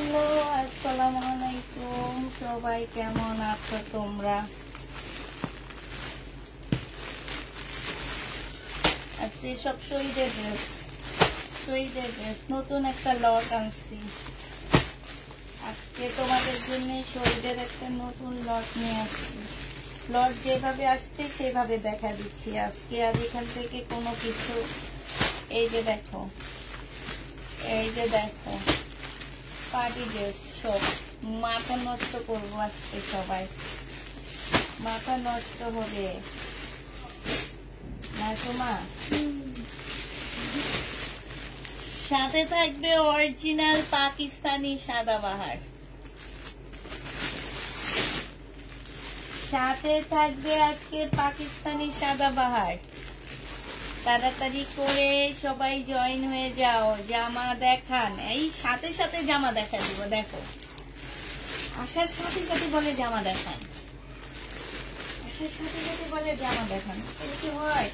Hello, আসসালামু আলাইকুম। সবাই কেমন আছো তোমরা? আজকে সব শহীদের ড্রেস নতুন একটা লট আনছি। আজকে তোমাদের জন্য শহীদের একটা নতুন লট নিয়ে আসছি। লট যেভাবে আসছে সেভাবে দেখা দিচ্ছি আজকে। আর এখান থেকে কোনো কিছু এই যে দেখো পার্টি ড্রেস সব মাথা নষ্ট করবো আজকে। সবাই মাথা নষ্ট হবে না তোমা। সাথে থাকবে অরিজিনাল পাকিস্তানি সাদাবাহার, সাথে থাকবে আজকে পাকিস্তানি সাদাবাহার। তাড়াতাড়ি করে সবাই জয়েন হয়ে যাও। জামা দেখান, এই সাথে সাথে জামা দেখা দিব। দেখো আসার সাথে সাথে বলে জামা দেখান, আসার সাথে সাথে বলে জামা দেখান। কি হয়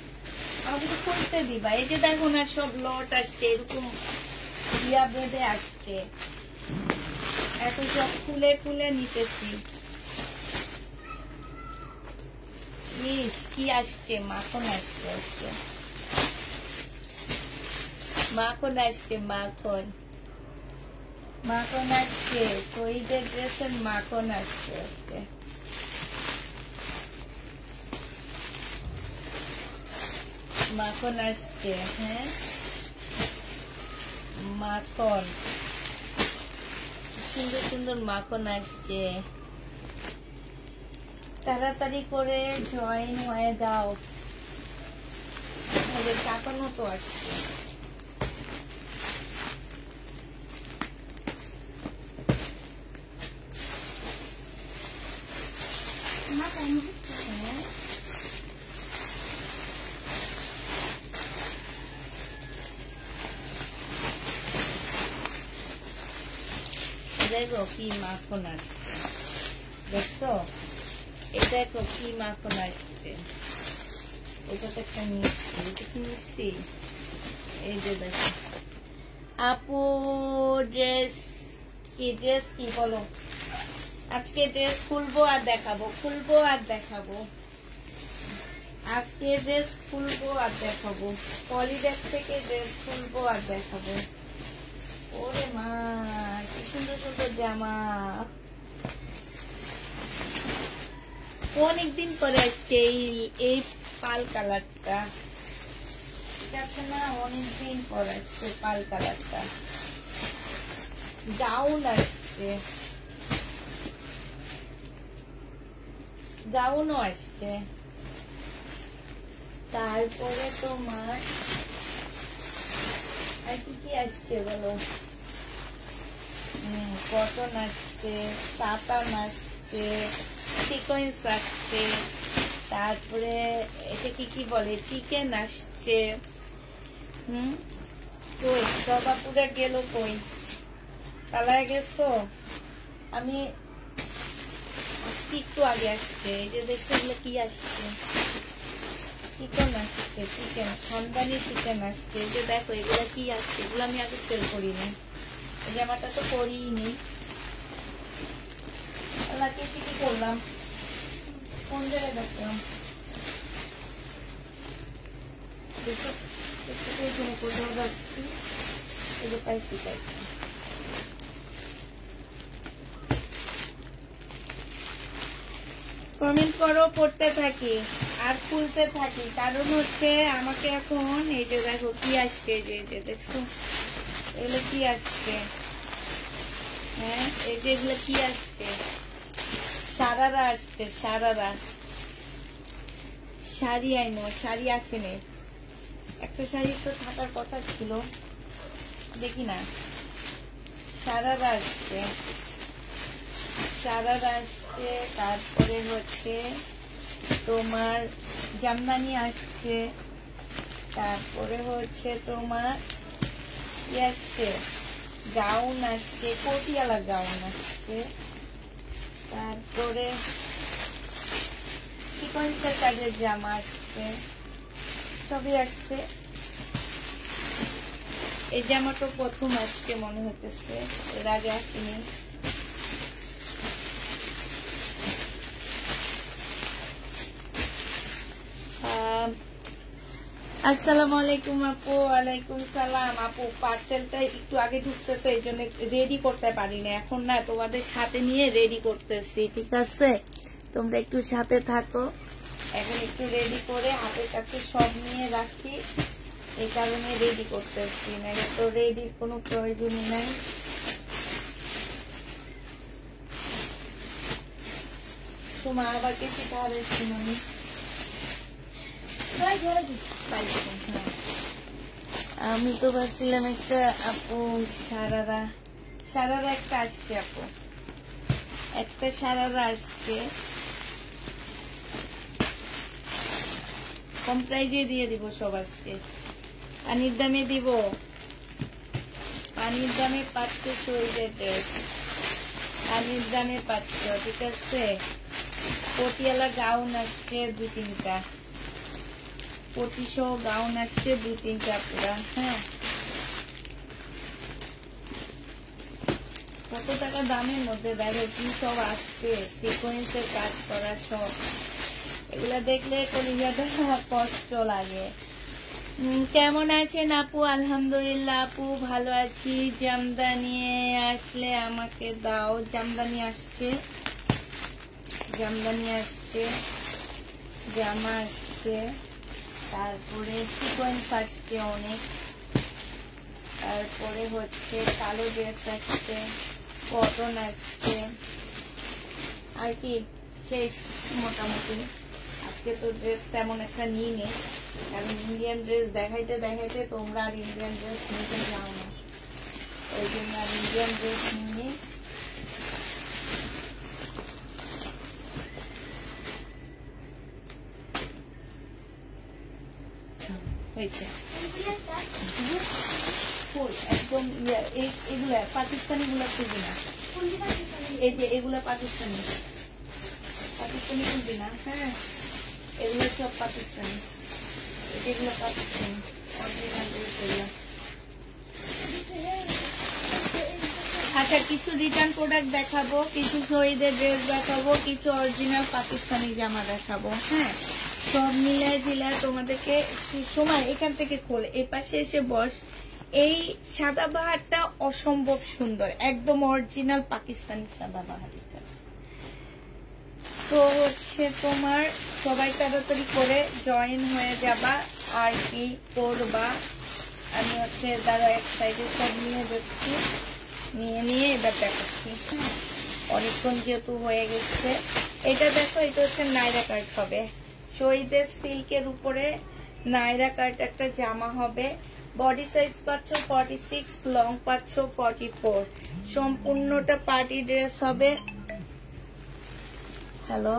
আমাকে তো করতে দিবা। এই যে দেখো না সব লট আসছে, এরকম দিয়া বেঁধে আসছে। এত সব খুলে খুলে নিতেছি। কি আসছে? মাখন আসছে, মাখন আসছে, মাখন আসছে। শহীদের ড্রেসের মাখন আসছে আজকে। মাখন আসছে, হ্যাঁ মাখন, সুন্দর সুন্দর মাখন আসছে। তাড়াতাড়ি করে জয়েন হয়ে যাও। চাপানো তো আসছে। দেখো কি মাখন আসছে, দেখছো? এই দেখো কি মাখন আসছে। এটা তো একটা মিষ্টি, এটা কি মিষ্টি? এই যে দেখো আপু ড্রেস কি বলো? আজকে ড্রেস খুলবো আর দেখাবো, আজকে ড্রেস খুলবো আর দেখাবো। পলিডেক্স থেকে ড্রেস খুলবো আর দেখাবো। ওরে মা কি সুন্দর সুন্দর জামা। অনেকদিন পরে আসছে এই পাল কালারটা, ঠিক আছে না? অনেকদিন পর আসছে পাল কালারটা। গাউন আসছে, গাউনও আসছে। তারপরে তোমার আর কি আসছে বলো? কটন আসছে, সাতান আসছে, সিকোয়েন্স আসছে। তারপরে এটা কি বলে, চিকেন আসছে। কই সবাপুরা গেল, কই পালায় গেছো? আমি একটু আগে আসছে। এই যে দেখছো এগুলো কি আসছে? চিকেন আসছে, চিকেন খানদানি চিকেন আসছে। এই যে দেখো এগুলো কি আসছে, এগুলো আমি আগে সেল করিনি। এই জামাটা তো করিনি। কি করলাম, কোন জায়গায় দেখলাম? পাইছি। কমেন্ট করো, পড়তে থাকি আর খুলতে থাকি। কারণ হচ্ছে আমাকে এখন এই যে দেখো কি আসছে, যে দেখছো এগুলো কি আসছে? হ্যাঁ এই যে এগুলো কি আসছে? সারারা আসছে, সারারা। শাড়ি আইনো, শাড়ি আসেনি। একটা শাড়ি তো থাকার কথা ছিল, দেখি না। সারারা আসছে, সারারা আসছে। তারপরে হচ্ছে তোমার জামদানি আসছে। তারপরে হচ্ছে তোমার কি আসছে? গাউন আসছে, কোটিয়ালা গাউন আসছে। তারপরে সিকোয়েন্সের কাজের জামা আসছে, সবই আসছে। এই জামাটা প্রথম আজকে মনে হইতেছে, এর আগে আসেনি। আসসালামু আলাইকুম আপু। ওয়ালাইকুম সালাম আপু। পার্সেলটা একটু আগে ঢুকছে তো এই জন্য রেডি করতে পারি না, এখন না তোমাদের সাথে নিয়ে রেডি করতেছি, ঠিক আছে? তোমরা একটু সাথে থাকো, এখন একটু রেডি করে হাতের কাছে সব নিয়ে রাখি, এই কারণে রেডি করতেছি, না তো রেডির কোনো প্রয়োজনই নাই। তোমার আবার কিছু তাহলে শুনি আমি তো ভাবছিলাম একটা আপু সারারা একটা আসছে আপু, একটা সারারা আসছে, কম প্রাইজে দিয়ে দিব সব আজকে, পানির দামে দিব, পানির দামে পাচ্ছ শরীরের ড্রেস, পানির দামে পাচ্ছ, ঠিক আছে? পটিয়ালা গাউন আসছে 2-3টা, পটিসহ গাউন আসছে 2-3টা পুরা। হ্যাঁ, কত টাকা দামের মধ্যে দেখো কি সব আসছে, সিকোয়েন্সের কাজ করা সব, এগুলা দেখলে কলিজাটা কষ্ট লাগে। কেমন আছেন আপু? আলহামদুলিল্লাহ আপু ভালো আছি। জামদানি আসলে আমাকে দাও। জামদানি আসছে, জামদানি আসছে, জামা আসছে, তারপরে সিকোয়েন্স আসছে অনেক, তারপরে হচ্ছে কালো ড্রেস আসছে, কটন আসছে, আর কি শেষ মোটামুটি। আজকে তো ড্রেস তেমন একটা নিই নেই, কারণ ইন্ডিয়ান ড্রেস দেখাইতে দেখাইতে তোমরা আর ইন্ডিয়ান ড্রেস নিতে যাও না, ওই জন্য আর ইন্ডিয়ান ড্রেস নিয়ে হয়েছে। একদম এগুলা পাকিস্তানি গুলা খুঁজি না, এই যে এগুলা পাকিস্তানি, পাকিস্তানি খুঁজি না। হ্যাঁ, এগুলো সব পাকিস্তানি, এগুলো পাকিস্তানি অরিজিনাল ড্রেস এগুলো। আচ্ছা, কিছু রিটার্ন প্রোডাক্ট দেখাবো, কিছু শহীদের ড্রেস দেখাবো, কিছু অরিজিনাল পাকিস্তানি জামা দেখাবো। হ্যাঁ, সব মিলায় ঝিলায় তোমাদেরকে সময় এখান থেকে খোলে, এই পাশে এসে বস। এই সাদাবাহারটা অসম্ভব সুন্দর, একদম অরিজিনাল পাকিস্তানি সাদাবাহারটা। তো হচ্ছে তোমার সবাই তাড়াতাড়ি করে জয়েন হয়ে যাবা, আর কি করবা। আমি হচ্ছে দাঁড়া এক সাইডে সব নিয়ে যাচ্ছি, নিয়ে এবার দেখাচ্ছি। অনেকক্ষণ যেহেতু হয়ে গেছে, এটা দেখো, এটা হচ্ছে নাইরা কাট হবে, শহীদের সিল্কের উপরে নাইরা কাট একটা জামা হবে। বডি সাইজ পাচ্ছ 46, লং পাচ্ছ 44, সম্পূর্ণটা পার্টি ড্রেস হবে। হ্যালো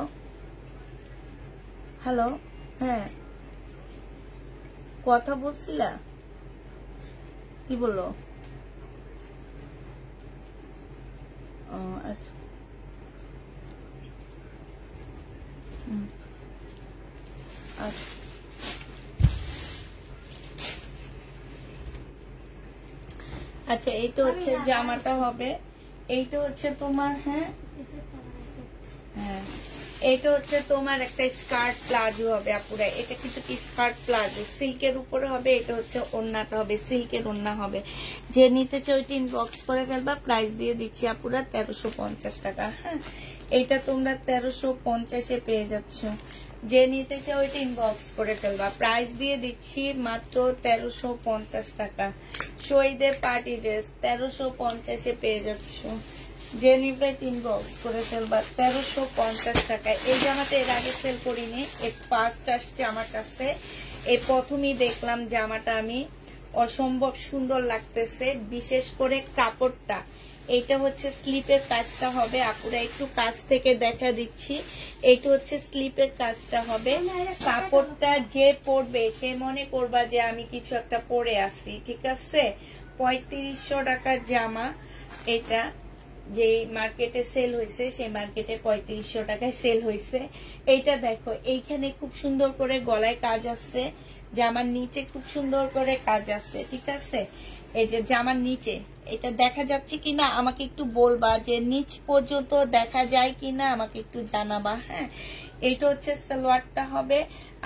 হ্যালো, হ্যাঁ কথা বলছিলা, কি বললো? আচ্ছা, আচ্ছা, আচ্ছা, এইটা হচ্ছে জামাটা হবে, এইটা হচ্ছে তোমার, হ্যাঁ হ্যাঁ, এটা হচ্ছে তোমার একটা স্কার্ট প্লাজো হবে আপুরা, এটা কিন্তু কি স্কার্ট প্লাজো সিল্কের উপরে হবে। এটা হচ্ছে ওড়নাটা হবে, সিল্কের ওড়না হবে। যে নিতে চাই ওইটা ইনবক্স করে ফেলবা, প্রাইস দিয়ে দিচ্ছি আপুরা 1350 টাকা। হ্যাঁ, এটা তোমরা 1350-এ পেয়ে যাচ্ছ। যে নিতে চাই ওইটা ইনবক্স করে ফেলবা, প্রাইস দিয়ে দিচ্ছি মাত্র 1350 টাকা। শহীদের পার্টি ড্রেস 1350-এ পেয়ে যাচ্ছ। যে নিবে ইনবক্স করে ফেলবা 1350 টাকায়। এই জামাটা এর আগে সেল করিনি, এই ফার্স্ট আসছে আমার কাছে, এই প্রথমেই দেখলাম জামাটা আমি, অসম্ভব সুন্দর লাগতেছে, বিশেষ করে কাপড়টা। এইটা হচ্ছে স্লিপের কাজটা হবে আপুরা, একটু কাছ থেকে দেখা দিচ্ছি। এইটা হচ্ছে স্লিপের কাজটা হবে। কাপড়টা যে পরবে সে মনে করবা যে আমি কিছু একটা পরে আসি, ঠিক আছে? 3500 টাকার জামা এটা, যে মার্কেটে সেল হয়েছে সেই মার্কেটে 3500 টাকায় সেল হয়েছে। এইটা দেখো, এইখানে খুব সুন্দর করে গলায় কাজ আছে, জামার নিচে খুব সুন্দর করে কাজ আছে, ঠিক আছে? এই যে জামার নিচে এটা দেখা যাচ্ছে কিনা আমাকে একটু বলবা, যে নিচ পর্যন্ত দেখা যায় কিনা আমাকে একটু জানাবা। হ্যাঁ, এইটা হচ্ছে সালোয়ারটা হবে,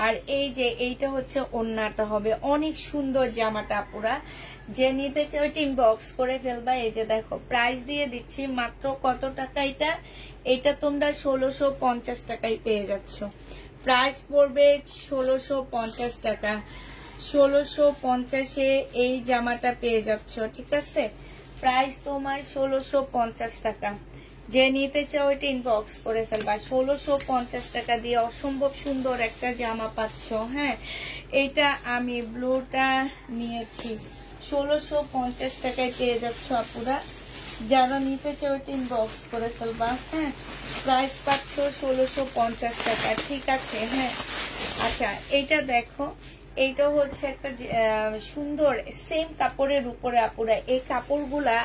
আর এই যে এইটা হচ্ছে ওড়নাটা হবে। অনেক সুন্দর জামাটা আপুরা, যে নিতে চাও ইনবক্স করে ফেলবা। এই যে দেখো প্রাইস দিয়ে দিচ্ছি মাত্র কত টাকা, এটা তোমরা 1650 টাকায় পেয়ে যাচ্ছ। প্রাইস পড়বে 1650 টাকা। 1650-এ এই জামাটা পেয়ে যাচ্ছ, ঠিক আছে? প্রাইস তোমার 1650 টাকা। যে নিতে চাও এটা ইনবক্স করে ফেলবা। 1650 টাকা দিয়ে অসম্ভব সুন্দর একটা জামা পাচ্ছ। হ্যাঁ, এটা আমি ব্লুটা নিয়েছি, 1650 টাকায় পেয়ে যাচ্ছ আপুরা। যারা নিতে চাও এটা ইনবক্স করে ফেলবা। হ্যাঁ, প্রাইস পাচ্ছ 1650 টাকা, ঠিক আছে? হ্যাঁ, আচ্ছা এইটা দেখো, এইটা হচ্ছে একটা সুন্দর সেম কাপড়ের উপরে আপুরা। এই কাপড়গুলা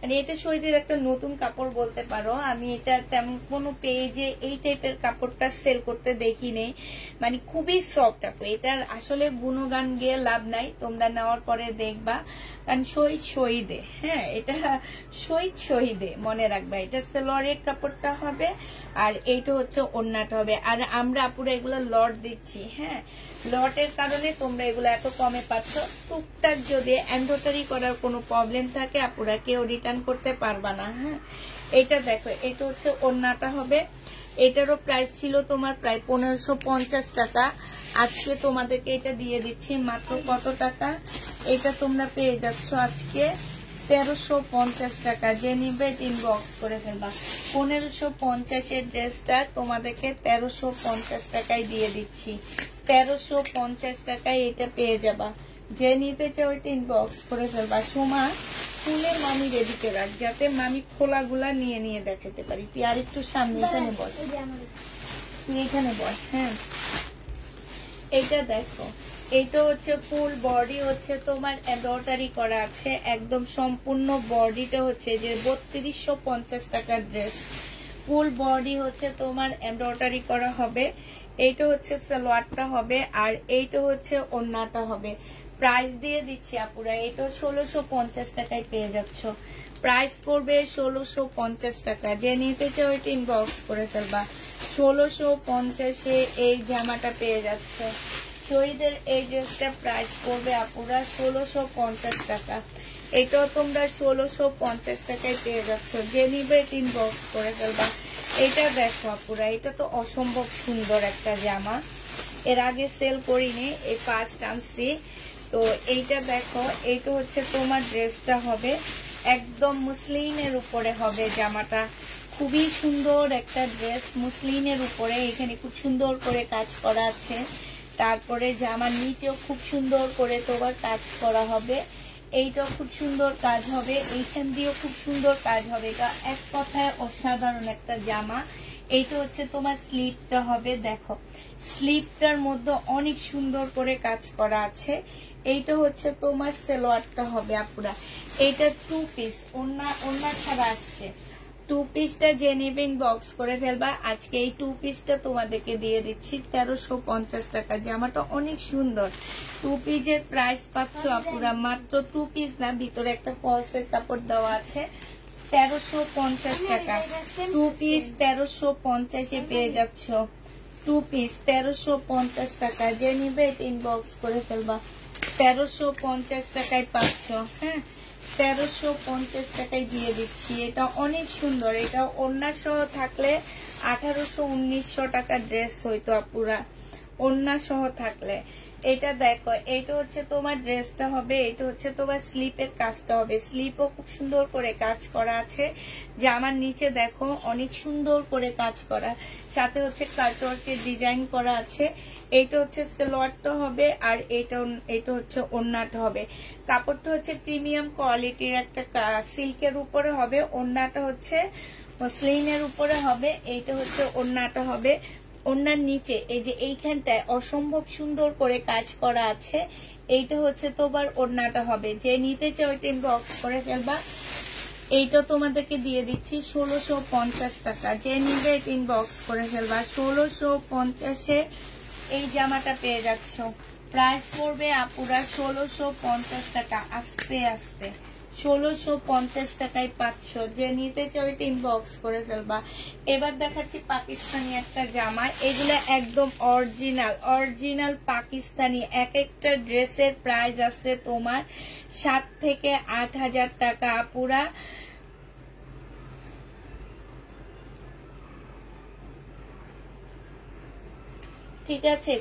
মানে এটা শহীদের একটা নতুন কাপড় বলতে পারো। আমি এটা তেমন কোনো পেজে এই টাইপের কাপড়টা সেল করতে দেখি নেই, মানে খুবই সফট আপু। এটার আসলে গুণগান গিয়ে লাভ নাই, তোমরা নেওয়ার পরে দেখবা, কারণ শহীদে। হ্যাঁ, এটা শহীদে মনে রাখবা। এটা সেলোয়ারের কাপড়টা হবে, আর এইটা হচ্ছে ওড়নাটা হবে। আর আমরা আপুরা এগুলো লট দিচ্ছি। হ্যাঁ, লটের কারণে তোমরা এগুলো এত কমে পাচ্ছ। টুকটাক যদি এমব্রয়ডারি করার কোনো প্রবলেম থাকে আপুরা কেউ রিটার্ন করতে পারবা না। হ্যাঁ, এটা দেখো, এটা হচ্ছে ওড়নাটা হবে। এটারও প্রাইস ছিল তোমার প্রায় 1550 টাকা। আজকে তোমাদেরকে এটা দিয়ে দিচ্ছি মাত্র কত টাকা, এটা তোমরা পেয়ে যাচ্ছ আজকে 1350 টাকা। যে নিবে ইনবক্স করে ফেলবা। 1550-এর ড্রেসটা তোমাদেরকে 1350 টাকায় দিয়ে দিচ্ছি। 1350 টাকায় এটা পেয়ে যাবা। যে নিতে চাও এটা ইনবক্স করে ফেলবা। সোমা ফুলের মামি রেডিতে রাখ, যাতে মামি খোলাগুলা নিয়ে দেখাতে পারি। তুই আর একটু সামনে এখানে বস, তুই এখানে বস। হ্যাঁ, এটা দেখো, এটা হচ্ছে ফুল বডি হচ্ছে তোমার এমব্রয়ডারি করা আছে, একদম সম্পূর্ণ বডিটা হচ্ছে যে 3250 টাকার ড্রেস। ফুল বডি হচ্ছে তোমার এমব্রয়ডারি করা হবে। এইটা হচ্ছে সালোয়ারটা হবে, আর এইটা হচ্ছে ওড়নাটা হবে। প্রাইস দিয়ে দিচ্ছি আপুরা, এটা 1650 টাকায় পেয়ে যাচ্ছ। প্রাইস পড়বে 1650 টাকা। যে নিতে চাও এটা ইনবক্স করে ফেলবা। 1650-এ এই জামাটা পেয়ে যাচ্ছ। শহীদের এই ড্রেসটা প্রাইস পড়বে আপুরা 1650 টাকা। এটাও তোমরা 1650 টাকায় পেয়ে যাচ্ছ। যে নিবে ইনবক্স করে ফেলবা। এটা দেখো আপুরা, এটা তো অসম্ভব সুন্দর একটা জামা, এর আগে সেল করিনি, এই ফার্স্ট আনছি। তো এইটা দেখো, এইটা হচ্ছে তোমার ড্রেসটা হবে একদম মুসলিনের উপরে হবে জামাটা। খুবই সুন্দর একটা ড্রেস মুসলিনের উপরে। এখানে খুব সুন্দর করে কাজ করা আছে। তারপরে জামার নিচেও খুব সুন্দর করে তোমার কাজ করা হবে। এইটাও খুব সুন্দর কাজ হবে, এইখান দিয়েও খুব সুন্দর কাজ হবে। এটা এক কথায় অসাধারণ একটা জামা। এইটা হচ্ছে তোমার স্লিপটা হবে। দেখো স্লিপটার মধ্যে অনেক সুন্দর করে কাজ করা আছে। এইটা হচ্ছে তোমার সালোয়ারটা হবে আপুরা। এইটা 2 পিস, ওন্না ছাড়া আসছে। 2 পিসটা যে নেবে ইনবক্স করে ফেলবা। আজকে এই 2 পিসটা তোমাদেরকে দিয়ে দিচ্ছি 1350 টাকা। জামাটা অনেক সুন্দর। 2 পিসের প্রাইস পাচ্ছ আপুরা মাত্র 2 পিস না, ভিতরে একটা ফলসের কাপড় দেওয়া আছে, 1350 টাকা। 2 পিস 1350-এ পেয়ে যাচ্ছ। 2 পিস 1350 টাকা। যে নিবে ইনবক্স করে ফেলবা। 1350 টাকায় পাচ্ছ। হ্যাঁ, 1350 টাকায় দিয়ে দিচ্ছি। এটা অনেক সুন্দর। এটা ওড়না সহ থাকলে 1800-1900 টাকার ড্রেস হইতো আপুরা, ওড়না সহ থাকলে। এটা দেখো, এটা হচ্ছে তোমার ড্রেসটা হবে। এটা হচ্ছে তোমার স্লিপের কাজটা হবে। স্লিপও খুব সুন্দর করে কাজ করা আছে। জামার নিচে দেখো অনেক সুন্দর করে কাজ করা, সাথে হচ্ছে কাটওয়ার্কের ডিজাইন করা আছে। এইটা হচ্ছে সালোয়ারটা হবে, আর এটা হচ্ছে ওড়নাটা হবে। কাপড়টা হচ্ছে প্রিমিয়াম কোয়ালিটির একটা সিল্কের উপরে হবে। ওড়নাটা হচ্ছে মসলিনের উপরে হবে। এইটা হচ্ছে ওড়নাটা হবে। ওড়নার নিচে এই যে এইখানটায় অসম্ভব সুন্দর করে কাজ করা আছে। এইটা হচ্ছে তোমার ওড়নাটা হবে। যে নিতে চাও ওইটা ইনবক্স করে ফেলবা। এইটা তোমাদেরকে দিয়ে দিচ্ছি 1650 টাকা। যে নিবে ইনবক্স করে ফেলবা। 1650-এ এই জামাটা পেয়ে যাচ্ছ। প্রাইস পড়বে আপুরা 1650 টাকা। আস্তে আস্তে 1650 টাকায় পাচ্ছ। যে নিতে চাও এটা ইনবক্স করে ফেলবা। এবার দেখাচ্ছি পাকিস্তানি একটা জামা। এগুলো একদম অরিজিনাল পাকিস্তানি। এক একটা ড্রেসের প্রাইস আছে তোমার 7 থেকে 8000 টাকা আপুরা। ঠিক আছে,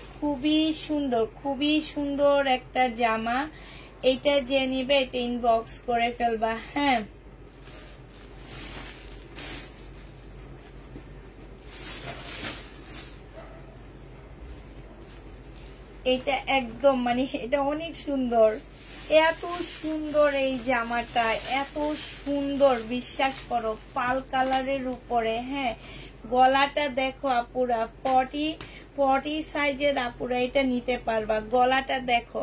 খুবই সুন্দর একটা জামা। এটা যে নিবে এটা ইনবক্স করে ফেলবা। হ্যাঁ, এটা একদম মানে এটা অনেক সুন্দর, এত সুন্দর এই জামাটা, এত সুন্দর, বিশ্বাস করো, পাল কালারের উপরে। হ্যাঁ, গলাটা দেখো আপুরা, 40 সাইজের আপুরা এটা নিতে পারবা। গলাটা দেখো,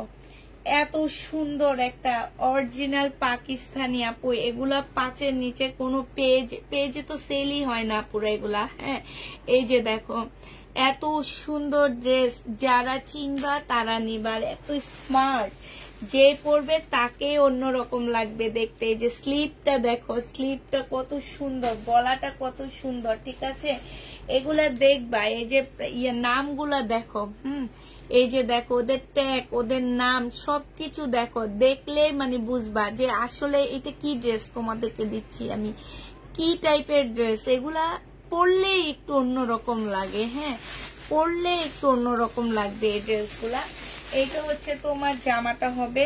এত সুন্দর একটা অরিজিনাল পাকিস্তানি আপু। এগুলা 5-এর নিচে কোনো পেজে তো সেলই হয় না আপুরা এগুলা। হ্যাঁ, এই যে দেখো, এত সুন্দর ড্রেস, যারা চিনবা তারা নিবার। এত স্মার্ট, যে পরবে তাকে অন্যরকম লাগবে দেখতে। এই যে স্লিপটা দেখো, স্লিপটা কত সুন্দর, গলাটা কত সুন্দর। ঠিক আছে, এগুলা দেখবা। এই যে নামগুলা দেখো, এই যে দেখো ওদের ট্যাগ, ওদের নাম, সবকিছু দেখো। দেখলে মানে বুঝবা যে আসলে এটা কি ড্রেস তোমাদেরকে দিচ্ছি আমি, কি টাইপের ড্রেস। এগুলা পরলে একটু অন্যরকম লাগে। হ্যাঁ, পরলে একটু অন্যরকম লাগবে এই ড্রেসগুলা। এইটা হচ্ছে তোমার জামাটা হবে,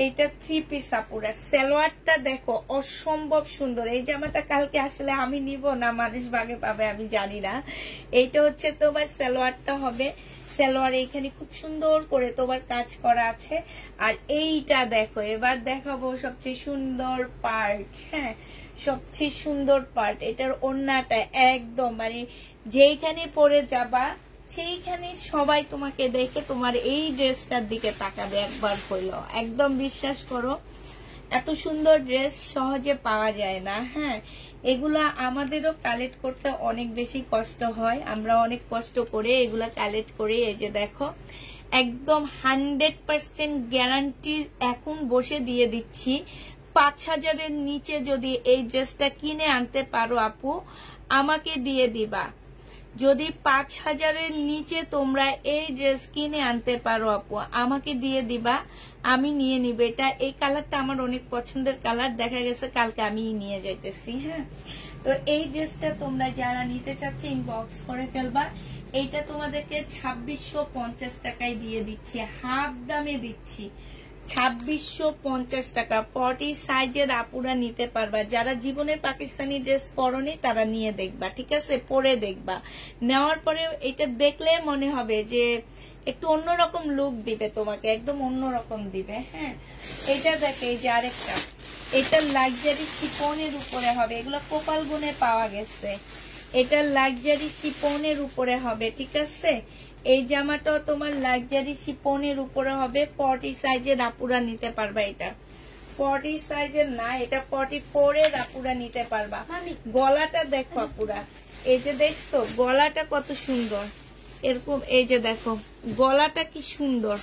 এইটা 3 পিস আপুরা। সালোয়ারটা দেখো অসম্ভব সুন্দর। এই জামাটা কালকে আসলে আমি নিব না, মানুষ ভাগে পাবে আমি জানি না। এইটা হচ্ছে তোমার সালোয়ারটা হবে। সালোয়ার এইখানে খুব সুন্দর করে তোমার কাজ করা আছে। আর এইটা দেখো, এবার দেখাবো সবচেয়ে সুন্দর পার্ট। হ্যাঁ, সবচেয়ে সুন্দর পার্ট, এটার ওড়নাটা একদম মানে যেইখানে পরে যাবা সেইখানে সবাই তোমাকে দেখে তোমার এই ড্রেসটার দিকে তাকাবে একবার হইলো। একদম বিশ্বাস করো, এত সুন্দর ড্রেস সহজে পাওয়া যায় না। হ্যাঁ, এগুলা আমাদেরও কালেক্ট করতে অনেক বেশি কষ্ট হয়, আমরা অনেক কষ্ট করে এগুলা কালেক্ট করি। এই যে দেখো, একদম 100% গ্যারান্টি এখন বসে দিয়ে দিচ্ছি। 5000-এর নিচে যদি এই ড্রেসটা কিনে আনতে পারো আপু, আমাকে দিয়ে দিবা। যদি 5000-এর নিচে তোমরা এই ড্রেস কিনে আনতে পারো আপু, আমাকে দিয়ে দিবা, আমি নিয়ে নিব। এটা এই কালারটা আমার অনেক পছন্দের কালার, দেখা গেছে কালকে আমি নিয়ে যাইতেছি। হ্যাঁ, তো এই ড্রেসটা তোমরা যারা নিতে চাচ্ছ ইনবক্স করে ফেলবা। এইটা তোমাদেরকে 2650 টাকায় দিয়ে দিচ্ছি, হাফ দামে দিচ্ছি। 2650 টাকা। 40 সাইজের আপুরা নিতে পারবা। যারা জীবনে পাকিস্তানি ড্রেস পরনি তারা নিয়ে দেখবা। ঠিক আছে, পরে দেখবা। নেওয়ার পরে এটা দেখলে মনে হবে যে একটু অন্যরকম লুক দিবে তোমাকে, একদম অন্যরকম দিবে। হ্যাঁ, এটা দেখে, এই যে আরেকটা, এটা লাক্সারি শিফনের উপরে হবে। এগুলো কোপাল গুনে পাওয়া গেছে। এটা লাক্সারি শিফনের উপরে হবে। ঠিক আছে, এই জামাটাও তোমার লাক্সারি শিফনের উপরে হবে। 40 সাইজের আপুরা নিতে পারবা। এটা 40 সাইজের না, এটা 44-এর আপুরা নিতে পারবা। গলাটা দেখো আপুরা, এই যে দেখছো গলাটা কত সুন্দর, এরকম। এই যে দেখো গলাটা কি সুন্দর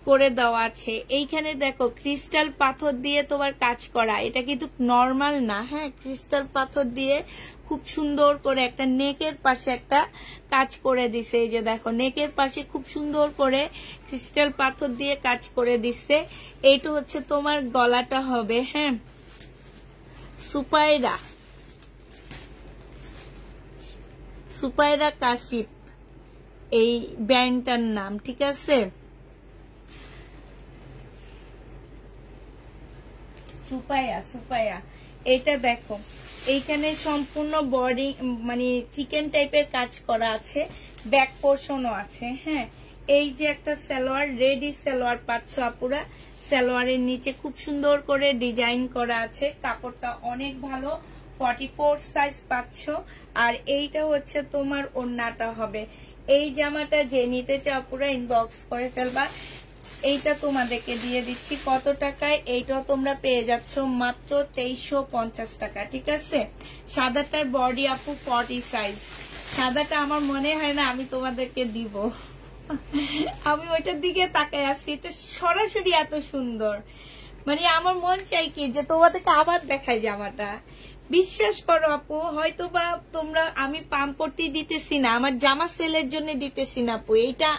করে দেওয়া আছে। এইখানে দেখো ক্রিস্টাল পাথর দিয়ে তোমার কাজ করা, এটা কিন্তু নর্মাল না। হ্যাঁ, ক্রিস্টাল পাথর দিয়ে খুব সুন্দর করে একটা নেকের পাশে একটা কাজ করে দিছে। এই যে দেখো নেকের পাশে খুব সুন্দর করে ক্রিস্টাল পাথর দিয়ে কাজ করে দিচ্ছে। এইটা হচ্ছে তোমার গলাটা হবে। হ্যাঁ, সুপায়রা কাশিপ এই ব্যান্ডটার নাম। ঠিক আছে, সুপায়া। এইটা দেখো, এইখানে সম্পূর্ণ বডি মানে চিকেন টাইপের কাজ করা আছে, ব্যাক পোর্শনও আছে। হ্যাঁ, এই যে একটা সালোয়ার, রেডি সালোয়ার পাচ্ছ আপুরা। সালোয়ারের নিচে খুব সুন্দর করে ডিজাইন করা আছে, কাপড়টা অনেক ভালো। 44 সাইজ পাচ্ছ। আর এইটা হচ্ছে তোমার ওড়নাটা হবে। এই জামাটা যে নিতে চাও পুরো ইনবক্স করে ফেলবা। এইটা তোমাদেরকে দিয়ে দিচ্ছি কত টাকায়, এইটাও তোমরা পেয়ে যাচ্ছ মাত্র 2350 টাকা। ঠিক আছে, সাদাটার বডি আপু 40 সাইজ। সাদাটা আমার মনে হয় না আমি তোমাদেরকে দিব, আমি ওইটার দিকে তাকায় আছি, এটা সরাসরি এত সুন্দর, মানে আমার মন চাই কি যে তোমাদেরকে আবার দেখাই জামাটা। বিশ্বাস করো আপু, হয়তো বা তোমরা, আমি পাম্পটি দিতেছি না, আমার জামা সেলের জন্য দিতেছি না আপু, এইটা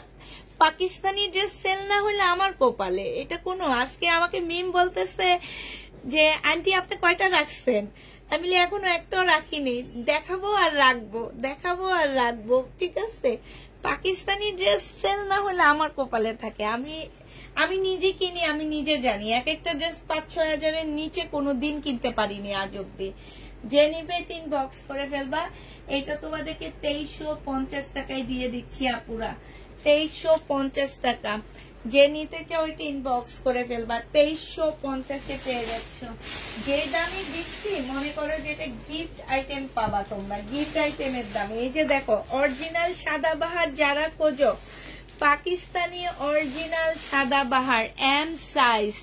পাকিস্তানি ড্রেস সেল না হলে আমার কপালে। এটা কোনো, আজকে আমাকে মিম বলতেছে যে আন্টি আপনি কয়টা রাখছেন, আমি এখনো একটাও রাখিনি, দেখাবো আর রাখবো, দেখাবো আর রাখবো, ঠিক আছে। পাকিস্তানি ড্রেস সেল না হলে আমার কপালে থাকে। আমি নিজে কিনি, আমি নিজে জানি এক একটা ড্রেস 5-6 হাজারের নিচে কোনো দিন কিনতে পারিনি আজ অব্দি। যে নিবে 3 বক্স করে ফেলবা। এটা তোমাদেরকে 2350 টাকায় দিয়ে দিচ্ছি আপুরা, 2350 টাকা। যে নিতে চাও ওই 3 বক্স করে ফেলবা, 2350-এ পেয়ে যাচ্ছ। যে দামে দিচ্ছি মনে করো যে এটা গিফট আইটেম পাবা তোমরা, গিফট আইটেমের দামে। এই যে দেখো অরিজিনাল সাদাবাহার যারা খোঁজো, পাকিস্তানি অরিজিনাল সাদাবাহার এম সাইজ,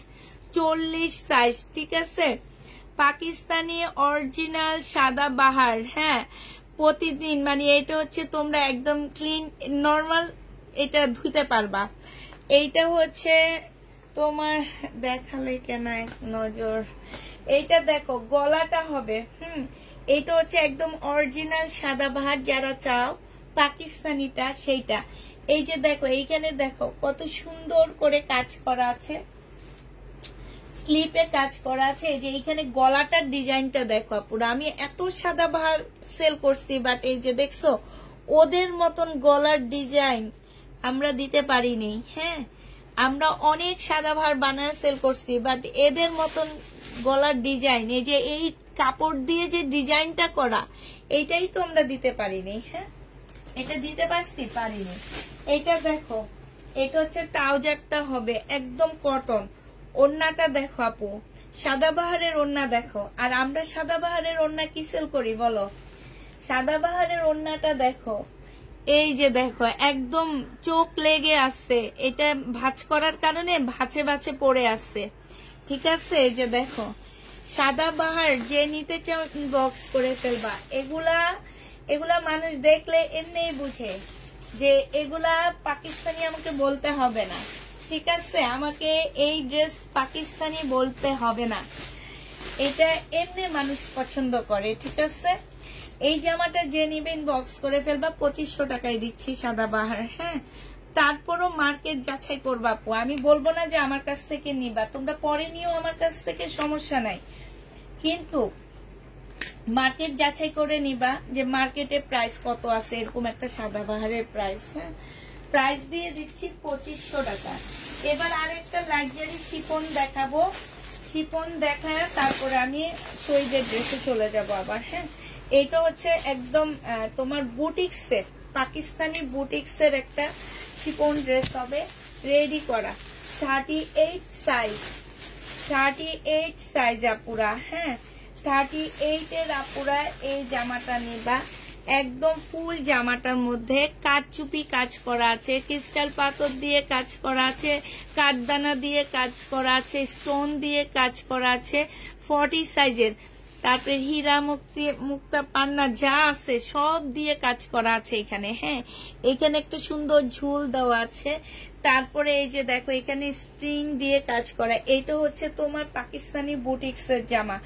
40 সাইজ, ঠিক আছে। পাকিস্তানি অরিজিনাল সাদাবাহার, হ্যাঁ, প্রতিদিন মানে এটা হচ্ছে তোমরা একদম ক্লিন নর্মাল এটা ধুতে পারবা। এইটা হচ্ছে তোমার দেখালে কেন এক নজর, এইটা দেখো গলাটা হবে, এইটা হচ্ছে একদম অরিজিনাল সাদাবাহার যারা চাও পাকিস্তানিটা সেইটা। এই যে দেখো এইখানে দেখো কত সুন্দর করে কাজ করা আছে, স্লিপে কাজ করা আছে। এই যে এইখানে গলাটার ডিজাইনটা দেখো আপুরা, আমি এত সাদাবাহার সেল করছি, বাট এই যে দেখছো ওদের মতন গলার ডিজাইন আমরা দিতে পারিনি। হ্যাঁ, আমরা অনেক সাদাবাহার বানায় সেল করছি, বাট এদের মতন গলার ডিজাইন, এই যে এই কাপড় দিয়ে যে ডিজাইনটা করা, এইটাই তো আমরা দিতে পারিনি। হ্যাঁ, এটা দিতে পারিনি। এইটা দেখো, এটা হচ্ছে ট্রাউজারটা হবে একদম কটন, ওড়নাটা দেখো আপু, সাদাবাহারের ওড়না দেখো। আর আমরা সাদাবাহারের ওড়না কি সেল করি বলো? সাদাবাহারের ওড়নাটা দেখো, এই যে দেখো একদম চোখ লেগে আসছে, এটা ভাঁজ করার কারণে ভাঁজে ভাঁজে পড়ে আসছে, ঠিক আছে। এই যে দেখো সাদাবাহার যে নিতে চাও বক্স করে ফেলবা। এগুলা মানুষ দেখলে এমনিই বুঝে যে এগুলা পাকিস্তানি, আমাকে বলতে হবে না, ঠিক আছে। আমাকে এই ড্রেস পাকিস্তানি বলতে হবে না, এটা এমনি মানুষ পছন্দ করে, ঠিক আছে। এই জামাটা যে নিবেন বক্স করে ফেলবা, 2500 টাকায় দিচ্ছি সাদাবাহার। হ্যাঁ, তারপরও মার্কেট যাচাই করবা আপু, আমি বলবো না যে আমার কাছ থেকে নিবা, তোমরা পরে নিও আমার কাছ থেকে, সমস্যা নাই, কিন্তু মার্কেট যাচাই করে নিবা যে মার্কেটে প্রাইস কত আছে, এরকম একটা সাদাবাহারের প্রাইস। হ্যাঁ, প্রাইস দিয়ে দিচ্ছি 2500 টাকা। এবার আরেকটা লাক্সারি শিফন দেখাবো, শিফন দেখায় তারপরে আমি শহীদের ড্রেসে চলে যাব আবার। হ্যাঁ, এইটা হচ্ছে একদম তোমার বুটিক্সের, পাকিস্তানি বুটিক্সের একটা শিফন ড্রেস হবে, রেডি করা, 38 সাইজ, 38 সাইজ আপুরা। হ্যাঁ, 38 এর আপুরা এই জামাটা নিবা, একদম ফুল জামাটার মধ্যে কাঠচুপি কাজ করা আছে, ক্রিস্টাল পাথর দিয়ে কাজ করা আছে, কাঠদানা দিয়ে কাজ করা আছে, স্টোন দিয়ে কাজ করা আছে, 40 সাইজের। তারপরে হীরা মুক্তা পান্না যা আছে সব দিয়ে কাজ করা আছে এখানে। হ্যাঁ, এখানে একটা সুন্দর ঝুল দেওয়া আছে। তারপরে এই যে দেখো এখানে স্প্রিং দিয়ে কাজ করা। এটা হচ্ছে তোমার পাকিস্তানি বুটিক্সের জামা,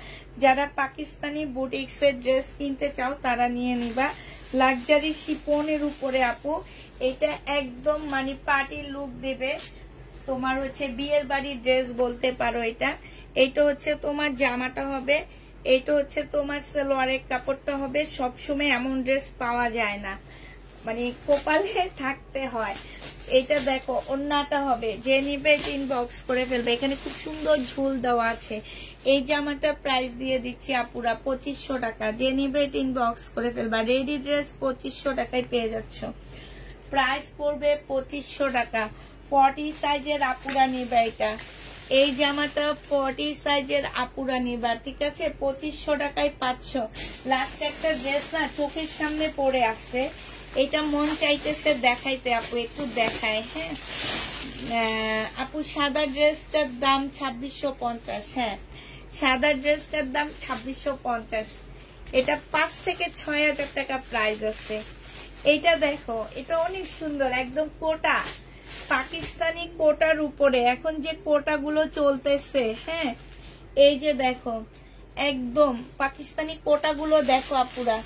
যারা পাকিস্তানি বুটিক্সের ড্রেস কিনতে চাও তারা নিয়ে নিবা। লাক্সারি শিফনের উপরে আপু, এটা একদম মানে পার্টি লুক দেবে, তোমার হচ্ছে বিয়ের বাড়ির ড্রেস বলতে পারো এটা। এইটা হচ্ছে তোমার জামাটা হবে, এইটা হচ্ছে তোমার সালোয়ারের কাপড়টা হবে। সবসময় এমন ড্রেস পাওয়া যায় না, মানে কপালে থাকতে হয়। এটা দেখো ওড়নাটা হবে, যে নিবে 3 বক্স করে ফেলবে। এখানে খুব সুন্দর ঝুল দেওয়া আছে। এই জামাটার প্রাইস দিয়ে দিচ্ছি আপুরা 2500 টাকা, যে নিবে 3 বক্স করে ফেলবা। রেডি ড্রেস 2500 টাকায় পেয়ে যাচ্ছ, প্রাইস পড়বে 2500 টাকা। 40 সাইজের আপুরা নিবে এটা, এই জামাটা 40 সাইজের আপুরা নিবা, ঠিক আছে। 2500 টাকায় পাচ্ছ। লাস্ট একটা ড্রেস না চোখের সামনে পড়ে আসছে, এটা মন চাইতেছে দেখাইতে, আপু একটু দেখায়। হ্যাঁ আপু, সাদা ড্রেসটার দাম 2650। হ্যাঁ, সাদা ড্রেসটার দাম 2650। এটা 5 থেকে 6000 টাকা প্রাইস আছে। এইটা দেখো, এটা অনেক সুন্দর, একদম কোটা, পাকিস্তানি কোটার উপরে এখন যে কোটাগুলো চলতেছে, হ্যাঁ এই যে দেখো একদম পাকিস্তানি কোটাগুলো দেখো আপুরা,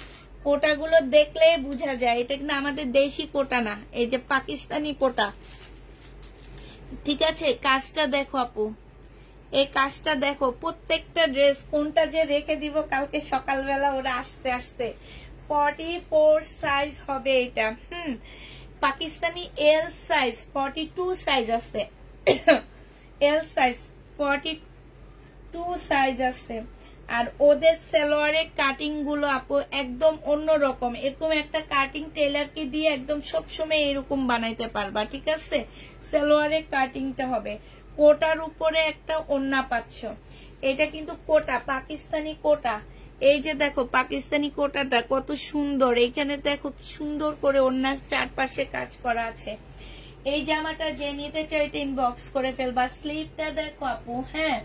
কোটাগুলো দেখলেই বোঝা যায় এটা কিন্তু আমাদের দেশি কোটা না, এই যে পাকিস্তানি কোটা। ঠিক আছে, কাজটা দেখো আপু, এই কাজটা দেখো, প্রত্যেকটা ড্রেস কোনটা যে রেখে দিব কালকে সকালবেলা ওরা আসতে আসতে। 44 সাইজ হবে এটা, পাকিস্তানি এল সাইজ, 42 সাইজ আছে, এল সাইজ 42 সাইজ আছে। আর ওদের সালোয়ারের কাটিং গুলো আপু একদম অন্যরকম, এরকম একটা কাটিং টেলারকে দিয়ে একদম সবসময় এরকম বানাইতে পারবা। ঠিক আছে, সালোয়ারের কাটিংটা হবে, কোটার উপরে একটা ওড়না পাচ্ছ, এটা কিন্তু কোটা, পাকিস্তানি কোটা। এই যে দেখো পাকিস্তানি কোটাটা কত সুন্দর, এইখানে দেখো সুন্দর করে ওড়নার চারপাশে কাজ করা আছে। এই জামাটা যে নিতে চাই এটা ইনবক্স করে ফেলবা। স্লিভটা দেখো আপু, হ্যাঁ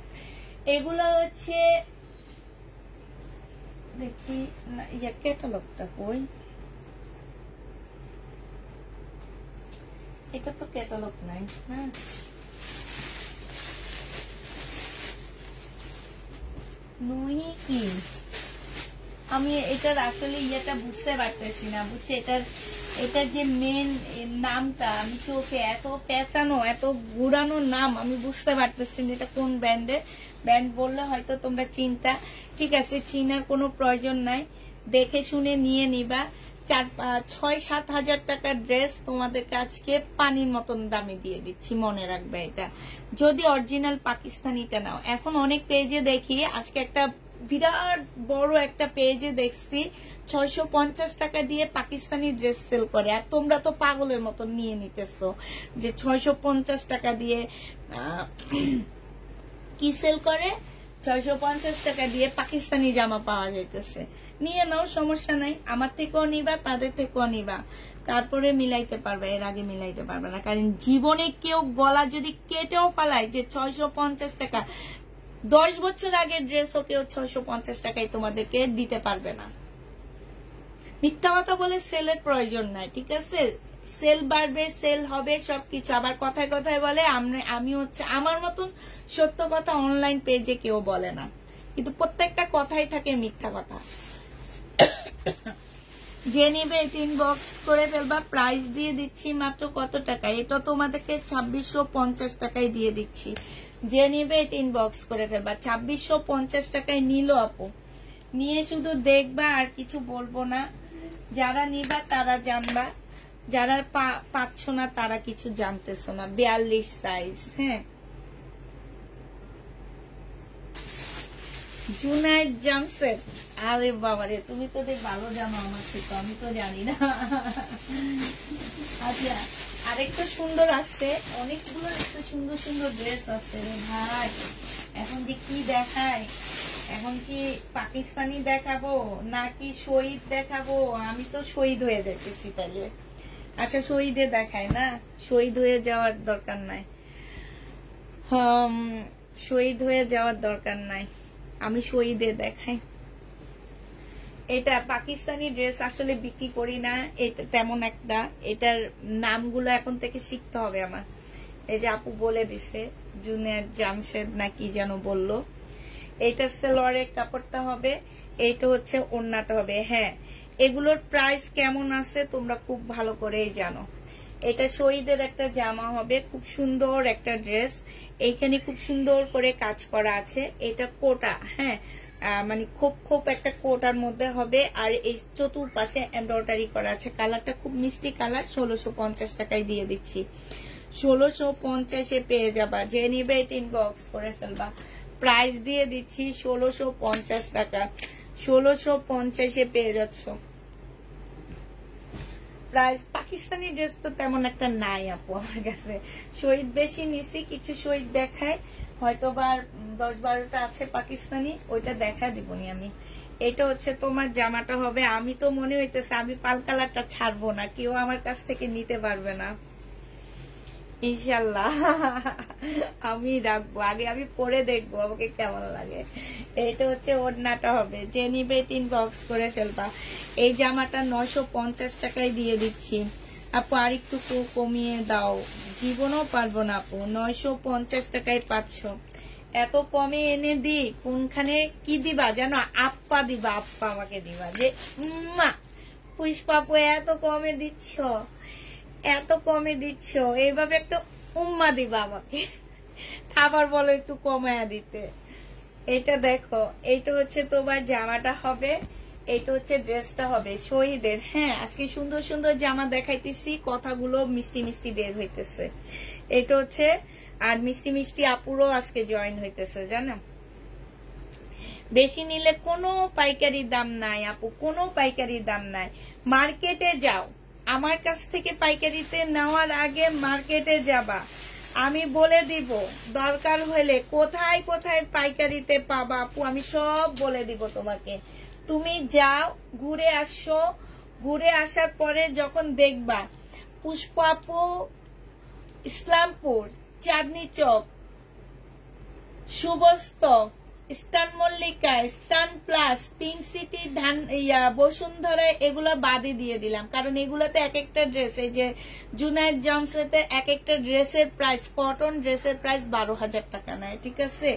এগুলো হচ্ছে দেখি না, ইয়া ক্যাটালগটা কই, এটা তো ক্যাটালগ নাই। হ্যাঁ নই কি, আমি এটার আসলে ইয়েটা বুঝতে পারতেছি না, বুঝছে এটার যে মেন নামটা আমি চোখে এত পেঁচানো, এত ঘুরানো নাম আমি বুঝতে পারতেছি না এটা কোন ব্র্যান্ডের। ব্র্যান্ড বললে হয়তো তোমরা চিন্তা, ঠিক আছে চিনার কোনো প্রয়োজন নাই, দেখে শুনে নিয়ে নিবা। 6-7 হাজার টাকার ড্রেস তোমাদের আজকে পানির মতন দামে দিয়ে দিচ্ছি, মনে রাখবে এটা, যদি অরিজিনাল পাকিস্তানিটা নাও। এখন অনেক পেজে দেখি, আজকে একটা বিরাট বড় একটা পেজে দেখছি 650 টাকা দিয়ে পাকিস্তানি ড্রেস সেল করে, আর তোমরা তো পাগলের মতন নিয়ে নিতেছো যে 650 টাকা দিয়ে কি সেল করে, 650 টাকা দিয়ে পাকিস্তানি জামা পাওয়া যাইতেছে। নিয়ে নাও, সমস্যা নাই, আমার থেকেও নিবা তাদের থেকেও নিবা, তারপরে মিলাইতে পারবে, এর আগে মিলাইতে পারবে না। কারণ জীবনে কেউ গলা যদি কেটেও পালায় যে 650 টাকা, 10 বছর আগের ড্রেসও কেউ 650 টাকায় তোমাদেরকে দিতে পারবে না। মিথ্যা কথা বলে সেলের প্রয়োজন নাই, ঠিক আছে, সেল বাড়বে, সেল হবে সবকিছু। আবার কথায় কথায় বলে আমি হচ্ছে আমার মতন সত্য কথা অনলাইন পেজে কেউ বলে না, কিন্তু প্রত্যেকটা কথাই থাকে মিথ্যা কথা। যে নিবে ইনবক্স করে ফেলবা। প্রাইস দিয়ে দিচ্ছি মাত্র কত টাকা, এটা তোমাদেরকে 2650 টাকায় দিয়ে দিচ্ছি। যে নিবে এটা ইনবক্স করে ফেলবা, 2650 টাকায় নিল আপু, নিয়ে শুধু দেখবা আর কিছু বলবো না। যারা নিবা তারা জানবা, যারা পাচ্ছ না তারা কিছু জানতেছো না। 42 সাইজ, হ্যাঁ জুনাইদ জামশেদ, আরে বাবারে তুমি তো ভালো জানো আমার থেকে, আমি তো জানি না। আচ্ছা আরেকটা সুন্দর আসছে, অনেকগুলো একটা সুন্দর সুন্দর ড্রেস আসছে রে ভাই। এখন যে কি দেখায়, এখন কি পাকিস্তানি দেখাবো নাকি শহীদ দেখাবো? আমি তো শহীদ হয়ে যাইতেছি তাহলে। আচ্ছা শহীদে দেখায় না, শহীদ হয়ে যাওয়ার দরকার নাই, শহীদ হয়ে যাওয়ার দরকার নাই, আমি শহীদে দেখাই। এটা পাকিস্তানি ড্রেস আসলে বিক্রি করি না এটা তেমন একটা, এটার নামগুলো এখন থেকে শিখতে হবে আমার। এই যে আপু বলে দিছে জুনিয়র জামশেদ না কি যেন বললো। এটা সালোয়ারের কাপড়টা হবে, এইটা হচ্ছে ওড়নাটা হবে। হ্যাঁ এগুলোর প্রাইস কেমন আছে তোমরা খুব ভালো করেই জানো। এটা শহীদের একটা জামা হবে, খুব সুন্দর একটা ড্রেস, এইখানে খুব সুন্দর করে কাজ করা আছে। এটা কোটা, হ্যাঁ মানে খুব খুব একটা কোটার মধ্যে হবে, আর এই চতুর্পাশে এমব্রয়ডারি করা আছে। কালারটা খুব মিষ্টি কালার, 1650 টাকায় দিয়ে দিচ্ছি। 1650-এ পেয়ে যাবা, যে নিবে এটা ইনবক্স করে ফেলবা। প্রাইস দিয়ে দিচ্ছি 1650 টাকা, 1650-এ পেয়ে যাচ্ছ। প্রাইস পাকিস্তানি ড্রেস তো তেমন একটা নাই আপু আমার কাছে, শহীদ বেশি নিছি, কিছু শহীদ দেখায় হয়তো বা 10-12টা আছে পাকিস্তানি, ওইটা দেখা দিবনি আমি। এটা হচ্ছে তোমার জামাটা হবে, আমি তো মনে হইতেছে আমি পাল কালারটা ছাড়বো না, কেউ আমার কাছ থেকে নিতে পারবে না। ইনশাল্লাহ আমি রাখবো, আগে আমি পরে দেখবো আমাকে কেমন লাগে। এটা হচ্ছে ওড়নাটা হবে, যে নিবে ইনবক্স করে ফেলবা। এই জামাটা 950 টাকায় দিয়ে দিচ্ছি আপু, আর একটু কমিয়ে দাও। জীবনও পারবো না আপু, 950 টাকায় পাচ্ছ। এত কমে এনে দি, কোনখানে কি দিবা জানো? আপ্পা দিবা, আপ্পা আমাকে দিবা যে মা পুষ্পাপু এত কমে দিচ্ছ, এত কমে দিচ্ছ, এইভাবে একটা উম্মা দিবা আমাকে, খাবার বলো একটু কমায়া দিতে। এটা দেখো, এইটা হচ্ছে তোমার জামাটা হবে, এইটা হচ্ছে ড্রেসটা হবে শহীদের। হ্যাঁ, আজকে সুন্দর সুন্দর জামা দেখাইতেছি, কথাগুলো মিষ্টি মিষ্টি বের হইতেছে। এটা হচ্ছে, আর মিষ্টি মিষ্টি আপুরও আজকে জয়েন হইতেছে, জানো। বেশি নিলে কোনো পাইকারি দাম নাই আপু, কোনো পাইকারি দাম নাই। মার্কেটে যাও, আমার কাছ থেকে পাইকারিতে নেওয়ার আগে মার্কেটে যাবা, আমি বলে দিব দরকার হলে কোথায় কোথায় পাইকারিতে পাবা আপু, আমি সব বলে দিব তোমাকে। তুমি যাও, ঘুরে আসো, ঘুরে আসার পরে যখন দেখবা পুষ্পা আপু ইসলামপুর, চাঁদনি চক, শুভস্ত, স্টান মল্লিকা, স্টান প্লাস, পিঙ্ক সিটি, বসুন্ধরা, এগুলা বাদে দিয়ে দিলাম, কারণ এগুলাতে এক একটা ড্রেস, এই যে জুনাইদ জমসেতে এক একটা ড্রেসের প্রাইস, কটন ড্রেসের প্রাইস 12,000 টাকা নেয়, ঠিক আছে।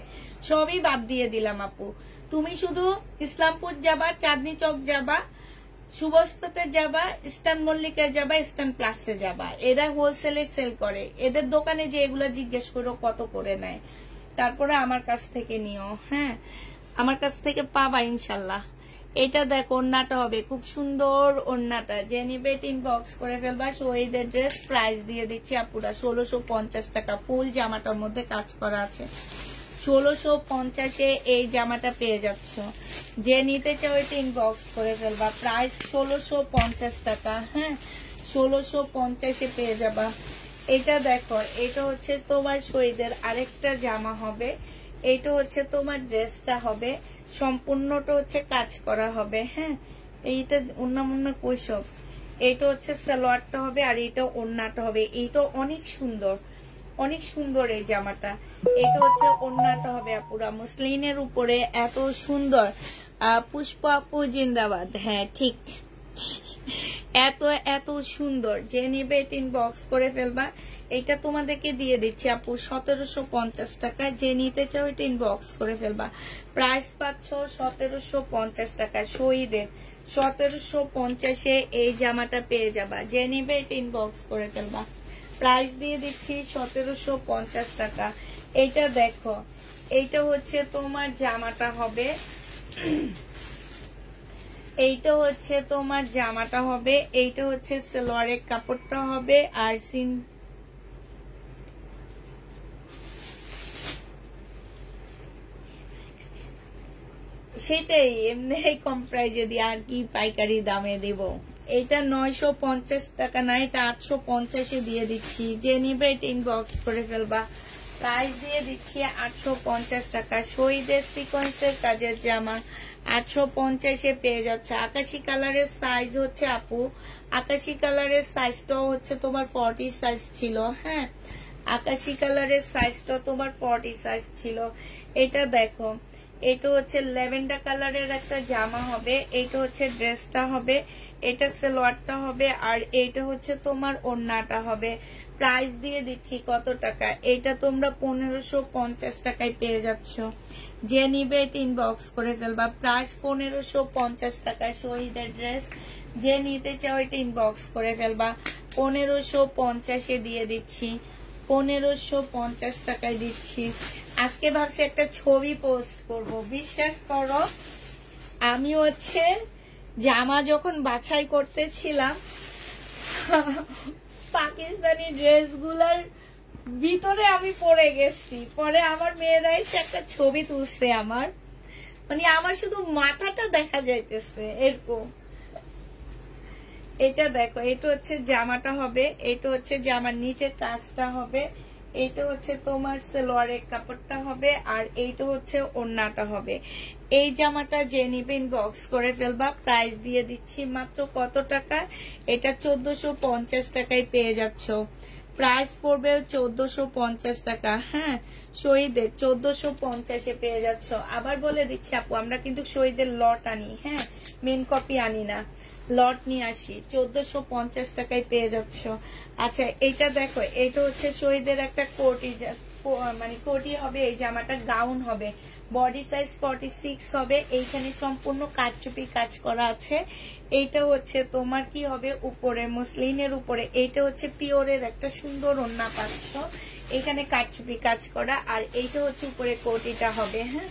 সবই বাদ দিয়ে দিলাম আপু। তুমি শুধু ইসলামপুর যাবা, চাঁদনি চক যাবা, শুভস্তে যাবা, স্টান মল্লিকায় যাবা, স্টান প্লাসে যাবা, এরা হোলসেলে সেল করে। এদের দোকানে যে এগুলা জিজ্ঞেস করো কত করে নেয়, তারপরে আমার কাছ থেকে নিও। হ্যাঁ, আমার কাছ থেকে পাবা ইনশাল্লাহ। এটা দেখো, ওড়নাটা হবে খুব সুন্দর, ওড়নাটা যে নিবে ইনবক্স করে ফেলবা। শহীদের ড্রেস প্রাইস দিয়ে দিচ্ছি আপুরা 1650 টাকা, ফুল জামাটার মধ্যে কাজ করা আছে। 1650-এ এই জামাটা পেয়ে যাচ্ছ, যে নিতে চাও এটা ইনবক্স করে ফেলবা। প্রাইস 1650 টাকা। হ্যাঁ, 1650-এ পেয়ে যাবা। এটা দেখো, এটা হচ্ছে তোমার শহীদের আরেকটা জামা হবে, এটা হচ্ছে তোমার ড্রেসটা হবে, সম্পূর্ণটা হচ্ছে কাজ করা হবে। হ্যাঁ, এইটা অন্য কৈশব, এটা হচ্ছে সালোয়ারটা হবে, আর এটা ওড়নাটা হবে। এইটা অনেক সুন্দর, অনেক সুন্দর এই জামাটা। এটা হচ্ছে ওড়নাটা হবে আপুরা, মুসলিনের উপরে এত সুন্দর। পুষ্পা আপু জিন্দাবাদ। হ্যাঁ ঠিক, এত এত সুন্দর, যে নিবে ইনবক্স করে ফেলবা। এটা তোমাদেরকে দিয়ে দিচ্ছি আপু 1750 টাকা, যে নিতে চাও এটা ইনবক্স করে ফেলবা। প্রাইস পাচ্ছ 1750 টাকা, শহীদের 1750-এ এই জামাটা পেয়ে যাবা, যে নিবে এটা ইনবক্স করে ফেলবা। প্রাইস দিয়ে দিচ্ছি 1750 টাকা। এইটা দেখো, এইটা হচ্ছে তোমার জামাটা হবে, এইটা হচ্ছে তোমার জামাটা হবে, এইটা হচ্ছে সালোয়ারের কাপড়টা হবে, আর সেটাই এমনি কম প্রাইজে দিয়ে আর কি পাইকারি দামে দিব। এটা 950 টাকা না, এটা 850-এ দিয়ে দিচ্ছি, যে নিবে এটা ইনবক্স করে ফেলবা। প্রাইস দিয়ে দিচ্ছি 850 টাকা। শহীদের সিকোয়েন্সের কাজের জামা 850-এ পেয়ে যাচ্ছে। আকাশি কালারের সাইজ হচ্ছে আপু, আকাশি কালারের সাইজটাও হচ্ছে তোমার 40 সাইজ ছিল। হ্যাঁ, আকাশি কালারের সাইজটা তোমার 40 সাইজ ছিল। এটা দেখো, এটা হচ্ছে ল্যাভেন্ডার কালারের একটা জামা হবে, এটা হচ্ছে ড্রেসটা হবে, এটা সালোয়ারটা হবে, আর এইটা হচ্ছে তোমার ওড়নাটা হবে। প্রাইস দিয়ে দিচ্ছি কত টাকা, এটা তোমরা 1550 টাকায় পেয়ে যাচ্ছ, যে নিবে এটা ইনবক্স করে ফেলবা। প্রাইস 1550 টাকায় শহীদের ড্রেস, যে নিতে চাও এটা ইনবক্স করে ফেলবা। 1550-এ দিয়ে দিচ্ছি, 1550 টাকায় দিচ্ছি। আজকে ভাবছি একটা ছবি পোস্ট করব, বিশ্বাস করো আমি হচ্ছে জামা যখন বাছাই করতেছিলাম পাকিস্তানি ড্রেসগুলার ভিতরে আমি পড়ে গেছি, পরে আমার মেয়েরা এসে একটা ছবি তুলছে, আমার মানে আমার শুধু মাথাটা দেখা যাইতেছে এরকম। এটা দেখো, এটা হচ্ছে জামাটা হবে, এটা হচ্ছে জামার নিচের কাজটা হবে, এইটা হচ্ছে তোমার সালোয়ারের কাপড়টা হবে, আর এইটা হচ্ছে ওড়নাটা হবে। এই জামাটা যে নিবে ইনবক্স করে ফেলবা। প্রাইস দিয়ে দিচ্ছি মাত্র কত টাকা, এটা 1450 টাকায় পেয়ে যাচ্ছ। প্রাইস পড়বে 1450 টাকা। হ্যাঁ, শহীদের 1450-এ পেয়ে যাচ্ছ। আবার বলে দিচ্ছি আপু, আমরা কিন্তু শহীদের লট আনি, হ্যাঁ, মেন কপি আনি না, লট নিয়ে আসি। 1450 টাকায় পেয়ে যাচ্ছ। আচ্ছা, এইটা দেখো, এটা হচ্ছে শহীদের একটা কোটি, মানে কোটি হবে, এই জামাটা গাউন হবে, বডি সাইজ 46 হবে। এইখানে সম্পূর্ণ কারচুপি কাজ করা আছে। এইটা হচ্ছে তোমার কি হবে, উপরে মসলিনের উপরে, এইটা হচ্ছে পিওরের একটা সুন্দর ওড়না পাচ্ছ, এখানে কারচুপি কাজ করা। আর এইটা হচ্ছে উপরে কোটিটা হবে। হ্যাঁ,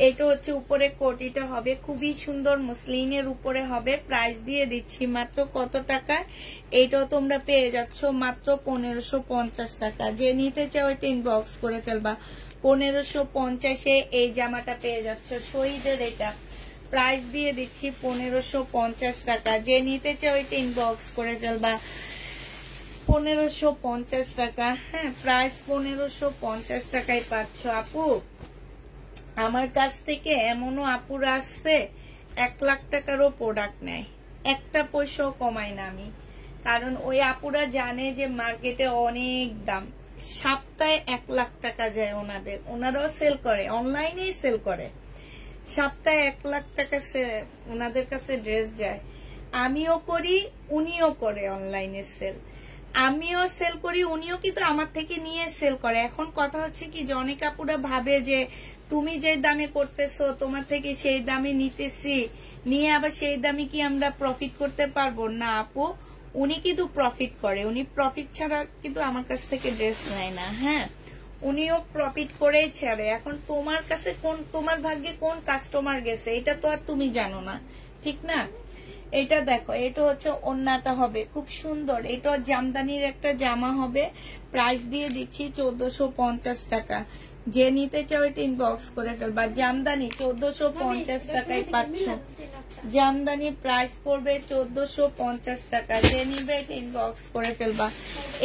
এটা হচ্ছে উপরে কোটিটা হবে, খুবই সুন্দর মসলিনের উপরে হবে। প্রাইস দিয়ে দিচ্ছি মাত্র কত টাকা, এইটাও তোমরা পেয়ে যাচ্ছ মাত্র 1550 টাকা। যে নিতে চাও এটা ইনবক্স করে ফেলবা। 1550-এ এই জামাটা পেয়ে যাচ্ছ শহীদের, এটা প্রাইস দিয়ে দিচ্ছি 1550 টাকা। যে নিতে চাও এটা ইনবক্স করে ফেলবা। 1550 টাকা। হ্যাঁ, প্রাইস 1550 টাকায় পাচ্ছ আপু। আমার কাছ থেকে এমনও আপুরা আসছে 1 লাখ টাকারও প্রোডাক্ট নেয়, একটা পয়সাও কমাই না আমি, কারণ ওই আপুরা জানে যে মার্কেটে অনেক দাম। সপ্তাহে 1 লাখ টাকা যায় ওনাদের, ওনারাও সেল করে, অনলাইনেই সেল করে। সপ্তাহে 1 লাখ টাকা ওনাদের কাছে ড্রেস যায়। আমিও করি, উনিও করে অনলাইনে সেল, আমিও সেল করি, উনিও কিন্তু আমার থেকে নিয়ে সেল করে। এখন কথা হচ্ছে কি, যে অনেক আপুরা ভাবে যে তুমি যে দামে করতেছো তোমার থেকে সেই দামে নিতেছি, নিয়ে আবার সেই দামে কি আমরা প্রফিট করতে পারবো না। আপু, উনি কিন্তু প্রফিট করে, উনি প্রফিট ছাড়া কিন্তু আমার কাছ থেকে ড্রেস নেয় না। হ্যাঁ, উনিও প্রফিট করেই ছাড়ে। এখন তোমার কাছে কোন, তোমার ভাগ্যে কোন কাস্টমার গেছে এটা তো আর তুমি জানো না, ঠিক না। এটা দেখো, এটা হচ্ছে ওড়নাটা হবে খুব সুন্দর, এটা জামদানির একটা জামা হবে। প্রাইস দিয়ে দিচ্ছি 1450 টাকা। যে নিতে চাও এটা ইনবক্স করে ফেলবা। জামদানি 1450 টাকায় পাচ্ছ। জামদানি প্রাইস পড়বে 1450 টাকা। যে নিবে এটা ইনবক্স করে ফেলবা।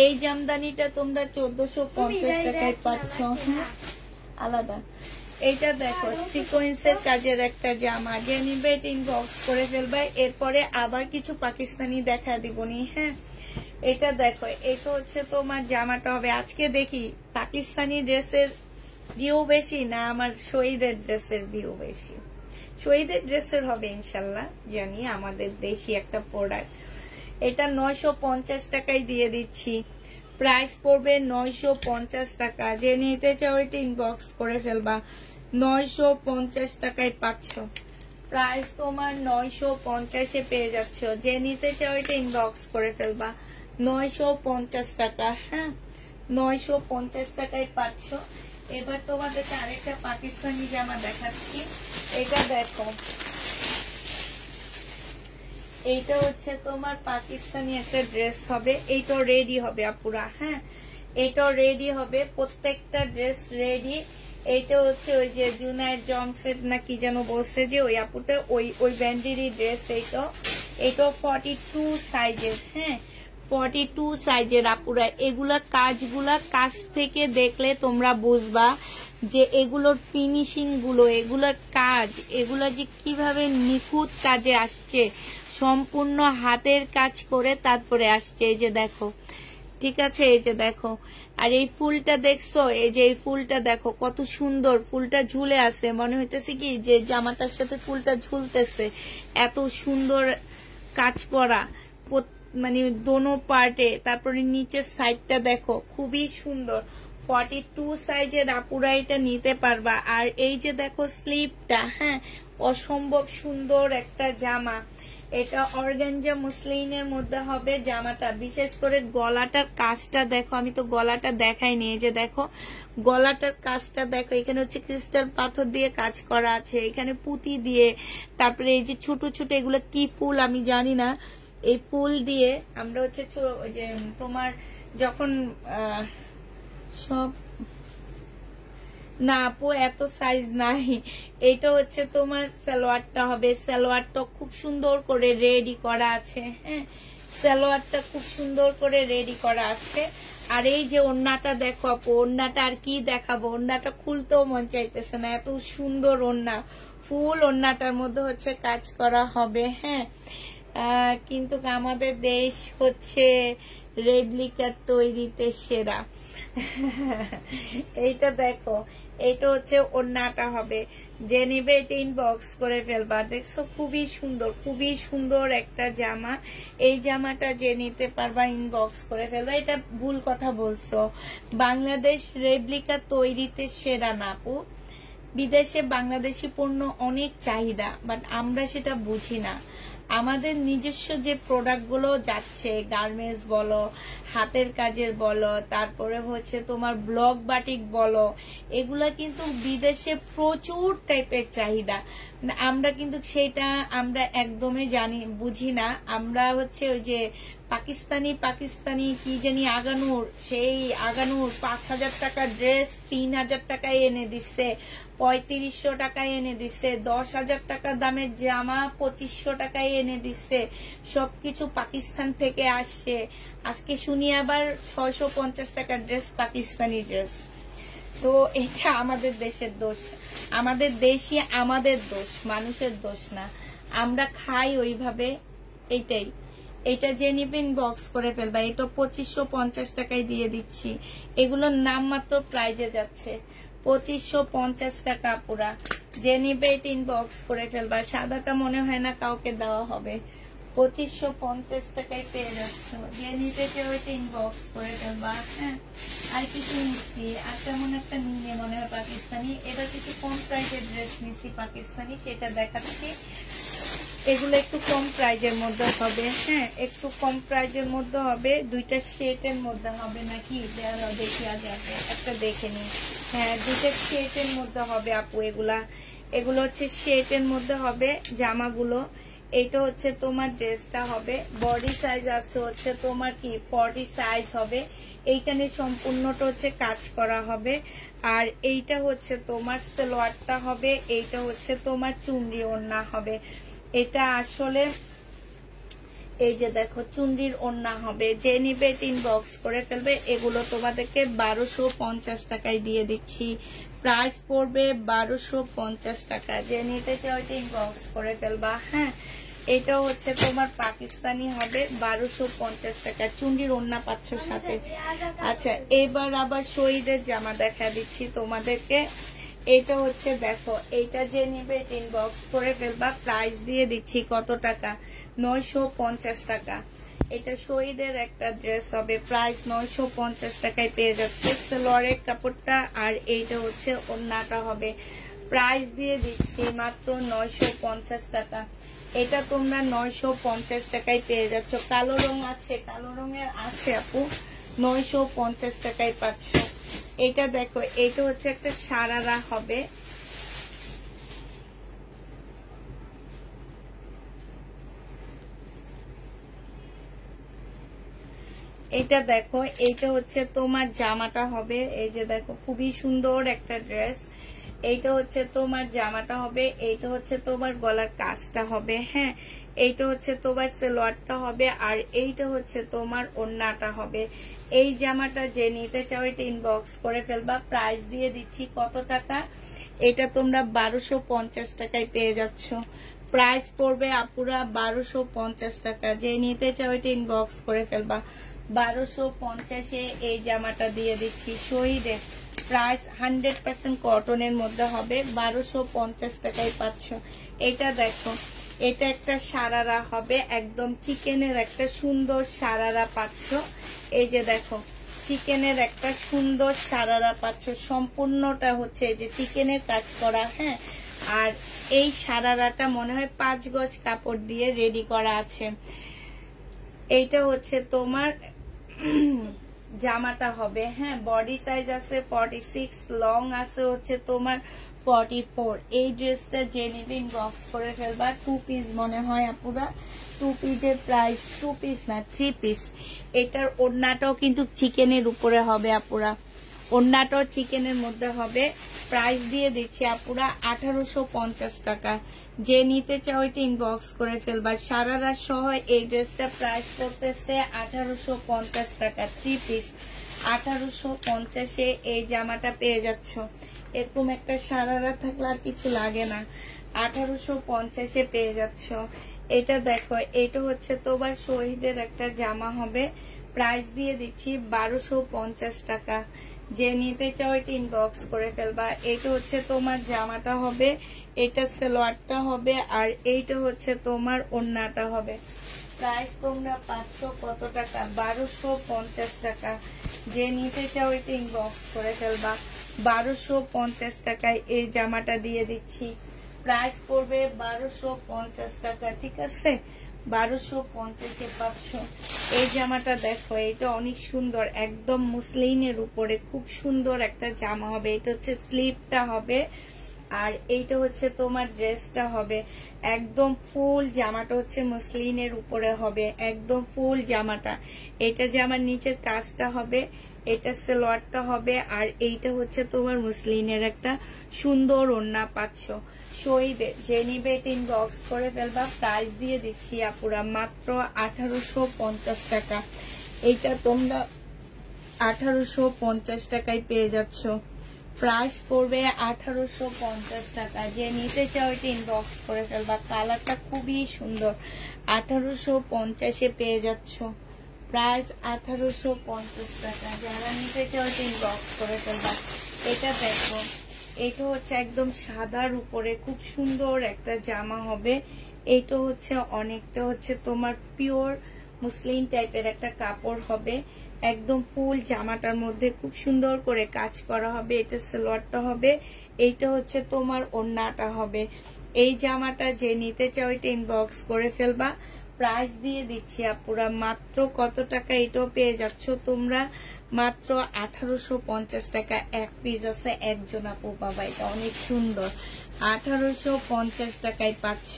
এই জামদানিটা তোমরা 1450 টাকায় পাচ্ছ। হ্যাঁ, আলাদা। এইটা দেখো, সিকোয়েন্সের কাজের একটা জামা। যে নিবে এটা ইনবক্স করে ফেলবা। এরপরে আবার কিছু পাকিস্তানি দেখা দিবনি। হ্যাঁ, এটা দেখো, এটা হচ্ছে তোমার জামাটা হবে। আজকে দেখি পাকিস্তানি ড্রেসের ভিউ বেশি না আমার শহীদের ড্রেসের ভিউ বেশি। শহীদের ড্রেসের হবে ইনশাল্লাহ, জানি, আমাদের দেশি একটা প্রোডাক্ট। এটা 950 টাকায় দিয়ে দিচ্ছি। প্রাইস পড়বে 950 টাকা। যে নিতে চাও এটা ইনবক্স করে ফেলবা। 950 টাকায় পাচ্ছ। প্রাইস তোমার 950-এ পেয়ে যাচ্ছ। যে নিতে চাও এটা ইনবক্স করে ফেলবা। 950 টাকা। হ্যাঁ, 950 টাকায় পাচ্ছ। এবার তোমাদেরকে আরেকটা পাকিস্তানি জামা দেখাচ্ছি। এটা দেখো, এইটা হচ্ছে তোমার পাকিস্তানি একটা ড্রেস হবে। এইটাও রেডি হবে আপুরা। হ্যাঁ, এটাও রেডি হবে, প্রত্যেকটা ড্রেস রেডি। এইটা হচ্ছে ওই যে জুনাইদ জমসেট না কি যেন বলছে যে ওই আপুটা, ওই ব্যান্ডেরই ড্রেস। এইটাও 42 সাইজের। হ্যাঁ, 42 সাইজের আপুরা। এগুলা কাজগুলা কাছ থেকে দেখলে তোমরা বুঝবা যে এগুলোর ফিনিশিং গুলো, এগুলোর কাজ, এগুলো যে কিভাবে নিখুঁত কাজে আসছে, সম্পূর্ণ হাতের কাজ করে তারপরে আসছে। এই যে দেখো, ঠিক আছে, এই যে দেখো। আর এই ফুলটা দেখছো, এই যে এই ফুলটা দেখো কত সুন্দর, ফুলটা ঝুলে আছে, মনে হইতেছে কি যে জামাটার সাথে ফুলটা ঝুলতেছে। এত সুন্দর কাজ করা, মানে দোনো পার্টে। তারপরে নিচের সাইডটা দেখো, খুবই সুন্দর। 42 সাইজের আপুরা এটা নিতে পারবা। আর এই যে দেখো স্লিপটা, হ্যাঁ, অসম্ভব সুন্দর একটা জামা। এটা অর্গানজা মসলিনের মধ্যে হবে জামাটা। বিশেষ করে গলাটার কাজটা দেখো, আমি তো গলাটা দেখাইনি। এই যে দেখো গলাটার কাজটা দেখো, এখানে হচ্ছে ক্রিস্টাল পাথর দিয়ে কাজ করা আছে, এখানে পুঁতি দিয়ে। তারপরে এই যে ছোট ছোট এগুলো কি ফুল আমি জানি না, এই ফুল দিয়ে আমরা হচ্ছে ওই যে তোমার যখন সব না আপু এত সাইজ নাই। এটা হচ্ছে তোমার সালোয়ারটা হবে। সালোয়ারটা খুব সুন্দর করে রেডি করা আছে। হ্যাঁ, সালোয়ারটা খুব সুন্দর করে রেডি করা আছে। আর এই যে ওড়নাটা দেখো আপু, ওড়নাটা আর কি দেখাবো, ওড়নাটা খুলতেও মন চাইতেছে না, এত সুন্দর ওড়না। ফুল ওড়নাটার মধ্যে হচ্ছে কাজ করা হবে। হ্যাঁ, কিন্তু আমাদের দেশ হচ্ছে রেপ্লিকার তৈরিতে সেরা। এইটা দেখো, এটা হচ্ছে ওড়নাটা হবে, যে নিবে এটা ইনবক্স করে ফেলবা। দেখছো খুবই সুন্দর একটা জামা। এই জামাটা যে নিতে পারবা ইনবক্স করে ফেলবা। এটা ভুল কথা বলছো, বাংলাদেশ রেপ্লিকা তৈরিতে সেরা না আপু। বিদেশে বাংলাদেশি পণ্য অনেক চাহিদা, বাট আমরা সেটা বুঝি না। আমাদের নিজস্ব যে প্রোডাক্ট গুলো যাচ্ছে, গার্মেন্টস বলো, হাতের কাজের বলো, তারপরে হচ্ছে তোমার ব্লক বাটিক বলো, এগুলা কিন্তু বিদেশে প্রচুর টাইপের চাহিদা। আমরা কিন্তু সেটা আমরা একদমই বুঝি না। আমরা হচ্ছে ওই যে পাকিস্তানি কি জানি আগানুর, সেই আগানুর 5,000 টাকার ড্রেস 3,000 টাকায় এনে দিচ্ছে, 3500 টাকায় এনে দিচ্ছে, 10,000 টাকা দামের জামা 2500 টাকায় এনে দিচ্ছে। সবকিছু পাকিস্তান থেকে আসছে। আজকে শুনি আবার 650 টাকার ড্রেস পাকিস্তানি ড্রেস। তো এটা আমাদের দেশের দোষ, আমাদের দেশই আমাদের দোষ, মানুষের দোষ না। আমরা খাই ওইভাবে। এইটাই, এটা যে নিবেন বক্স করে ফেলবা। এটা 2550 টাকায় দিয়ে দিচ্ছি। এগুলোর নাম মাত্র প্রাইজে যাচ্ছে 2550 টাকা পুরা। যে নিবে এটা ইনবক্স করে ফেলবা। সাদাটা মনে হয় না কাউকে দেওয়া হবে। 2550 টাকায় পেয়ে যাচ্ছ। যে নিতে কেউ এটা ইনবক্স করে ফেলবা। হ্যাঁ, আর কিছু নিচ্ছি, আর তেমন একটা নিয়ে মনে হয় পাকিস্তানি। এটা কিছু কম প্রাইজের ড্রেস নিচ্ছি পাকিস্তানি, সেটা দেখাচ্ছি। এগুলো একটু কম প্রাইজের মধ্যে হবে। হ্যাঁ, একটু কম প্রাইজের মধ্যে হবে। দুইটা সেটের মধ্যে হবে নাকি দেখি আগে একটা দেখে নি। হ্যাঁ, দুইটা সেটের মধ্যে হবে আপু। এগুলো হচ্ছে সেটের মধ্যে হবে জামাগুলো। এটা হচ্ছে তোমার ড্রেসটা হবে। বডি সাইজ আছে হচ্ছে তোমার কি 40 সাইজ হবে। এইখানে সম্পূর্ণটা হচ্ছে কাজ করা হবে। আর এইটা হচ্ছে তোমার সালোয়ারটা হবে। এইটা হচ্ছে তোমার চুনরি ওড়না হবে। এটা আসলে এই যে দেখো চুনরির ওড়না হবে। যে নিবে ইনবক্স করে ফেলবে। এগুলো তোমাদেরকে 1250 টাকায় দিয়ে দিচ্ছি। প্রাইস পড়বে 1250 টাকা। যে নিতে চাও এটা ইনবক্স করে ফেলবা। হ্যাঁ, এটা হচ্ছে তোমার পাকিস্তানি হবে 1250 টাকা। চুনরির ওড়না পাচ্ছ সাথে। আচ্ছা, এবার আবার শহীদের জামা দেখা দিচ্ছি তোমাদেরকে। এটা হচ্ছে দেখো, এইটা যে নিবে ইনবক্স করে ফেলবা। প্রাইস দিয়ে দিচ্ছি কত টাকা, 950 টাকা। এটা শহীদের একটা ড্রেস হবে। প্রাইস 950 টাকায় পেয়ে যাচ্ছে। সালোয়ারের কাপড়টা আর এইটা হচ্ছে ওড়নাটা হবে। প্রাইস দিয়ে দিচ্ছি মাত্র 950 টাকা। এটা তোমরা 950 টাকায় পেয়ে যাচ্ছ। কালো রং আছে, কালো রঙের আছে আপু, 950 টাকায় পাচ্ছ। এটা দেখো, এটা হচ্ছে একটা সারারা হবে। এটা দেখো, এইটা হচ্ছে তোমার জামাটা হবে। এই যে দেখো, খুবই সুন্দর একটা ড্রেস। এইটা হচ্ছে তোমার জামাটা হবে। এইটা হচ্ছে তোমার গলার কাজটা হবে। হ্যাঁ, এইটা হচ্ছে তোমার সালোয়ারটা হবে। আর এইটা হচ্ছে তোমার ওড়নাটা হবে। এই জামাটা যে নিতে চাও এটা ইনবক্স করে ফেলবা। প্রাইস দিয়ে দিচ্ছি কত টাকা, এটা তোমরা 1250 টাকায় পেয়ে যাচ্ছ। প্রাইস পড়বে আপুরা 1250 টাকা। যে নিতে চাও এটা ইনবক্স করে ফেলবা। 1250-এ এই জামাটা দিয়ে দিচ্ছি শহীদের। প্রাইস 100% কটনের মধ্যে হবে। 1250 টাকায় পাচ্ছ। এটা দেখো, এটা একটা সারারা হবে, একদম চিকেনের একটা সুন্দর সারারা পাচ্ছ। এই যে দেখো, চিকেনের একটা সুন্দর সারারা পাচ্ছ। সম্পূর্ণটা হচ্ছে এই যে চিকেনের কাজ করা। হ্যাঁ, আর এই সারারাটা মনে হয় 5 গজ কাপড় দিয়ে রেডি করা আছে। এইটা হচ্ছে তোমার জামাটা হবে। হ্যাঁ, বডি সাইজ আছে 46, লং আছে হচ্ছে তোমার 44। এই ড্রেসটা যে নিবে ইনবক্স করে ফেলবা। 2 পিস মনে হয় আপুরা। 2 পিসের প্রাইস, 2 পিস না 3 পিস। এটার ওড়নাটাও কিন্তু চিকেনের উপরে হবে আপুরা। ওড়নাটাও চিকেনের মধ্যে হবে। প্রাইস দিয়ে দিচ্ছি আপুরা 1850 টাকা। যে নিতে চাও এটা ইনবক্স করে ফেলবা। সারারা সহ এই ড্রেসটা প্রাইস করতেছে 1850 টাকা। 3 পিস 1850-এ এই জামাটা পেয়ে যাচ্ছ। এরকম একটা সারারা থাকলে আর কিছু লাগে না। 1850-এ পেয়ে যাচ্ছ। এটা দেখো, এটা হচ্ছে তোমার শহীদের একটা জামা হবে। প্রাইস দিয়ে দিচ্ছি 1250 টাকা। যে নিতে চাও এটা ইনবক্স করে ফেলবা। এটা হচ্ছে তোমার জামাটা হবে, এটা সালোয়ারটা হবে, আর এইটা হচ্ছে তোমার ওড়নাটা হবে। প্রাইস তোমরা পাচ্ছ কত টাকা? 1250 টাকা। যে নিতে চাও এটা ইনবক্স করে ফেলবা। 1250 টাকায় এই জামাটা দিয়ে দিচ্ছি। প্রাইস পড়বে 1250 টাকা, ঠিক আছে? 1250-এ পাচ্ছ এই জামাটা। দেখো এটা অনেক সুন্দর, একদম মুসলিনের উপরে খুব সুন্দর একটা জামা হবে। এটা হচ্ছে স্লিভটা হবে, আর এইটা হচ্ছে তোমার ড্রেসটা হবে। একদম ফুল জামাটা হচ্ছে মুসলিনের উপরে হবে, একদম ফুল জামাটা। এটা জামার নিচের কাজটা হবে, এটা সালোয়ারটা হবে, আর এইটা হচ্ছে তোমার মুসলিনের একটা সুন্দর ওড়না পাচ্ছ। শহীদে যে নিবে এটা ইনবক্স করে ফেলবা। প্রাইস দিয়ে দিচ্ছি আপুরা মাত্র 1850 টাকা। এইটা তোমরা 1850 টাকায় পেয়ে যাচ্ছ। প্রাইস পড়বে 1850 টাকা। যে নিতে চাও এটা ইনবক্স করে ফেলবা। কালারটা খুবই সুন্দর, 1850-এ পেয়ে যাচ্ছ। প্রাইস 1850 টাকা। যারা নিতে চাও এটা ইনবক্স করে ফেলবা। এটা দেখো, এটা হচ্ছে একদম সাদার উপরে খুব সুন্দর একটা জামা হবে। এটা হচ্ছে অনেকটা হচ্ছে তোমার পিওর মুসলিম টাইপের একটা কাপড় হবে। একদম ফুল জামাটার মধ্যে খুব সুন্দর করে কাজ করা হবে। এটা সালোয়ারটা হবে, এইটা হচ্ছে তোমার ওড়নাটা হবে। এই জামাটা যে নিতে চাও এটা ইনবক্স করে ফেলবা। প্রাইস দিয়ে দিচ্ছি আপুরা মাত্র কত টাকা? এটাও পেয়ে যাচ্ছ তোমরা মাত্র 1850 টাকা। এক পিস আছে, একজন আপু বাবা, এটা অনেক সুন্দর। 1850 টাকায় পাচ্ছ।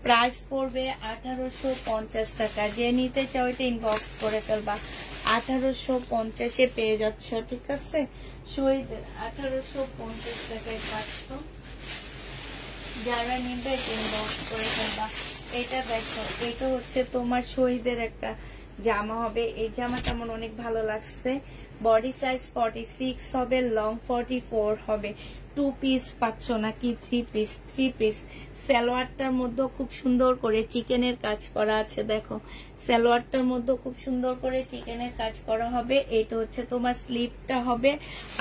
প্রাইস পড়বে 1850 টাকা। যে নিতে চাও এটা ইনবক্স করে ফেলবা। 1850-এ পেয়ে যাচ্ছ, ঠিক আছে? শহীদের 1850 টাকায় পাচ্ছ। যারা নিবে ইনবক্স করে ফেলবা। এটা দেখো, এটা হচ্ছে তোমার শহীদের একটা জামা হবে। এই জামাটা আমার অনেক ভালো লাগছে। বডি সাইজ 46 হবে, লং 44 হবে। 2 পিস পাচ্ছ নাকি 3 পিস? 3 পিস। সালোয়ারটার মধ্যে খুব সুন্দর করে চিকেনের কাজ করা আছে। দেখো সালোয়ারটার মধ্যে খুব সুন্দর করে চিকেনের কাজ করা হবে। এইটা হচ্ছে তোমার স্লিভটা হবে,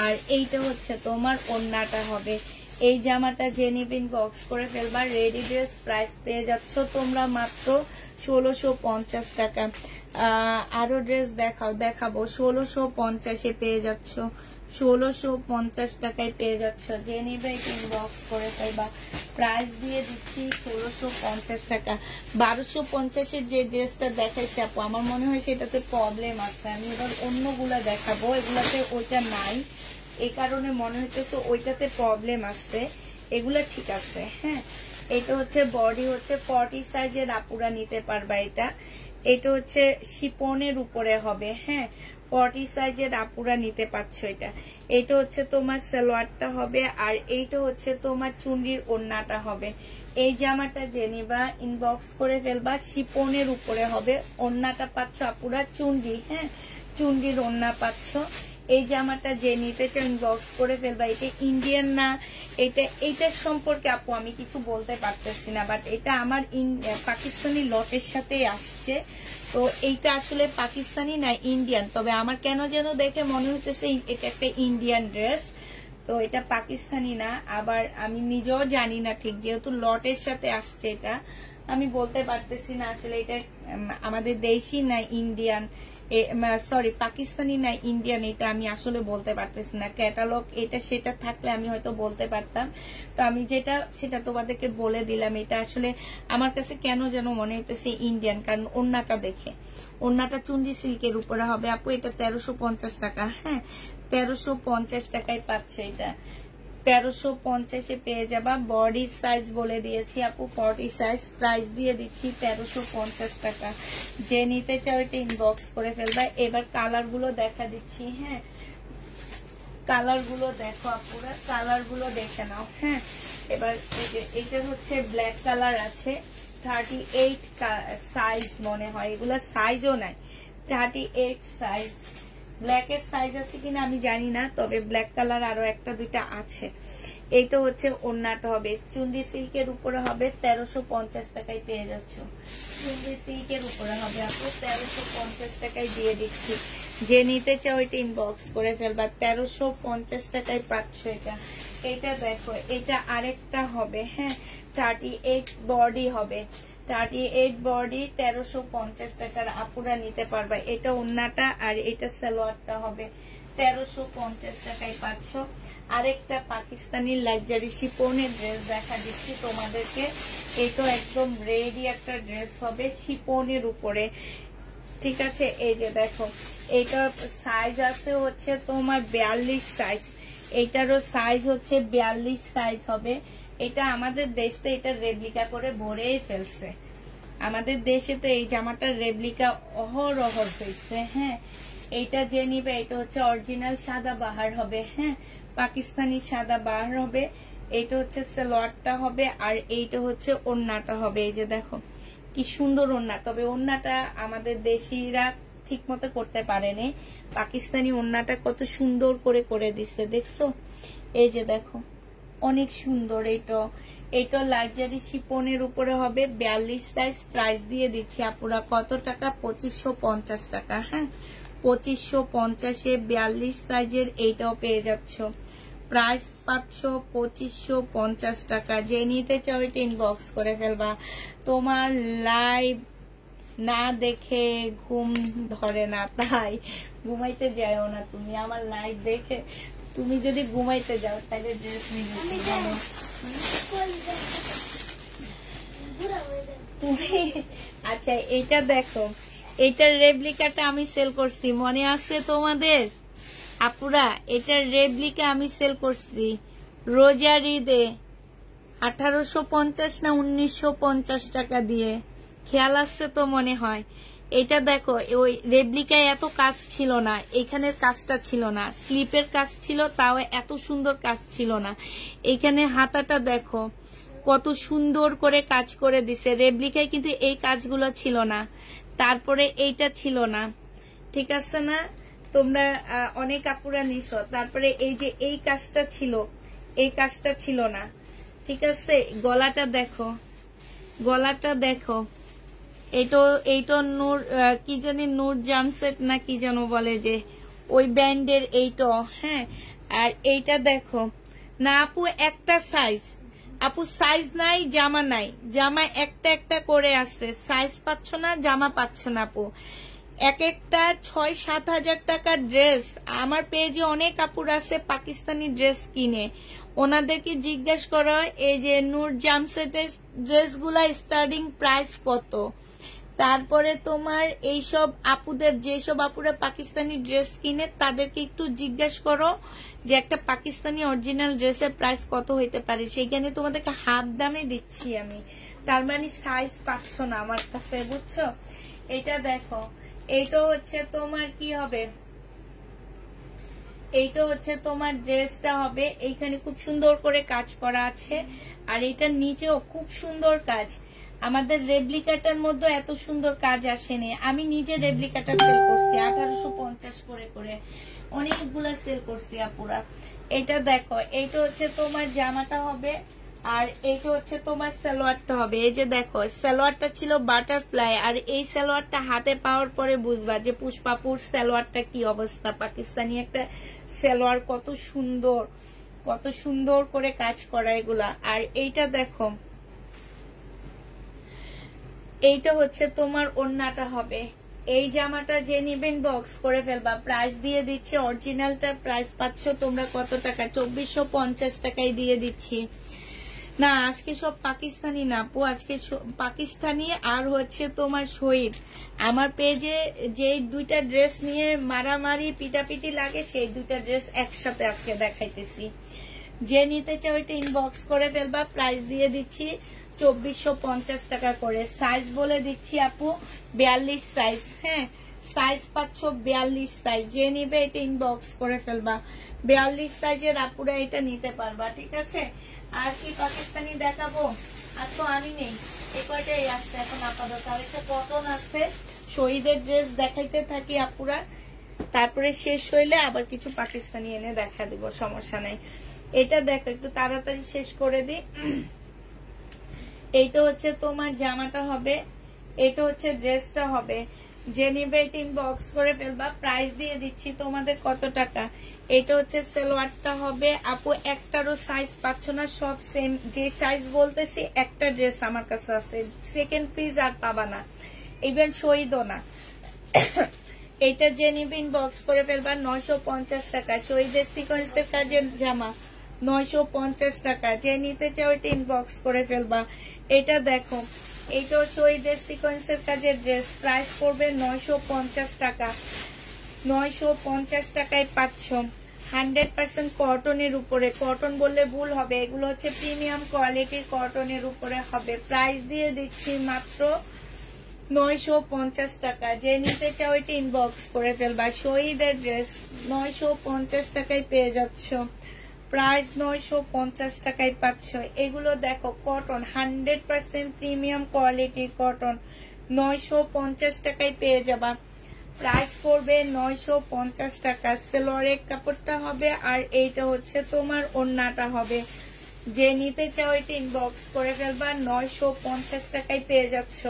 আর এইটা হচ্ছে তোমার ওড়নাটা হবে। এই জামাটা যে নিবেন বক্স করে ফেলবা। রেডি ড্রেস প্রাইস পেয়ে যাচ্ছ তোমরা মাত্র 1650 টাকা। আরো ড্রেস দেখাবো 1650-এ পেয়ে যাচ্ছ। 1650 টাকায় পেয়ে যাচ্ছ। যে নিবে বক্স করে ফেলবা। প্রাইস দিয়ে দিচ্ছি 1650 টাকা। 1250-এর যে ড্রেসটা দেখাইছে আপু, আমার মনে হয় সেটাতে প্রবলেম আছে। আমি এবার অন্যগুলা দেখাবো, এগুলাতে ওইটা নাই, এই কারণে মনে হইতেছে ওইটাতে প্রবলেম আসছে। এগুলা ঠিক আছে। হ্যাঁ, এটা হচ্ছে বডি হচ্ছে 40 সাইজের আপুরা নিতে পারবা। এটা হচ্ছে শিপনের উপরে হবে। হ্যাঁ, 40 সাইজের আপুরা নিতে পারছো। এটা হচ্ছে তোমার সালোয়ারটা হবে, আর এইটা হচ্ছে তোমার চুন্ডির ওড়নাটা হবে। এই জামাটা যে নিবা ইনবক্স করে ফেলবা। শিপনের উপরে হবে, ওড়নাটা পাচ্ছ আপুরা চুন্ডি। হ্যাঁ, চুন্ডির ওড়না পাচ্ছ। এই জামাটা যে নিতে চাও ইনবক্স করে ফেলবা। এটা ইন্ডিয়ান না, এইটার সম্পর্কে আপু আমি কিছু বলতে পারতেছি না, বাট এটা আমার পাকিস্তানি লটের সাথে আসছে। তো এইটা আসলে পাকিস্তানি না ইন্ডিয়ান, তবে আমার কেন যেন দেখে মনে হচ্ছে এটা একটা ইন্ডিয়ান ড্রেস। তো এটা পাকিস্তানি না, আবার আমি নিজেও জানি না ঠিক, যেহেতু লটের সাথে আসছে এটা আমি বলতে পারতেছি না আসলে এটা আমাদের দেশি না ইন্ডিয়ান, সরি পাকিস্তানি না ইন্ডিয়ান, এটা আমি আসলে বলতে পারতেছি না। ক্যাটালগ এটা সেটা থাকলে আমি হয়তো বলতে পারতাম। তো আমি যেটা সেটা তোমাদেরকে বলে দিলাম। এটা আসলে আমার কাছে কেন যেন মনে হইতেছে ইন্ডিয়ান, কারণ ওড়নাটা দেখে। ওড়নাটা চুন্ডি সিল্কের উপরে হবে আপু। এটা 1350 টাকা। হ্যাঁ, 1350 টাকায় পাচ্ছে। এটা 1350-এ পেয়ে যাবা। বডি সাইজ বলে দিয়েছি আপু 40 সাইজ। প্রাইস দিয়ে দিচ্ছি 1350 টাকা। যে নিতে চাও এটা ইনবক্স করে ফেলবা। এবার কালার গুলো দেখা দিচ্ছি। হ্যাঁ, কালার গুলো দেখো আপুরা, কালার গুলো দেখে নাও। হ্যাঁ, এবার এটা হচ্ছে ব্ল্যাক কালার আছে, 38 সাইজ মনে হয়, এগুলা সাইজও নাই, 38 সাইজ। ব্ল্যাকের সাইজ আছে কিনা আমি জানি না, তবে ব্ল্যাক কালার আরো একটা দুইটা আছে। এইটা হচ্ছে ওড়নাটা হবে চুন্ডি সিল্কের উপরে হবে, 1350 টাকায় পেয়ে যাচ্ছ। চুন্ডি সিল্কের উপরে হবে আপু 1350 টাকায় দিয়ে দিচ্ছি। যে নিতে চাও এটা ইনবক্স করে ফেলবা, 1350 টাকায় পাচ্ছ এটা। এটা দেখো, এটা আরেকটা হবে, হ্যাঁ 38 বডি হবে, 38 বডি 1350 টাকার আপুরা নিতে পারবা। এটা ওড়নাটা আর এটা সালোয়ারটা হবে 1350 টাকায় পাচ্ছ। আরেকটা পাকিস্তানি লাক্সারি শিপনের ড্রেস দেখা দিচ্ছি তোমাদেরকে। এটা একদম রেডি একটা ড্রেস হবে শিপনের উপরে, ঠিক আছে। এই যে দেখো, এটার সাইজ আছে হচ্ছে তোমার 42 সাইজ, এটারও সাইজ হচ্ছে 42 সাইজ হবে। এটা আমাদের দেশে এটা রেপ্লিকা করে ভরেই ফেলছে, আমাদের দেশে তো এই জামাটার রেপ্লিকা অহরহ হয়েছে, হ্যাঁ। এইটা যে নিবে এটা হচ্ছে অরিজিনাল সাদা বাহার হবে, হ্যাঁ পাকিস্তানি সাদা বাহার হবে। এটা হচ্ছে সালোয়ারটা হবে আর এইটা হচ্ছে ওড়নাটা হবে। এই যে দেখো কি সুন্দর ওড়না, তবে ওড়নাটা আমাদের দেশিরা ঠিক মতো করতে পারেনি, পাকিস্তানি ওড়নাটা কত সুন্দর করে করে দিচ্ছে দেখছো। এই যে দেখো অনেক সুন্দর। এটা লাক্সারি শিপনের উপরে হবে 42 সাইজ। প্রাইস দিয়ে দিচ্ছি আপুরা কত টাকা, 2550 টাকা, হ্যাঁ 2550-এ 42 সাইজের এইটাও পেয়ে যাচ্ছ। প্রাইস পাচ্ছ 2550 টাকা। যে নিতে চাও এটা ইনবক্স করে ফেলবা। তোমার লাইভ না দেখে ঘুম ধরে না, তাই ঘুমাইতে যাও না তুমি। আমার লাইভ দেখে তুমি যদি ঘুমাইতে যাও তাহলে ড্রেস নিয়ে তুমি। আচ্ছা এটা দেখো, এটার রেপ্লিকাটা আমি সেল করছি, মনে আছে তোমাদের আপুরা? এটার রেপ্লিকা আমি সেল করছি রোজার ঈদে 1850 না 1950 টাকা দিয়ে, খেয়াল আসছে তো মনে হয়। এটা দেখো, ওই রেপ্লিকায় এত কাজ ছিল না, এখানের কাজটা ছিল না, স্লিপের কাজ ছিল, তাও এত সুন্দর কাজ ছিল না। এখানে হাতাটা দেখো কত সুন্দর করে কাজ করে দিছে, রেপ্লিকায় কিন্তু এই কাজগুলো ছিল না। তারপরে এইটা ছিল না, ঠিক আছে না, তোমরা অনেক আপুরা নিছো। তারপরে এই যে এই কাজটা ছিল, এই কাজটা ছিল না, ঠিক আছে। গলাটা দেখো, গলাটা দেখো, এইটা নূর কি জানি নূর জামসেট না কি যেন বলে, যে ওই ব্যান্ডের এইটা, হ্যাঁ। আর এইটা দেখো না আপু, একটা সাইজ আপু, সাইজ নাই, জামা নাই, জামা একটা একটা করে আছে, সাইজ পাচ্ছ না, জামা পাচ্ছ না আপু। এক একটা 6-7 হাজার টাকার ড্রেস। আমার পেজে অনেক আপুর আছে পাকিস্তানি ড্রেস কিনে, ওনাদেরকে জিজ্ঞেস করো এই যে নূর জামসেটের ড্রেসগুলা স্টার্টিং প্রাইস কত। তারপরে তোমার এইসব আপুদের, যেসব আপুরা পাকিস্তানি ড্রেস কিনে তাদেরকে একটু জিজ্ঞেস করো যে একটা পাকিস্তানি অরিজিনাল ড্রেসের প্রাইস কত হইতে পারে, সেইখানে তোমাদেরকে হাফ দামে দিচ্ছি আমি। তার মানে সাইজ পাচ্ছ না আমার কাছে, বুঝছো। এটা দেখো, এইটা হচ্ছে তোমার কি হবে, এইটা হচ্ছে তোমার ড্রেসটা হবে, এইখানে খুব সুন্দর করে কাজ করা আছে, আর এটার নিচেও খুব সুন্দর কাজ। আমাদের রেপ্লিকাটার মধ্যে এত সুন্দর কাজ আসেনি। আমি নিজে রেপ্লিকাটা সেল করছি 1850 করে করে, অনেকগুলা সেল করছি আপুরা। এটা দেখো, এইটা হচ্ছে তোমার জামাটা হবে, আর এইটা হচ্ছে তোমার সালোয়ারটা হবে। এই যে দেখো, সালোয়ারটা ছিল বাটারফ্লাই, আর এই সালোয়ারটা হাতে পাওয়ার পরে বুঝবা যে পুষ্পাপুর সালোয়ারটা কি অবস্থা। পাকিস্তানি একটা সালোয়ার, কত সুন্দর, কত সুন্দর করে কাজ করা এগুলা। আর এইটা দেখো, এইটা হচ্ছে তোমার ওড়নাটা হবে। এই জামাটা যে নিবেন বক্স করে ফেলবা। প্রাইস দিয়ে দিচ্ছি, অরিজিনালটার প্রাইস পাচ্ছ তোমরা কত টাকা, 2450 টাকায় দিয়ে দিচ্ছি। না আজকে সব পাকিস্তানি না আপু, আজকে পাকিস্তানি আর হচ্ছে তোমার শহীদ। আমার পেজে যে দুইটা ড্রেস নিয়ে মারামারি পিটাপিটি লাগে, সেই দুইটা ড্রেস একসাথে আজকে দেখাইতেছি। যে নিতে চাও এটা ইনবক্স করে ফেলবা। প্রাইস দিয়ে দিচ্ছি 2450 টাকা করে। সাইজ বলে দিচ্ছি আপু 42 সাইজ, হ্যাঁ সাইজ পাচ্ছ 42 সাইজ। যে নিবে এটা ইনবক্স করে ফেলবা। 42 সাইজের আপুরা এটা নিতে পারবা, ঠিক আছে। আর কি পাকিস্তানি দেখাবো, আর তো আনি নেই, এই কয়টাই আসছে এখন আপাতত। আর একটা কটন আসছে, শহীদের ড্রেস দেখাইতে থাকি আপুরা। তারপরে শেষ হইলে আবার কিছু পাকিস্তানি এনে দেখা দিব, সমস্যা নাই। এটা দেখো একটু তাড়াতাড়ি শেষ করে দিই। এইটা হচ্ছে তোমার জামাটা হবে, এটা হচ্ছে ড্রেসটা হবে। যে নিবে ইনবক্স করে ফেলবা। প্রাইস দিয়ে দিচ্ছি তোমাদের কত টাকা। এটা হচ্ছে সালোয়ারটা হবে। আপু একটারও সাইজ পাচ্ছ না, সব সেম। যে সাইজ বলতেছি একটা ড্রেস আমার কাছে আছে, সেকেন্ড পিস আর পাবা না, ইভেন শহীদও না। এটা যে নিবে ইনবক্স করে ফেলবা 950 টাকা। শহীদের সিকোয়েন্সের কাজের জামা 950 টাকা। যে নিতে চাও এটা ইনবক্স করে ফেলবা। এটা দেখো, এইটাও শহীদের সিকোয়েন্সের কাজের ড্রেস, প্রাইস পড়বে 950 টাকা। 950 টাকায় পাচ্ছ। 100% কটনের উপরে, কটন বললে ভুল হবে, এগুলো হচ্ছে প্রিমিয়াম কোয়ালিটির কটনের উপরে হবে। প্রাইস দিয়ে দিচ্ছি মাত্র 950 টাকা। যে নিতে চাও এটা ইনবক্স করে ফেলবা। শহীদের ড্রেস 950 টাকায় পেয়ে যাচ্ছ। প্রাইস 950 টাকায় পাচ্ছ। এগুলো দেখো কটন, 100% প্রিমিয়াম কোয়ালিটির কটন, 950 টাকায় পেয়ে যাবা। প্রাইস পড়বে 950 টাকা। সেলোয়ারের কাপড়টা হবে আর এইটা হচ্ছে তোমার ওড়নাটা হবে। যে নিতে চাও এটা ইনবক্স করে ফেলবা। 950 টাকায় পেয়ে যাচ্ছ।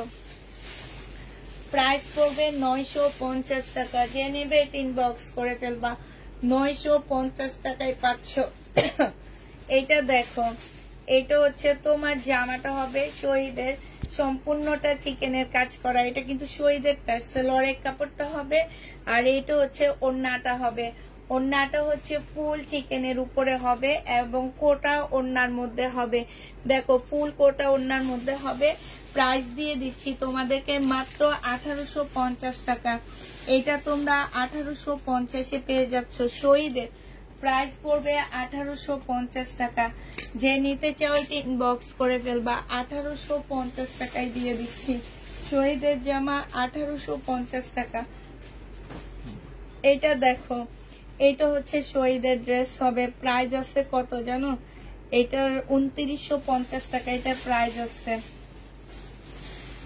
প্রাইস পড়বে 950 টাকা। যে নেবে এটা ইনবক্স করে ফেলবা। 950 টাকায় পাচ্ছ। এইটা দেখো, এটা হচ্ছে তোমার জামাটা হবে শহীদের, সম্পূর্ণটা চিকেনের কাজ করা। এটা কিন্তু শহীদেরটা, সেলোয়ারের কাপড়টা হবে আর এইটা হচ্ছে ওড়নাটা হবে। ওড়নাটা হচ্ছে ফুল চিকেনের উপরে হবে এবং কোটা ওড়নার মধ্যে হবে। দেখো ফুল কোটা ওড়নার মধ্যে হবে। প্রাইস দিয়ে দিচ্ছি তোমাদেরকে মাত্র 1850 টাকা। এটা তোমরা 1850-এ পেয়ে যাচ্ছ। শহীদের প্রাইস পড়বে 1850 টাকা। যে নিতে চাও এটা ইনবক্স করে ফেলবা। 1850 টাকায় দিয়ে দিচ্ছি। শহীদের জামা 1850 টাকা। এটা দেখো, এটা হচ্ছে শহীদের ড্রেস হবে। প্রাইস আছে কত জানো? এটার 2950 টাকা এটার প্রাইস আছে।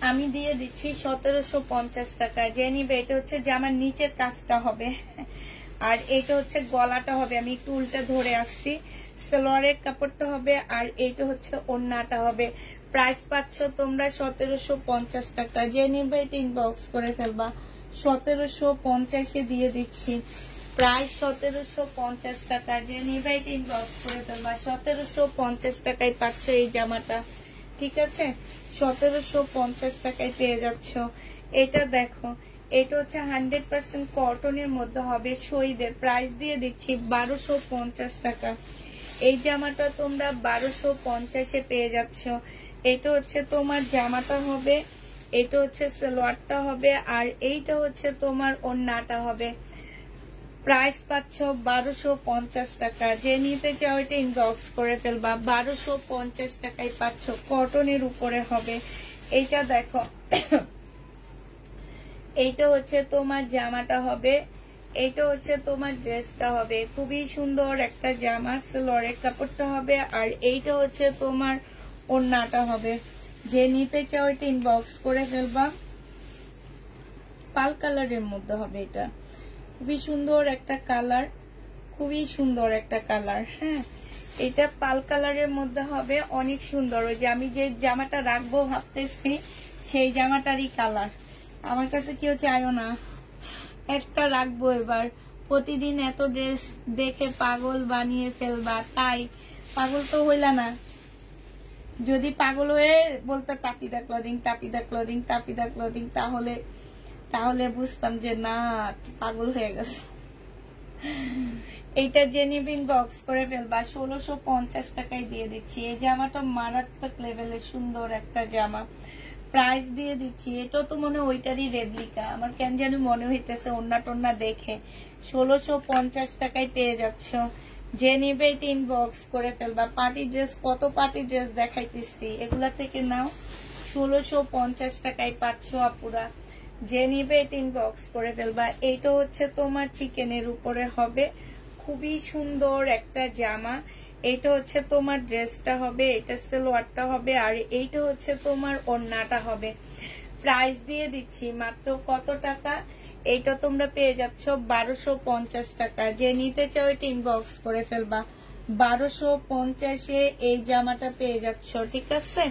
আমি দিয়ে দিচ্ছি 1750 টাকা। যে নিবে এটা হচ্ছে জামার নিচের কাজটা হবে আর এটা হচ্ছে গলাটা হবে। আমি একটু উল্টা ধরে আসছি। সালোয়ারের কাপড়টা হবে আর এইটা হচ্ছে ওড়নাটা হবে। প্রাইস পাচ্ছ তোমরা 1750 টাকা। যে নিবে এটা ইনবক্স করে ফেলবা। 1750-এ দিয়ে দিচ্ছি। প্রাইস 1750 টাকা। যে নিবে এটা ইনবক্স করে ফেলবা। 1750 টাকায় পাচ্ছ এই জামাটা, ঠিক আছে? 1750 টাকায় পেয়ে যাচ্ছ। এটা দেখো, এটা হচ্ছে 100% কটনের মধ্যে হবে শহীদের। প্রাইস দিয়ে দিচ্ছি 1250 টাকা। এই জামাটা তোমরা 1250-এ পেয়ে যাচ্ছ। এটা হচ্ছে তোমার জামাটা হবে, এটা হচ্ছে সালোয়ারটা হবে আর এইটা হচ্ছে তোমার ওড়নাটা হবে। প্রাইস পাচ্ছ 1250 টাকা। যে নিতে চাও এটা ইনবক্স করে ফেলবা। 1250 টাকায় পাচ্ছ, কটনের উপরে হবে। এইটা দেখো, এইটা হচ্ছে তোমার জামাটা হবে, এইটা হচ্ছে তোমার ড্রেসটা হবে। খুবই সুন্দর একটা জামা, সালোয়ারের কাপড়টা হবে আর এইটা হচ্ছে তোমার ওড়নাটা হবে। যে নিতে চাও এটা ইনবক্স করে ফেলবা। পাল কালারের মধ্যে হবে। এটা খুবই সুন্দর একটা কালার, খুবই সুন্দর একটা কালার। হ্যাঁ, এটা পাল কালারের মধ্যে হবে, অনেক সুন্দর। ওই যে আমি যে জামাটা রাখবো ভাবতেছি সেই জামাটারই কালার। আমার কাছে কেউ চাইও না, একটা রাখবো এবার। প্রতিদিন এত ড্রেস দেখে পাগল বানিয়ে ফেলবা, তাই পাগল তো হইলা না। যদি পাগল হয়ে বলতে তাপিদা ক্লদিং, তাপিদা ক্লদিং, তাপিদা ক্লদিং, তাহলে বুঝতাম যে না, পাগল হয়ে গেছে। এইটা জেনিভিন বক্স করে ফেলবা। 1650 টাকায় দিয়ে দিচ্ছি। এই জামাটা মারাত্মক লেভেলের সুন্দর একটা জামা। প্রাইস দিয়ে দিচ্ছি, এটা তো মনে ওইটারই রেপ্লিকা, আমার কেন জানি মনে হইতেছে ওন্না টোন্না দেখে। 1650 টাকায় পেয়ে যাচ্ছ। যে নিবে এটা ইনবক্স করে ফেলবা। পার্টি ড্রেস, কত পার্টি ড্রেস দেখাইতেছি, এগুলা থেকে নাও। 1650 টাকায় পাচ্ছ আপুরা। যে নিবে এটা ইনবক্স করে ফেলবা। এইটা হচ্ছে তোমার চিকেনের উপরে হবে, খুবই সুন্দর একটা জামা। এইটা হচ্ছে তোমার ড্রেসটা হবে, এটা সালোয়ারটা হবে আর এইটা হচ্ছে তোমার ওড়নাটা হবে। প্রাইস দিয়ে দিচ্ছি মাত্র কত টাকা? এইটা তোমরা পেয়ে যাচ্ছ 1250 টাকা। যে নিতে চাও এটা ইনবক্স করে ফেলবা। 1250-এ এই জামাটা পেয়ে যাচ্ছ, ঠিক আছে।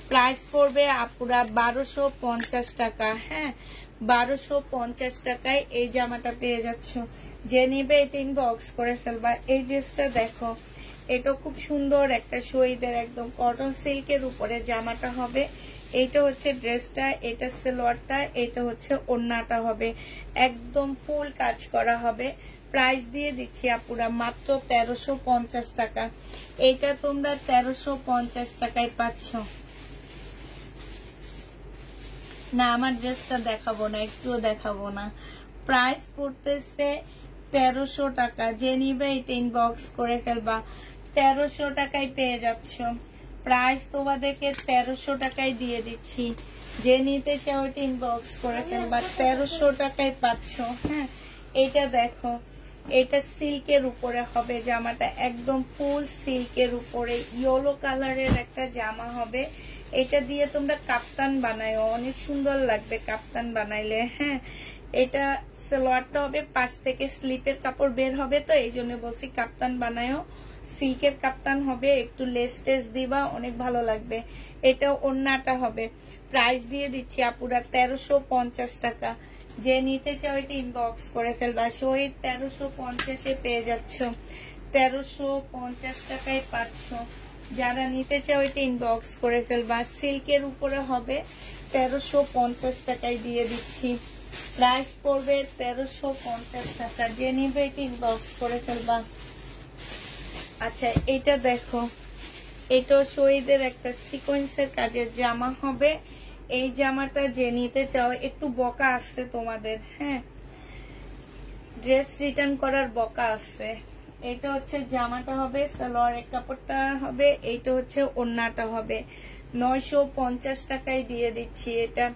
প্রাইস পড়বে আপুরা 1250 টাকা। হ্যাঁ, 1250 টাকায় এই জামাটা পেয়ে যাচ্ছ। যে নিবে এটা ইনবক্স করে ফেলবা। এই ড্রেসটা দেখো, এটা খুব সুন্দর একটা শহীদের একদম কটন সিল্কের উপরে জামাটা হবে। এইটা হচ্ছে ড্রেসটা, এটা সালোয়ারটা, এটা হচ্ছে ওড়নাটা হবে, একদম ফুল কাজ করা হবে। প্রাইস দিয়ে দিচ্ছি আপুরা মাত্র 1350 টাকা। এইটা তোমরা 1350 টাকায় পাচ্ছ। না, আমার ড্রেসটা দেখাবো না, একটুও দেখাবো না। প্রাইস পড়তেছে 1300 টাকা। যে নিবে এটা ইনবক্স করে ফেলবা। 1300 টাকায় পেয়ে যাচ্ছ। প্রাইস তোমাদেরকে 1300 টাকায় দিয়ে দিচ্ছি। যে নিতে চাও এটা ইনবক্স করে ফেলবা। 1300 টাকায় পাচ্ছ। হ্যাঁ, এটা দেখো, এটা সিল্কের উপরে হবে জামাটা, একদম ফুল সিল্কের উপরে ইয়েলো কালারের একটা জামা হবে। এটা দিয়ে তোমরা কাপ্তান বানায়ো, অনেক সুন্দর লাগবে কাপ্তান বানাইলে। হ্যাঁ, এটা সালোয়ারটা হবে, পাশ থেকে স্লিপের কাপড় বের হবে, তো এই জন্য বলছি কাপ্তান বানায়ো। সিল্কের কাপ্তান হবে, একটু লেস টেস দিবা, অনেক ভালো লাগবে। এটা ওড়নাটা হবে। প্রাইস দিয়ে দিচ্ছি আপুরা 1350 টাকা। যে নিতে চাও এটা ইনবক্স করে ফেলবা। শহীদ 1350-এ পেয়ে যাচ্ছ। 1350 টাকায় পাচ্ছ। যারা নিতে চাও এটা ইনবক্স করে ফেলবা। সিল্কের উপরে হবে, 1350 টাকায় দিয়ে দিচ্ছি। প্রাইস পড়বে 1350 টাকা। যে নিবে এটা ইনবক্স করে ফেলবা। আচ্ছা, এটা দেখো, এটা শহীদের একটা সিকোয়েন্সের কাজের জামা হবে। এই জামাটা যে নিতে চাও, একটু বকা আসছে তোমাদের। হ্যাঁ, ড্রেস রিটার্ন করার বকা আসছে। এটা হচ্ছে জামাটা হবে, সালোয়ারের কাপড়টা হবে, এইটা হচ্ছে ওড়নাটা হবে। 950 টাকায় দিয়ে দিচ্ছি এটা।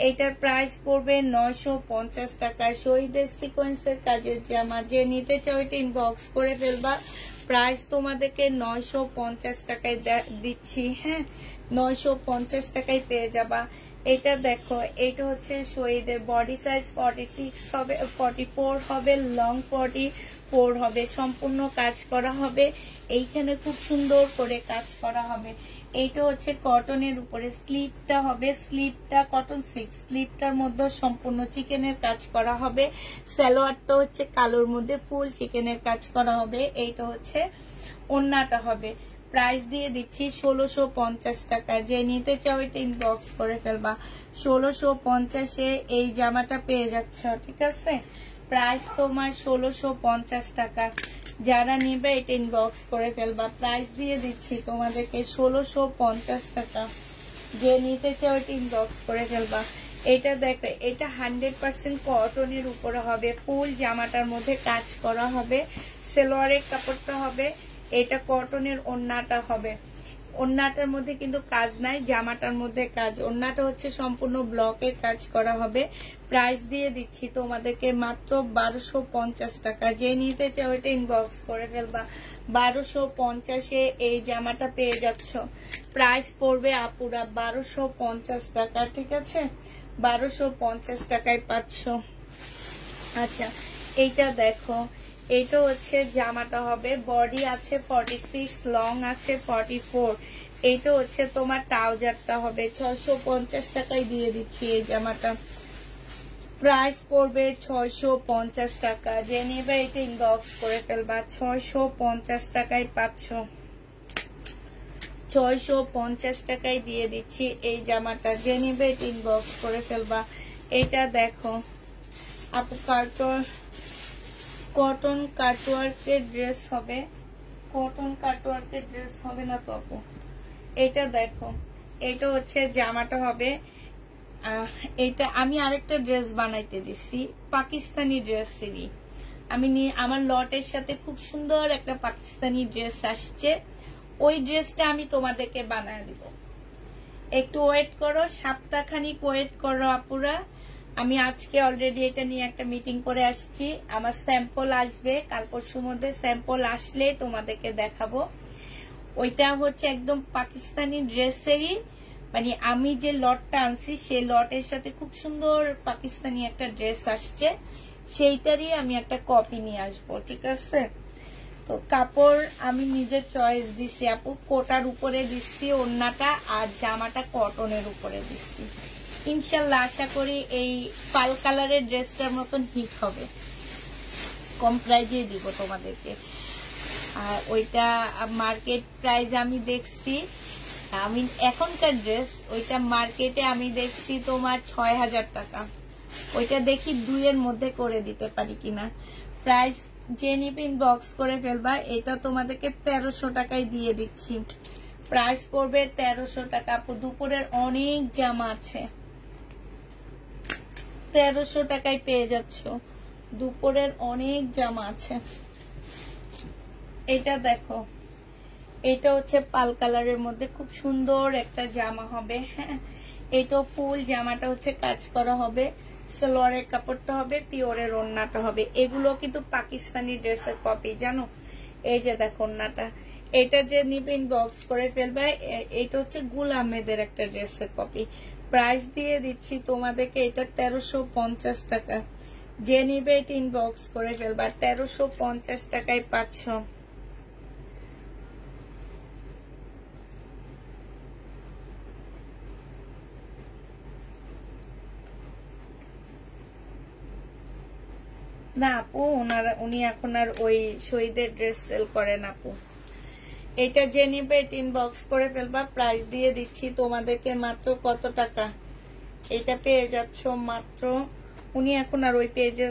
এটার প্রাইস পড়বে 950 টাকায়। শহীদের সিকোয়েন্সের কাজের জামা। যে নিতে চাও এটা ইনবক্স করে ফেলবা। প্রাইস তোমাদেরকে 950 টাকায় দিচ্ছি। হ্যাঁ, 950 টাকায় পেয়ে যাবা। এটা দেখো, এটা হচ্ছে শহীদের বডি সাইজ 46 হবে, 44 হবে, লং 44 হবে, সম্পূর্ণ কাজ করা হবে। এইখানে খুব সুন্দর করে কাজ করা হবে। এইটা হচ্ছে কটনের উপরে, স্লিপটা হবে, স্লিপটা কটন সিল্ক, স্লিপটার মধ্যে সম্পূর্ণ চিকেনের কাজ করা হবে। সালোয়ারটা হচ্ছে কালোর মধ্যে ফুল চিকেনের কাজ করা হবে। এইটা হচ্ছে ওড়নাটা হবে। প্রাইস দিয়ে দিচ্ছি 1650 টাকা। যে নিতে চাও এটা ইনবক্স করে ফেলবা। 1650-এ এই জামাটা পেয়ে যাচ্ছ, ঠিক আছে। প্রাইস তোমার 1650 টাকা। যারা নিবে এটা ইনবক্স করে ফেলবা। প্রাইস দিয়ে দিচ্ছি তোমাদেরকে 1650 টাকা। যে নিতে চাও এটা ইনবক্স করে ফেলবা। এটা দেখো, এটা 100% কটনের উপরে হবে, ফুল জামাটার মধ্যে কাজ করা হবে। সালোয়ারের কাপড়টা হবে, এটা কটনের ওড়নাটা হবে। ওড়নাটার মধ্যে কিন্তু কাজ নাই, জামাটার মধ্যে কাজ। ওড়নাটা হচ্ছে সম্পূর্ণ ব্লকের কাজ করা হবে। প্রাইস দিয়ে দিচ্ছি তোমাদেরকে মাত্র 1250 টাকা। যে নিতে চাও এটা ইনবক্স করে ফেলবা। 1250-এ এই জামাটা পেয়ে যাচ্ছ। প্রাইস পড়বে আপুরা 1250 টাকা, ঠিক আছে। 1250 টাকায় পাচ্ছ। আচ্ছা, এইটা দেখো, এইটা হচ্ছে জামাটা হবে, বডি আছে 46, লং আছে 44। এইটা হচ্ছে তোমার ট্রাউজারটা হবে। 650 টাকায় দিয়ে দিচ্ছি এই জামাটা। প্রাইস পড়বে 650 টাকা। যে নেবে এটা ইনবক্স করে ফেলবা। 650 টাকায় পাচ্ছ। 650 টাকায় দিয়ে দিচ্ছি এই জামাটা। যে নেবে এটা ইনবক্স করে ফেলবা। এটা দেখো আপু, কটন কাটওয়ার্কের ড্রেস হবে, কটন কাটওয়ার্কের ড্রেস হবে না তো আপু। এটা দেখো, এটা হচ্ছে জামাটা হবে। এটা আমি আরেকটা ড্রেস বানাইতে দিছি, পাকিস্তানি ড্রেসেরই। আমি আমার লটের সাথে খুব সুন্দর একটা পাকিস্তানি ড্রেস আসছে, ওই ড্রেসটা আমি তোমাদেরকে বানায় দিব। একটু ওয়েট করো, সপ্তাহখানিক ওয়েট করো আপুরা। আমি আজকে অলরেডি এটা নিয়ে একটা মিটিং করে আসছি। আমার স্যাম্পল আসবে কাল পরশুর মধ্যে। স্যাম্পল আসলে তোমাদেরকে দেখাবো। ওইটা হচ্ছে একদম পাকিস্তানি ড্রেসেরই মানে আমি যে লটটা আনছি সেই লটের সাথে খুব সুন্দর পাকিস্তানি একটা ড্রেস আসছে, সেইটারই আমি একটা কপি নিয়ে আসবো, ঠিক আছে। তো কাপড় আমি নিজের চয়েস দিচ্ছি আপু, কোটার উপরে দিচ্ছি ওড়নাটা, আর জামাটা কটনের উপরে দিচ্ছি। ইনশাল্লাহ আশা করি এই পাল কালারের ড্রেসটার মতন হিট হবে। কম প্রাইজে দিব তোমাদেরকে। আর ওইটা মার্কেট প্রাইস আমি দেখছি, আমি এখনকার ড্রেস ওইটা মার্কেটে আমি দেখছি তোমার 6000 টাকা। ওইটা দেখি 2 এর মধ্যে করে দিতে পারি কিনা। প্রাইস যে নিবে ইনবক্স করে ফেলবা। এটা তোমাদেরকে 1300 টাকায় দিয়ে দিচ্ছি। প্রাইস পড়বে 1300 টাকা। আপু দুপুরের অনেক জামা আছে, 1300 টাকায় পেয়ে যাচ্ছ। দুপুরের অনেক জামা আছে। এটা দেখো, এটা হচ্ছে পাল কালারের মধ্যে খুব সুন্দর একটা জামা হবে। হ্যাঁ, এটা ফুল জামাটা হচ্ছে কাজ করা হবে, সালোয়ারের কাপড়টা হবে, পিওরের ওড়নাটা হবে। এগুলো কিন্তু পাকিস্তানি ড্রেসের কপি, জানো। এই যে দেখো ওড়নাটা, এটা যে নিবে ইনবক্স করে ফেলবে। এটা হচ্ছে গুল আহমেদের একটা ড্রেসের কপি। প্রাইস দিয়ে দিচ্ছি তোমাদেরকে এটা 1350 টাকা। যে নিবে এটা ইনবক্স করে ফেলবা, 1350 টাকায় পাচ্ছ। না আপু, উনি এখন আর ওই শহীদের ড্রেস সেল করেন আপু। এটা যে নিবে এটা ইনবক্স করে ফেলবা। প্রাইস দিয়ে দিচ্ছি তোমাদেরকে মাত্র কত টাকা, এটা পেয়ে যাচ্ছ মাত্র। উনি এখন আর ওই পেজে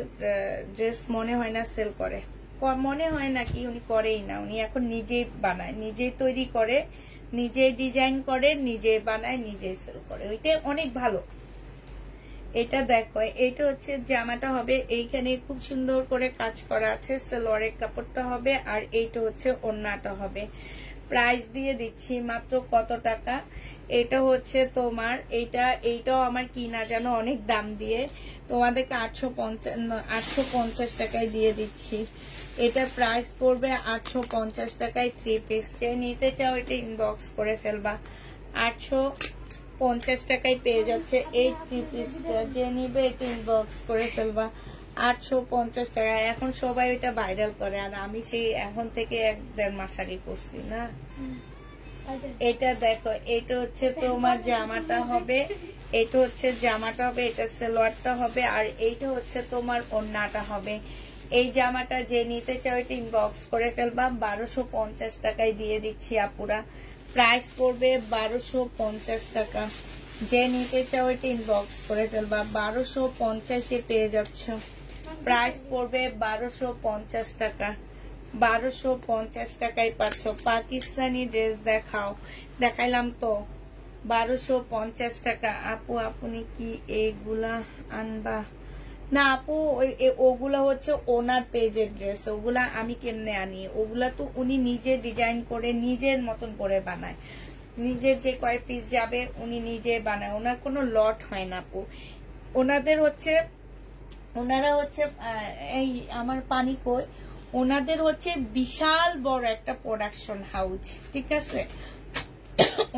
ড্রেস মনে হয় না সেল করে, মনে হয় না কি উনি করেই না। উনি এখন নিজেই বানায়, নিজেই তৈরি করে, নিজেই ডিজাইন করে, নিজেই বানায়, নিজেই সেল করে। ওইটা অনেক ভালো। এটা দেখো, এটা হচ্ছে জামাটা হবে, এইখানে খুব সুন্দর করে কাজ করা আছে, সালোয়ারের কাপড়টা হবে, আর এইটা হচ্ছে ওড়নাটা হবে। প্রাইস দিয়ে দিচ্ছি মাত্র কত টাকা, এটা হচ্ছে তোমার এইটাও আমার কিনা যেন অনেক দাম দিয়ে, তোমাদেরকে 850 টাকায় দিয়ে দিচ্ছি। এটা প্রাইস পড়বে 850 টাকায় 3 পিস। যে নিতে চাও এটা ইনবক্স করে ফেলবা। 850 টাকায় পেয়ে যাচ্ছে এই 3 পিসটা। যে নিবে এটা ইনবক্স করে ফেলবা। 850 টাকা। এখন সবাই ওইটা ভাইরাল করে, আর আমি সেই এখন থেকে 1-1.5 মাস আগে করছি না। এটা দেখো, এটা হচ্ছে তোমার জামাটা হবে, এটা হচ্ছে জামাটা হবে, এটা সালোয়ারটা হবে, আর এইটা হচ্ছে তোমার ওড়নাটা হবে। এই জামাটা যে নিতে চাও এটা ইনবক্স করে ফেলবা। 1250 টাকায় দিয়ে দিচ্ছি আপুরা। প্রাইস পড়বে 1250 টাকা। যে নিতে চাও এটা ইনবক্স করে ফেলবা। 1250-এ পেয়ে যাচ্ছ। প্রাইস পড়বে 1250 টাকা। 1250 টাকায় পাচ্ছ। পাকিস্তানি ড্রেস দেখাও, দেখাইলাম তো। 1250 টাকা। আপু আপনি কি এগুলা আনবা? না আপু, ওগুলা হচ্ছে ওনার পেজের ড্রেস, ওগুলা আমি কেমনে আনি? ওগুলা তো উনি নিজে ডিজাইন করে নিজের মতন করে বানায়। নিজের যে কয় পিস যাবে উনি নিজে বানায়, ওনার কোনো লট হয় না আপু। ওনারা হচ্ছে এই আমার পানি কই, ওনাদের হচ্ছে বিশাল বড় একটা প্রোডাকশন হাউস, ঠিক আছে।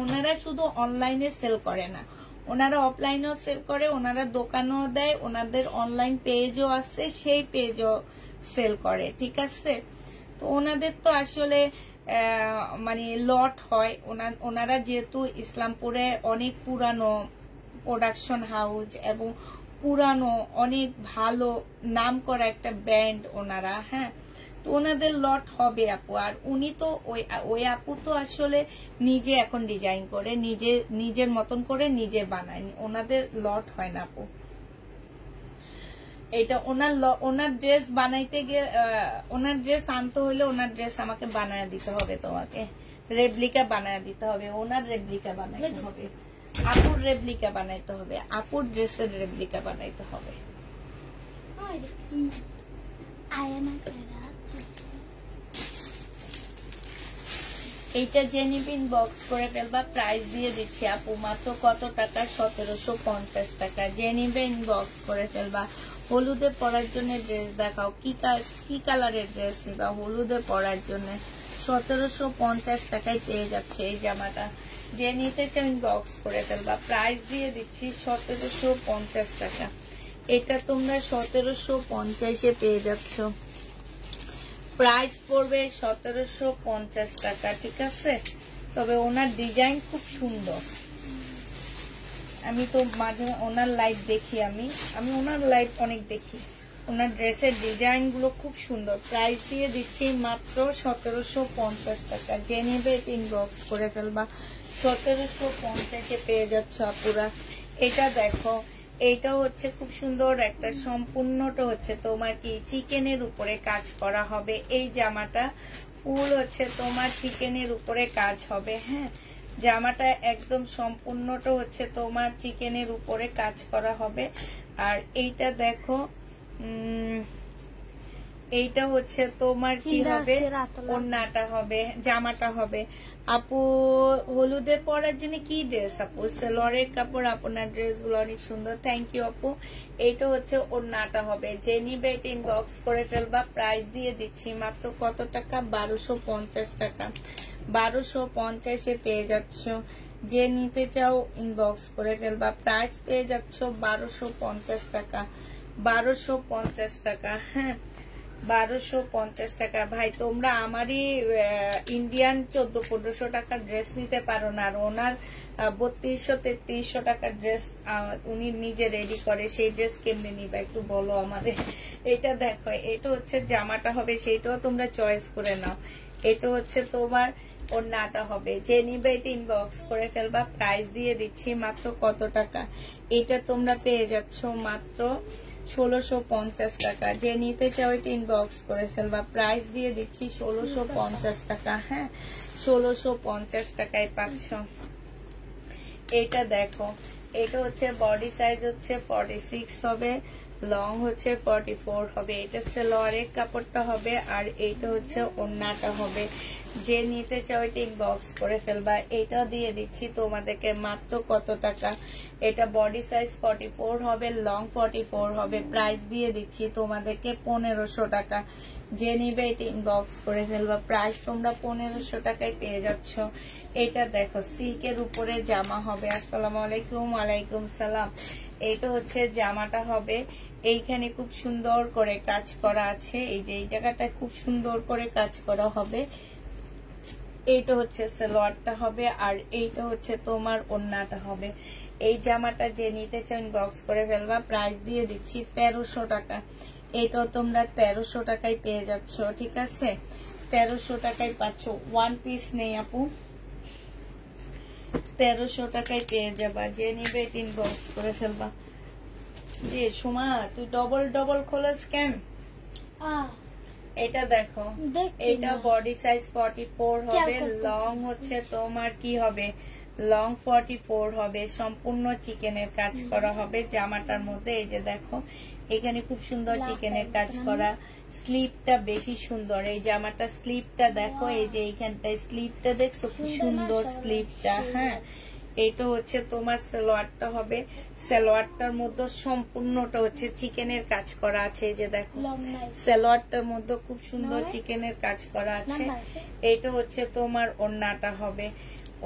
ওনারা শুধু অনলাইনে সেল করে না, ওনারা অফলাইনেও সেল করে, ওনারা দোকানও দেয়, ওনাদের অনলাইন পেজও আছে, সেই পেজও সেল করে, ঠিক আছে। তো ওনাদের তো আসলে মানে লট হয়। ওনারা যেহেতু ইসলামপুরে অনেক পুরানো প্রোডাকশন হাউস এবং পুরানো অনেক ভালো নাম করা একটা ব্র্যান্ড ওনারা, হ্যাঁ। তো ওনাদের লট হবে আপু। আর উনি তো ওই আপু তো আসলে নিজে এখন ডিজাইন করে, নিজের মতন করে নিজে বানায়, ওনাদের লট হয় না আপু। এটা ওনার ড্রেস বানাইতে গিয়ে, ওনার ড্রেস আনতে হইলে ওনার ড্রেস আমাকে বানায় দিতে হবে, তোমাকে রেপ্লিকা বানায় দিতে হবে। ওনার রেপ্লিকা বানাইতে হবে, আপুর রেপ্লিকা বানাইতে হবে, আপুর ড্রেসের রেপ্লিকা বানাইতে হবে। এইটা যে নিবে ইনবক্স করে ফেলবা। প্রাইস দিয়ে দিচ্ছি আপু মাত্র কত টাকা, 1750 টাকা। যে নিবে ইনবক্স করে ফেলবা। হলুদে পরার জন্য ড্রেস দেখাও, কি কালারের ড্রেস নিবা হলুদে পরার জন্য। 1750 টাকায় পেয়ে যাচ্ছে এই জামাটা। যে নিতে চাও ইনবক্স করে ফেলবা। প্রাইস দিয়ে দিচ্ছি 1750 টাকা। এটা তোমরা 1750-এ পেয়ে যাচ্ছ। প্রাইস পড়বে 1750 টাকা, ঠিক আছে। তবে ওনার ডিজাইন খুব সুন্দর। আমি তো মাঝে ওনার লাইভ দেখি, আমি ওনার লাইভ অনেক দেখি। ওনার ড্রেসের ডিজাইন গুলো খুব সুন্দর। প্রাইস দিয়ে দিচ্ছি মাত্র 1750 টাকা। যে নেবে ইনবক্স করে ফেলবা। 1750-এ পেয়ে যাচ্ছ আপুরা। এটা দেখো, এইটা হচ্ছে খুব সুন্দর একটা, সম্পূর্ণটা হচ্ছে তোমার কি চিকেনের উপরে কাজ করা হবে। এই জামাটা ফুল হচ্ছে তোমার চিকেনের উপরে কাজ হবে। হ্যাঁ, জামাটা একদম সম্পূর্ণটা হচ্ছে তোমার চিকেনের উপরে কাজ করা হবে। আর এইটা দেখো, এইটা হচ্ছে তোমার কি হবে, ওড়নাটা হবে, জামাটা হবে। আপু হলুদের পরার জন্য কি ড্রেস আপু? সালোয়ারের কাপড়। আপনার ড্রেস গুলো অনেক সুন্দর, থ্যাংক ইউ আপু। এইটা হচ্ছে ওড়নাটা হবে। যে নিবে এটা ইনবক্স করে ফেলবা। প্রাইস দিয়ে দিচ্ছি মাত্র কত টাকা? 1250 টাকা। 1250-এ পেয়ে যাচ্ছ। যে নিতে চাও ইনবক্স করে ফেলবা। প্রাইস পেয়ে যাচ্ছ 1250 টাকা। 1250 টাকা। হ্যাঁ, 1250 টাকা। ভাই তোমরা আমারই ইন্ডিয়ান 1400-1500 টাকার ড্রেস নিতে পারো না। আর ওনার 3200-3300 টাকার ড্রেস উনি নিজে রেডি করে। সেই ড্রেস কেমনে নিবা একটু বলো আমাদের। এটা দেখো, এটা হচ্ছে জামাটা হবে, সেইটাও তোমরা চয়েস করে নাও। এটা হচ্ছে তোমার ওড়নাটা হবে। যে নিবে এটা ইনবক্স করে ফেলবা। প্রাইস দিয়ে দিচ্ছি মাত্র কত টাকা? এটা তোমরা পেয়ে যাচ্ছ মাত্র 1650 টাকা। যে নিতে চাও এটা ইনবক্স করে ফেলবা। প্রাইস দিয়ে দিচ্ছি 1650 টাকা। হ্যাঁ, 1650 টাকায় পাচ্ছ। এটা দেখো, এটা হচ্ছে বডি সাইজ হচ্ছে 46 হবে, লং হচ্ছে 44 হবে। এটা সালোয়ারের কাপড়টা হবে, আর এইটা হচ্ছে ওড়নাটা হবে। যে নিতে চাও এটা ইনবক্স করে ফেলবা। এটা দিয়ে দিচ্ছি তোমাদেরকে মাত্র কত টাকা? এটা বডি সাইজ 44 হবে, লং 44 হবে। প্রাইস দিয়ে দিচ্ছি তোমাদেরকে 1500 টাকা। যে নিবে এটা ইনবক্স করে ফেলবা। প্রাইস তোমরা 1500 টাকায় পেয়ে যাচ্ছ। এটা দেখো, সিল্কের উপরে জামা হবে। আসসালামু আলাইকুম। ওয়ালাইকুম সালাম। এটা হচ্ছে জামাটা হবে। এইখানে খুব সুন্দর করে কাজ করা আছে। এই যে এই জায়গাটা খুব সুন্দর করে কাজ করা হবে। এইটা হচ্ছে সালোয়ারটা হবে, আর এইটা হচ্ছে তোমার ওড়নাটা হবে। এই জামাটা যে নিতে চাও ইনবক্স করে ফেলবা। প্রাইস দিয়ে দিচ্ছি 1300 টাকা। এটাও তোমরা 1300 টাকায় পেয়ে যাচ্ছ, ঠিক আছে। 1300 টাকায় পাচ্ছ। ওয়ান পিস নেই আপু, 1300 টাকায় পেয়ে যাবা। যে নিবে ইনবক্স করে ফেলবা। যে সুমা তুই ডবল ডবল খোলাস কেন? এটা দেখো, এটা বডি সাইজ 44 হবে, লং হচ্ছে তোমার কি হবে, লং 44 হবে। সম্পূর্ণ চিকেনের কাজ করা হবে জামাটার মধ্যে। এই যে দেখো, এখানে খুব সুন্দর চিকেনের কাজ করা। স্লিপটা বেশি সুন্দর। এই জামাটা স্লিপটা দেখো, এই যে এইখানটায় স্লিপটা দেখছো, খুব সুন্দর স্লিপটা। হ্যাঁ, এটা হচ্ছে তোমার সালোয়ারটা হবে। সালোয়ারটার মধ্যে সম্পূর্ণটা হচ্ছে চিকেনের কাজ করা আছে। এই যে দেখো, সালোয়ারটার মধ্যে খুব সুন্দর চিকেনের কাজ করা আছে। এটা হচ্ছে তোমার ওড়নাটা হবে।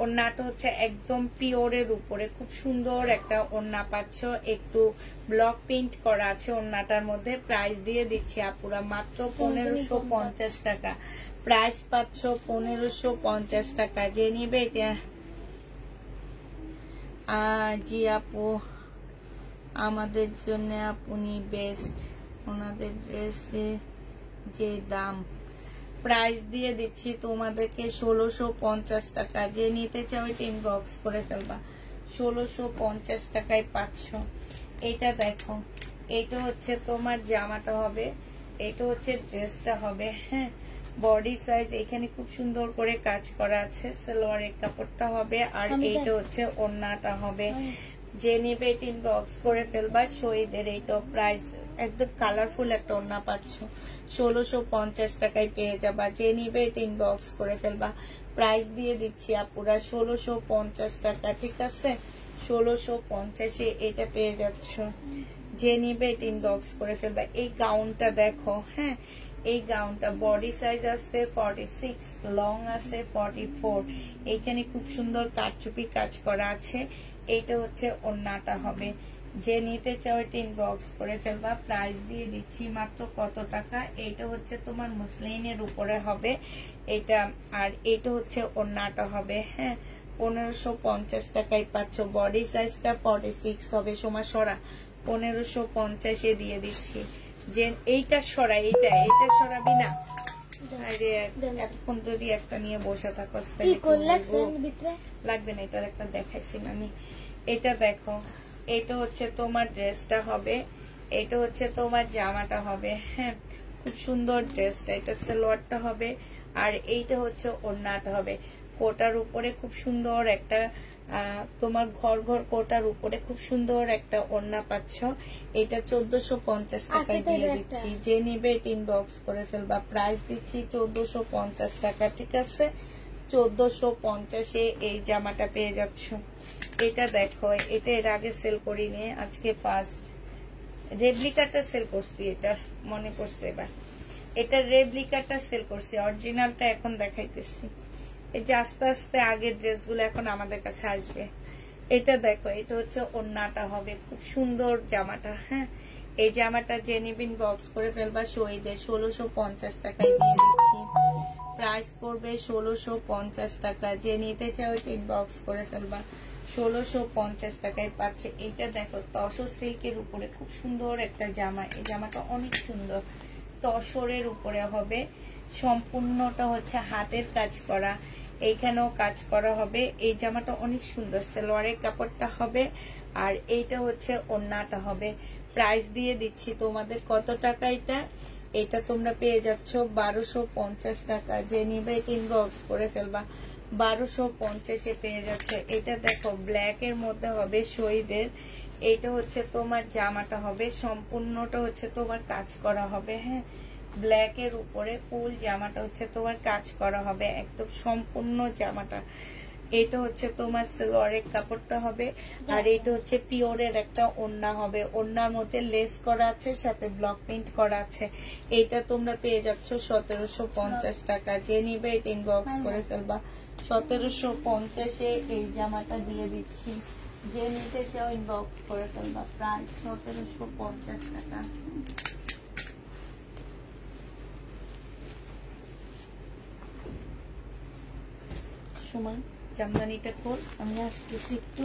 ওড়নাটা হচ্ছে একদম পিওরের উপরে খুব সুন্দর একটা ওড়না পাচ্ছ। একটু ব্লক প্রিন্ট করা আছে ওড়নাটার মধ্যে। প্রাইস দিয়ে দিচ্ছি আপুরা মাত্র 1550 টাকা। প্রাইস পাচ্ছ 1550 টাকা। যে নিবে এটা। জি আপু, আমাদের জন্য আপনি বেস্ট। ওনাদের ড্রেসে যে দাম। প্রাইস দিয়ে দিচ্ছি তোমাদেরকে 1650 টাকা। যে নিতে চাও এটা ইনবক্স করে ফেলবা। 1650 টাকায় পাচ্ছ। এটা দেখো, এটা হচ্ছে তোমার জামাটা হবে, এটা হচ্ছে ড্রেসটা হবে। হ্যাঁ, বডি সাইজ এখানে খুব সুন্দর করে কাজ করা আছে। সালোয়ারের কাপড়টা হবে, আর এইটা হচ্ছে ওড়নাটা হবে। যে নেবে এটা ইনবক্স করে ফেলবা। শহীদের এইটা প্রাইস একদম কালারফুল একটা ওড়না পাচ্ছ। 1650 টাকায় পেয়ে যাবা। যে নিবে এটা ইনবক্স করে ফেলবা। প্রাইস দিয়ে দিচ্ছি আপুরা 1650 টাকা, ঠিক আছে। 1650-এ এটা পেয়ে যাচ্ছ। যে নিবে এটা ইনবক্স করে ফেলবা। এই গাউনটা দেখো, হ্যাঁ, এই গাউনটা বডি সাইজ আছে 46, লং আছে 44। এইখানে খুব সুন্দর কারচুপি কাজ করা আছে। এইটা হচ্ছে ওড়নাটা হবে। যে নিতে চাও এটা ইনবক্স করে ফেলবা। প্রাইস দিয়ে দিচ্ছি মাত্র কত টাকা, এইটা হচ্ছে তোমার মুসলিনের উপরে হবে এটা। আর এইটা হচ্ছে ওড়নাটা হবে, হ্যাঁ 1550 টাকায় পাচ্ছ। বডি সাইজটা 46 হবে। সোমা সরা 1550 দিয়ে দিচ্ছি। যে এইটা সরা, এইটা সরাবি না। আরে এতক্ষণ যদি একটা নিয়ে বসে থাকো লাগবে না। এটার একটা দেখাইছি আমি। এটা দেখো, এটা হচ্ছে তোমার ড্রেসটা হবে, এটা হচ্ছে তোমার জামাটা হবে। হ্যাঁ খুব সুন্দর ড্রেসটা। এটা সালোয়ারটা হবে আর এইটা হচ্ছে ওড়নাটা হবে। কোটার উপরে খুব সুন্দর একটা তোমার ঘর ঘর কোটার উপরে খুব সুন্দর একটা ওড়না পাচ্ছ। এটা 1450 টাকায় দিয়ে দিচ্ছি। যে নিবে এটা ইনবক্স করে ফেলবা। প্রাইস দিচ্ছি 1450 টাকা, ঠিক আছে? 1450-এ এই জামাটা পেয়ে যাচ্ছ। এটা দেখো, এটা এর আগে সেল করিনি, আজকে ফার্স্ট রেপ্লিকাটা সেল করছি। এটা মনে পড়ছে এবার, এটা রেপ্লিকাটা সেল করছি, অরিজিনালটা এখন দেখাইতেছি। এই যে আস্তে আস্তে আগের ড্রেসগুলো এখন আমাদের কাছে আসবে। এটা দেখো, এটা হচ্ছে ওড়নাটা হবে। খুব সুন্দর জামাটা। হ্যাঁ এই জামাটা যে নিবিন বক্স করে ফেলবা। শহীদে 1650 টাকায় দিয়ে দিচ্ছি। প্রাইস পড়বে 1650 টাকা। যে নিতে চাও এটা ইনবক্স করে ফেলবা। 1650 টাকায় পাচ্ছে। এটা দেখো তসর সিল্কের উপরে খুব সুন্দর একটা জামা। এই জামাটা অনেক সুন্দর, তসরের উপরে হবে। সম্পূর্ণটা হচ্ছে হাতের কাজ করা, এইখানেও কাজ করা হবে। এই জামাটা অনেক সুন্দর, সালোয়ারের কাপড়টা হবে আর এইটা হচ্ছে ওড়নাটা হবে। প্রাইস দিয়ে দিচ্ছি তোমাদের কত টাকা এটা, এটা তোমরা পেয়ে যাচ্ছ 1250 টাকা। যে নিবে এটা ইনবক্স করে ফেলবা। 1250-এ পেয়ে যাচ্ছে। এটা দেখো ব্ল্যাক এর মধ্যে হবে শহীদের। এইটা হচ্ছে তোমার জামাটা হবে, সম্পূর্ণটা হচ্ছে তোমার কাজ করা হবে। হ্যাঁ ব্ল্যাক এর উপরে ফুল জামাটা হচ্ছে তোমার কাজ করা হবে একদম সম্পূর্ণ জামাটা। এটা হচ্ছে তোমার সালোয়ারের কাপড়টা হবে আর এটা হচ্ছে পিওরের একটা ওড়না হবে। ওড়নার মধ্যে লেস করা আছে, সাথে ব্লক প্রিন্ট করা আছে। এইটা তোমরা পেয়ে যাচ্ছ 1750 টাকা। যে নিবে এটা ইনবক্স করে ফেলবা। 1750-এ এই জামাটা দিয়ে দিচ্ছি। যে নিতে চাও ইনবক্স করে ফেলবা। প্রাইস 1750 টাকা। সময় জামদানিটা খোল, আমি আসতেছি একটু।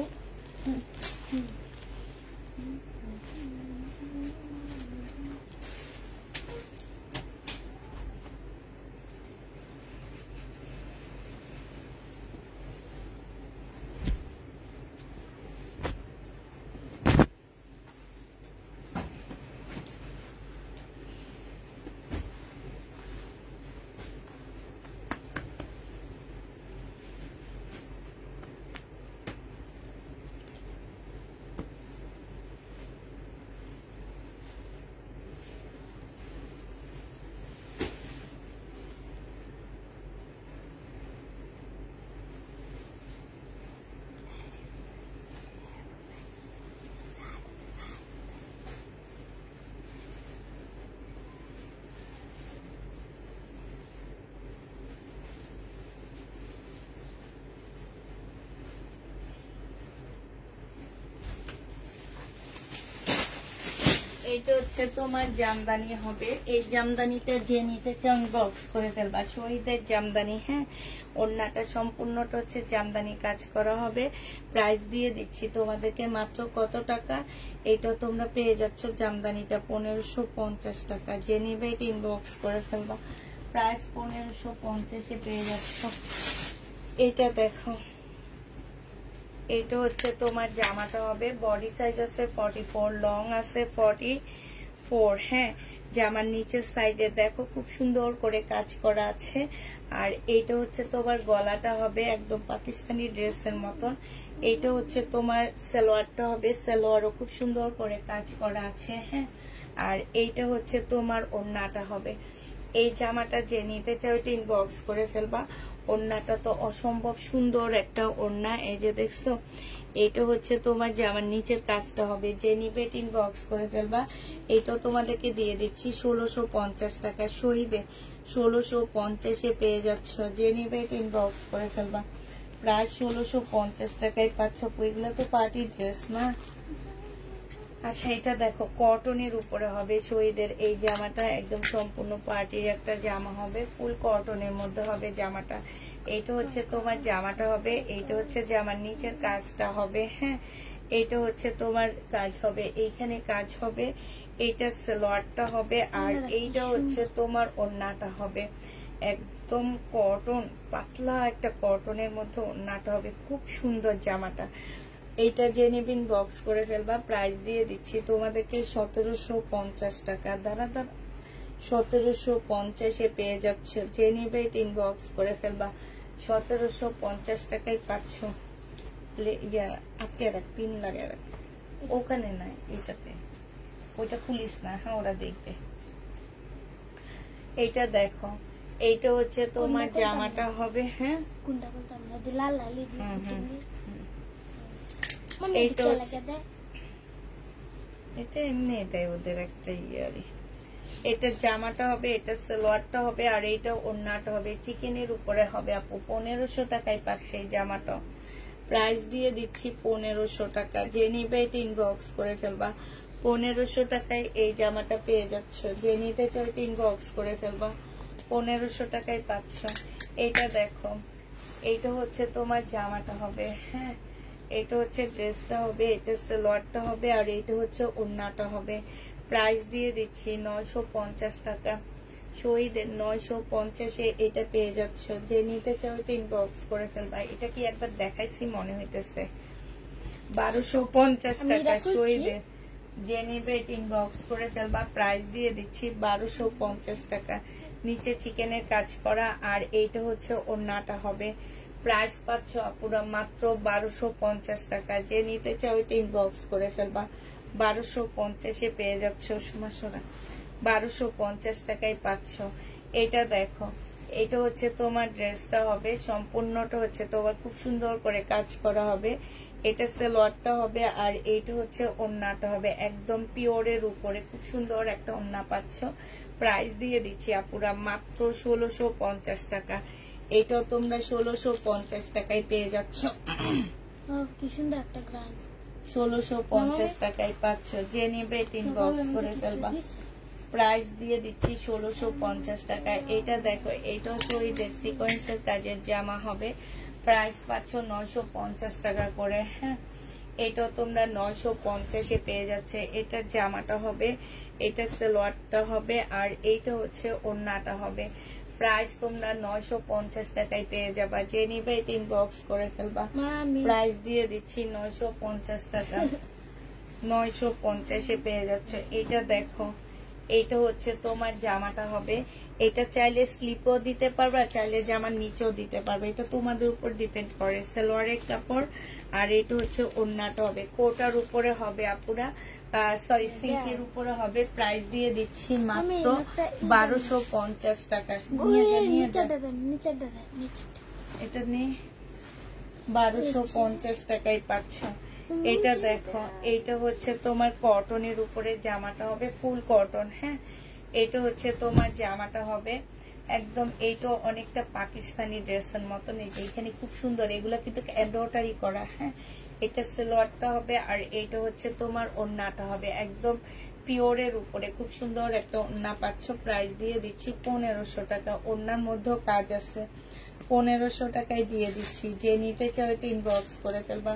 এইটা হচ্ছে তোমার জামদানি হবে। এই জামদানিটা যে নিতে চান বক্স করে ফেলবা। শহীদের জামদানি। হ্যাঁ ওড়নাটা সম্পূর্ণটা হচ্ছে জামদানি কাজ করা হবে। প্রাইস দিয়ে দিচ্ছি তোমাদেরকে মাত্র কত টাকা, এটা তোমরা পেয়ে যাচ্ছ জামদানিটা 1550 টাকা। যে নিবে এটা ইনবক্স করে ফেলবা। প্রাইস 1550-এ পেয়ে যাচ্ছ। এটা দেখো, এটা হচ্ছে তোমার জামাটা হবে। বডি সাইজ আছে 44, লং আছে 44। হ্যাঁ জামার নিচের সাইডে দেখো খুব সুন্দর করে কাজ করা আছে। আর এইটা হচ্ছে তোমার গলাটা হবে একদম পাকিস্তানি ড্রেসের মতন। এইটা হচ্ছে তোমার সালোয়ারটা হবে, সালোয়ারও খুব সুন্দর করে কাজ করা আছে। হ্যাঁ আর এইটা হচ্ছে তোমার ওড়নাটা হবে। এই জামাটা যে নিতে চাও এটা ইনবক্স করে ফেলবা। ওড়নাটা তো অসম্ভব সুন্দর একটা ওড়না। এই যে দেখছো এইটা হচ্ছে তোমার জামার নিচের কাজটা হবে, যে নিবে ইনবক্স করে ফেলবা। এইটাও তোমাদেরকে দিয়ে দিচ্ছি 1650 টাকা, শহীদে 1650-এ পেয়ে যাচ্ছ, যে নিবে ইনবক্স করে ফেলবা। প্রায় 1650 টাকায় পাচ্ছ। এগুলো তো পার্টি ড্রেস না। আচ্ছা এটা দেখো কটনের উপরে হবে শহীদের এই জামাটা, একদম সম্পূর্ণ পার্টির একটা জামা হবে, ফুল কটনের মধ্যে হবে জামাটা। এইটা হচ্ছে তোমার জামাটা হবে, এইটা হচ্ছে জামার নিচের কাজটা হবে। হ্যাঁ, এইটা হচ্ছে তোমার কাজ হবে, এইখানে কাজ হবে, এইটা সালোয়ারটা হবে, আর এইটা হচ্ছে তোমার ওড়নাটা হবে। একদম কটন, পাতলা একটা কটনের মধ্যে ওড়নাটা হবে, খুব সুন্দর জামাটা। এইটা জেনিবিন বক্স করে ফেলবা। প্রাইস দিয়ে দিচ্ছি তোমাদেরকে 1750 টাকা। দাঁড়া 1750-এ পেয়ে যাচ্ছ, জেনিবেট ইনবক্স করে ফেলবা। 1750 টাকায় পাচ্ছ। আটকে রাখ, পিন লাগিয়ে রাখ, ওখানে নাই, এইটাতে। ওইটা খুলিস না, হ্যাঁ ওরা দেখবে। এইটা দেখো, এইটা হচ্ছে তোমার জামাটা হবে। হ্যাঁ, এটা এমনি দেয় ওদের একটা ইয়ারি। এটা জামাটা হবে, এটা সালোয়ারটা হবে, আর এইটা ওড়নাটা হবে, চিকেনের উপরে হবে আপু। 1500 টাকায় পাচ্ছে এই জামাটা। প্রাইস দিয়ে দিচ্ছি 1500 টাকা, যে নিবে এটা ইনবক্স করে ফেলবা। 1500 টাকায় এই জামাটা পেয়ে যাচ্ছ, যে নিতে চাও এটা ইনবক্স করে ফেলবা। 1500 টাকায় পাচ্ছ। এইটা দেখো, এইটা হচ্ছে তোমার জামাটা হবে। হ্যাঁ, এটা হচ্ছে ড্রেসটা হবে, এটা সালোয়ারটা হবে, আর এইটা হচ্ছে ওড়নাটা হবে। প্রাইস দিয়ে দিচ্ছি 950 টাকা, শহীদের 950-এ এটা পেয়ে যাচ্ছ, যে নিতে চাও এটা ইনবক্স করে ফেলবা। এটা কি একবার দেখাইছি মনে হইতেছে। 1250 টাকা শহীদের, যে নিবে এটা ইনবক্স করে ফেলবা। প্রাইস দিয়ে দিচ্ছি 1250 টাকা, নিচে চিকেনের কাজ করা, আর এইটা হচ্ছে ওড়নাটা হবে। প্রাইস পাচ্ছ আপুরা মাত্র 1250 টাকা, যে নিতে চাও এটা ইনবক্স করে ফেলবা। 1250-এ পেয়ে যাচ্ছ, সুমাসরা 1250 টাকায় পাচ্ছ। এটা দেখো, এটা হচ্ছে তোমার ড্রেসটা হবে, সম্পূর্ণটা হচ্ছে তোমার খুব সুন্দর করে কাজ করা হবে। এটা সালোয়ারটা হবে, আর এইটা হচ্ছে ওড়নাটা হবে, একদম পিওরের উপরে খুব সুন্দর একটা ওড়না পাচ্ছ। প্রাইস দিয়ে দিচ্ছি আপুরা মাত্র 1650 টাকা। এটাও তোমরা 1650 টাকায় পেয়ে যাচ্ছ। কি সুন্দর একটা গ্রাম। 1650 টাকায় পাচ্ছ, যে নিবে ইনবক্স করে ফেলবা। প্রাইস দিয়ে দিচ্ছি 1650 টাকায়। এটা দেখো, এটাও শহীদের সিকোয়েন্সের কাজের জামা হবে। প্রাইস পাচ্ছ 950 টাকা করে। হ্যাঁ, এটাও তোমরা 950-এ পেয়ে যাচ্ছে। এটা জামাটা হবে, এটা সালোয়ারটা হবে, আর এইটা হচ্ছে ওড়নাটা হবে। প্রাইস তোমরা 950 টাকায় পেয়ে যাবা, যে নিবে এটা ইনবক্স করে ফেলবা। প্রাইস দিয়ে দিচ্ছি 950 টাকা, 950-এ পেয়ে যাচ্ছে। এটা দেখো, এইটা হচ্ছে তোমার জামাটা হবে। এটা চাইলে স্লিপও দিতে পারবে, চাইলে জামার নিচেও দিতে পারবে, এটা তোমাদের উপর ডিপেন্ড করে। সালোয়ারের কাপড়, আর এটা হচ্ছে ওড়নাটা হবে, কোটার উপরে হবে আপুরা, সরি সিল্কের উপরে হবে। প্রাইস দিয়ে দিচ্ছি মাত্র 1250 টাকা। এটা নিয়ে 1250 টাকায় পাচ্ছ। এটা দেখো, এইটা হচ্ছে তোমার কটনের উপরে জামাটা হবে, ফুল কটন। হ্যাঁ, এটা হচ্ছে তোমার জামাটা হবে একদম, এইটা অনেকটা পাকিস্তানি ড্রেসের মতন। এই যে এখানে খুব সুন্দর, এগুলা কিন্তু এমব্রয়ডারি করা। হ্যাঁ, এটা সালোয়ারটা হবে, আর এইটা হচ্ছে তোমার ওড়নাটা হবে, একদম পিওরের উপরে খুব সুন্দর একটা ওড়না পাচ্ছ। প্রাইস দিয়ে দিচ্ছি 1500 টাকা, ওড়নার মধ্যেও কাজ আছে। 1500 টাকায় দিয়ে দিচ্ছি, যে নিতে চাও এটা ইনবক্স করে ফেলবা।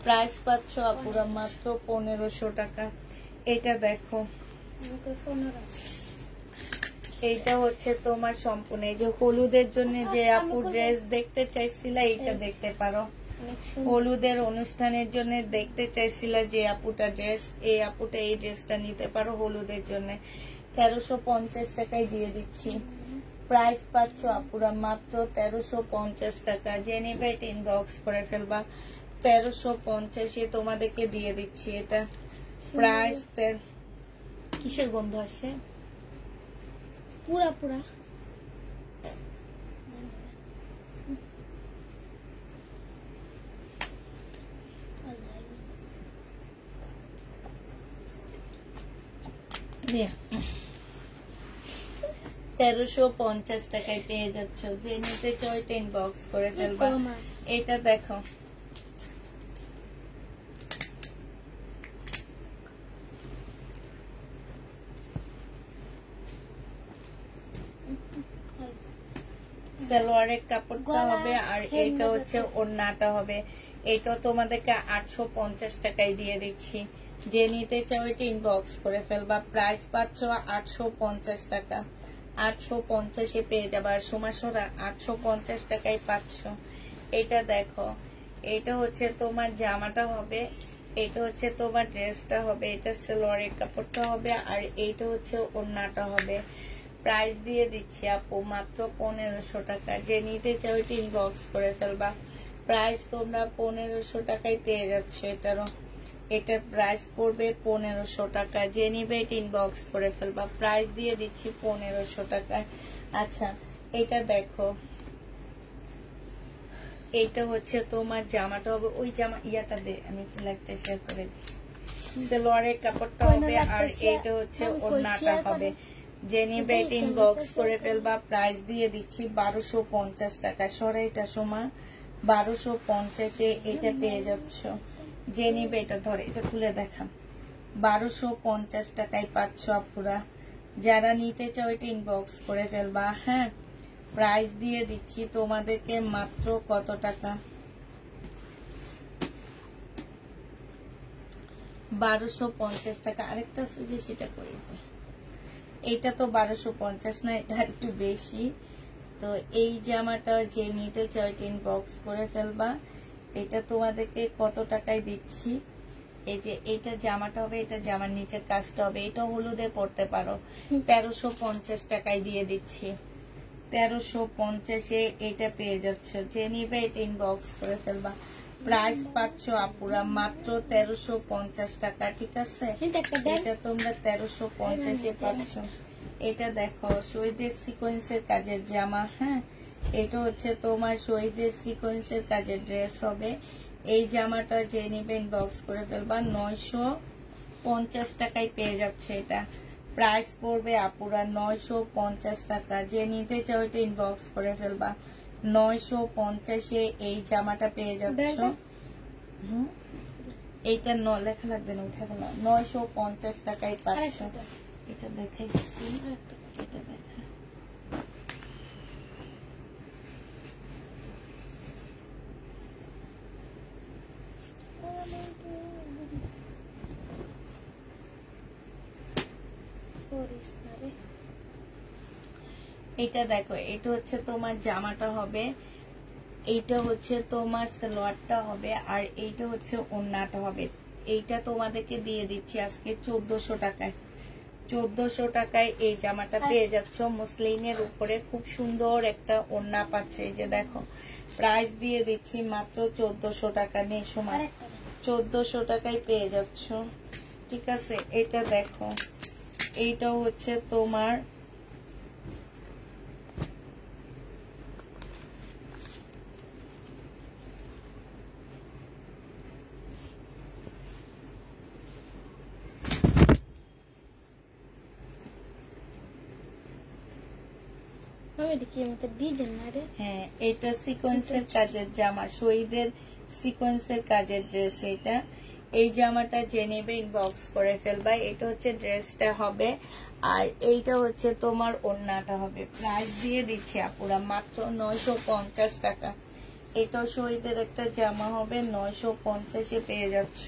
প্রাইস পাচ্ছ আপুরা মাত্র 1500 টাকা। এটা দেখো, এইটা হচ্ছে তোমার সম্পূর্ণ, এই যে হলুদের জন্য যে আপু ড্রেস দেখতে চাইছিলা, এইটা দেখতে পারো। হলুদের অনুষ্ঠানের জন্য দেখতে চাইছিলা যে আপুটা ড্রেস, এই আপুটা এই ড্রেসটা নিতে পারো হলুদের জন্য। 1350 টাকায় দিয়ে দিচ্ছি। প্রাইস পাচ্ছ আপুরা মাত্র 1350 টাকা, যে নেবে এটা ইনবক্স করে ফেলবা। 1350-এ তোমাদেরকে দিয়ে দিচ্ছি এটা। প্রাইস কিসের গন্ধ আসে? পুরা পুরা 1350 টাকায় পেয়ে যাচ্ছ। যে নিতে চাও এটা ইনবক্স করে ফেলবা। এটা দেখো, সালোয়ারের কাপড়টা হবে আর এটা হচ্ছে ওড়নাটা হবে। এটা তোমাদেরকে 850 টাকায় দিয়ে দিচ্ছি। যে নিতে চাও এটা ইনবক্স করে ফেলবা। প্রাইস পাচ্ছ 850 টাকা। 850-এ পেয়ে যাবা। সুমাসরা 850 টাকায় পাচ্ছ। এটা দেখো, এটা হচ্ছে তোমার জামাটা হবে, এটা হচ্ছে তোমার ড্রেসটা হবে, এটা সালোয়ারের কাপড়টা হবে আর এইটা হচ্ছে ওড়নাটা হবে। প্রাইস দিয়ে দিচ্ছি আপু মাত্র 1500 টাকা। যে নিতে চাও এটা ইনবক্স করে ফেলবা। প্রাইস তোমরা 1500 টাকায় পেয়ে যাচ্ছ। এটার প্রাইস পড়বে 1500 টাকা। যে নিবে এটা ইনবক্স করে ফেলবা। প্রাইস দিয়ে দিচ্ছি 1500 টাকায়। আচ্ছা, এটা দেখো, এইটা হচ্ছে তোমার জামাটা হবে, ওই জামা ইয়াটা দে, আমি একটু লাইকটা শেয়ার করে দিই। সালোয়ারের কাপড়টা হবে আর এইটা হচ্ছে ওড়নাটা হবে। যে নিবে এটা ইনবক্স করে ফেলবা। প্রাইস দিয়ে দিচ্ছি 1250 টাকা। সরাইটা সময় 1250-এ এটা পেয়ে যাচ্ছ। যে নিবে এটা ধরে, এটা খুলে দেখা, 1250 টাকায় পাচ্ছ আপুরা। যারা নিতে চাও এটা ইনবক্স করে ফেলবা। হ্যাঁ, প্রাইস দিয়ে দিচ্ছি তোমাদেরকে মাত্র কত টাকা, 1250 টাকা। আরেকটা আছে যে সেটা করে দিই। এইটা তো 1250 না, এটা একটু বেশি। তো এই জামাটা যে নিতে চাও এটা ইনবক্স করে ফেলবা। এটা তোমাদেরকে কত টাকায় দিচ্ছি, এই যে এইটা জামাটা হবে, এটা জামার নিচের কাজটা হবে, এটা হলুদে পড়তে পারো। 1350 টাকায় দিয়ে দিচ্ছি। 1350-এ এটা পেয়ে যাচ্ছ। যে নিবে এটা ইনবক্স করে ফেলবা। প্রাইস পাচ্ছ আপুরা মাত্র 1350 টাকা। ঠিক আছে, এটা তোমরা 1350-এ পাচ্ছ। এটা দেখো, শহীদের সিকোয়েন্সের কাজের জামা। হ্যাঁ, এটা হচ্ছে তোমার শহীদের সিকোয়েন্সের কাজের ড্রেস হবে। এই জামাটা যে নিবে ইনবক্স করে ফেলবা। 950 টাকায় পেয়ে যাচ্ছে। এটা প্রাইস পড়বে আপুরা 950 টাকা। যে নিতে চাও এটা ইনবক্স করে ফেলবা। 950-এ এই জামাটা পেয়ে যাচ্ছ। এইটা লেখা লাগবে না, উঠে গেল। 950 টাকায় পাচ্ছ। এটা দেখাইছি, এটা দেখা, এটা দেখো, এটা হচ্ছে তোমার জামাটা হবে, এইটা হচ্ছে তোমার সালোয়ারটা হবে আর এইটা হচ্ছে ওড়নাটা হবে। এইটা তোমাদেরকে দিয়ে দিচ্ছি আজকে 1400 টাকায়। 1400 টাকায় এই জামাটা পেয়ে যাচ্ছ। মুসলিনের উপরে খুব সুন্দর একটা ওড়না পাচ্ছে। এই যে দেখো, প্রাইস দিয়ে দিচ্ছি মাত্র 1400 টাকা। নেই সময়, 1400 টাকায় পেয়ে যাচ্ছ। ঠিক আছে, এটা দেখো, এইটাও হচ্ছে তোমার হ্যাঁ, এটা সিকোয়েন্সের কাজের জামা, শহীদের সিকোয়েন্সের কাজের ড্রেস। এটা এই জামাটা যে নেবে ইনবক্স করে ফেলবা। এটা হচ্ছে ড্রেসটা হবে আর এইটা হচ্ছে তোমার ওড়নাটা হবে। প্রাইস দিয়ে দিচ্ছি আপুরা মাত্র 950 টাকা। এটাও শহীদের একটা জামা হবে, 950-এ পেয়ে যাচ্ছ।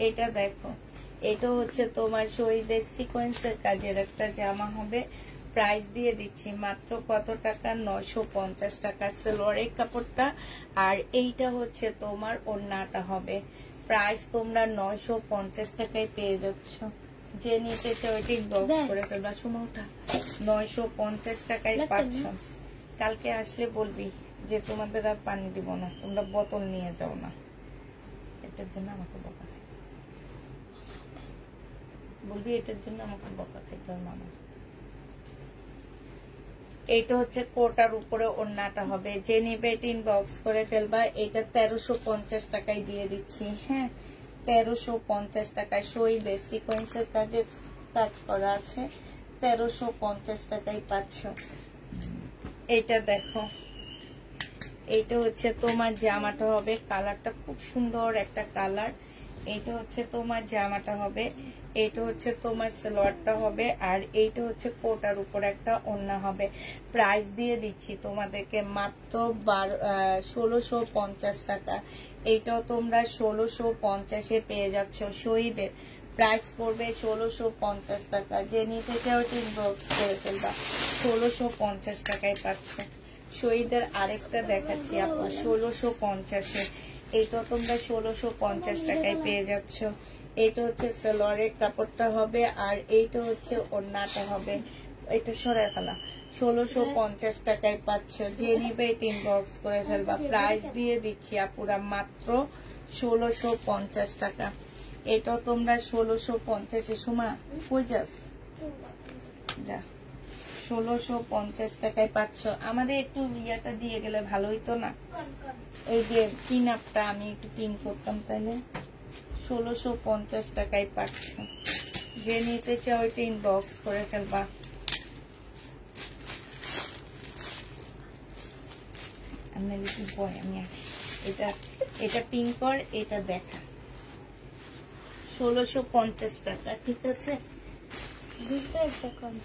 এটা দেখো, এটা হচ্ছে তোমার শহীদের সিকোয়েন্সের কাজের একটা জামা হবে। প্রাইস দিয়ে দিচ্ছি মাত্র কত টাকা, 950 টাকা। সালোয়ারের কাপড়টা আর এইটা হচ্ছে তোমার ওড়নাটা হবে। প্রাইস তোমরা 950 টাকায় পেয়ে যাচ্ছ। যে নিতে চাও এটি বক্স করে ফেলবা। সময়টা 950 টাকায় পাচ্ছ। কালকে আসলে বলবি যে তোমাদের আর পানি দিব না, তোমরা বোতল নিয়ে যাও না। এটার জন্য আমাকে বকা খাই, বলবি এটার জন্য আমাকে বকা খাইতে হবে মামা। এইটা হচ্ছে কোটার উপরে ওড়নাটা হবে। যে নিবে এটা ইনবক্স করে ফেলবা। এটা 1350 টাকায় দিয়ে দিচ্ছি। হ্যাঁ, 1350 টাকায় শহীদের সিকোয়েন্সের কাজের কাজ করা আছে, 1350 টাকায় পাচ্ছ। এটা দেখো, এইটা হচ্ছে তোমার জামাটা হবে, কালারটা খুব সুন্দর একটা কালার। এইটা হচ্ছে তোমার জামাটা হবে, এইটা হচ্ছে তোমার সালোয়ারটা হবে, আর এইটা হচ্ছে কোটার উপর একটা ওড়না হবে। প্রাইস দিয়ে দিচ্ছি তোমাদেরকে মাত্র 1650 টাকা। এইটাও তোমরা 1650-এ পেয়ে যাচ্ছ। শহীদের প্রাইস পড়বে 1650 টাকা। যে নিতে চাও ইনবক্স করে ফেলবা, 1650 টাকায় পাচ্ছ। শহীদের আরেকটা দেখাচ্ছি আপু, 1650-এ। এইটা তোমরা 1650 টাকায় পেয়ে যাচ্ছ। এইটা হচ্ছে সালোয়ারের কাপড়টা হবে, আর এইটা হচ্ছে ওড়নাটা হবে। এটা সরাই ফেলা, 1650 টাকায় পাচ্ছ। যে নিবে এটা ইনবক্স করে ফেলবা। প্রাইস দিয়ে দিচ্ছি আপুরা মাত্র 1650 টাকা। এটাও তোমরা 1650-এ। সুমা কই যাস, যা, 1650 টাকায় পাচ্ছ। আমাদের একটু ইয়াটা দিয়ে গেলে ভালো হইতো না, এই যে পিন আপটা আমি একটু পিন করতাম, তাইলে 1650 টাকায় পাচ্ছ। যে নিতে চাও এটা ইনবক্স করে ফেলবা। আমি আছি, এটা পিন কর, এটা দেখা, 1650 টাকা। ঠিক আছে, দিতে একটা কম।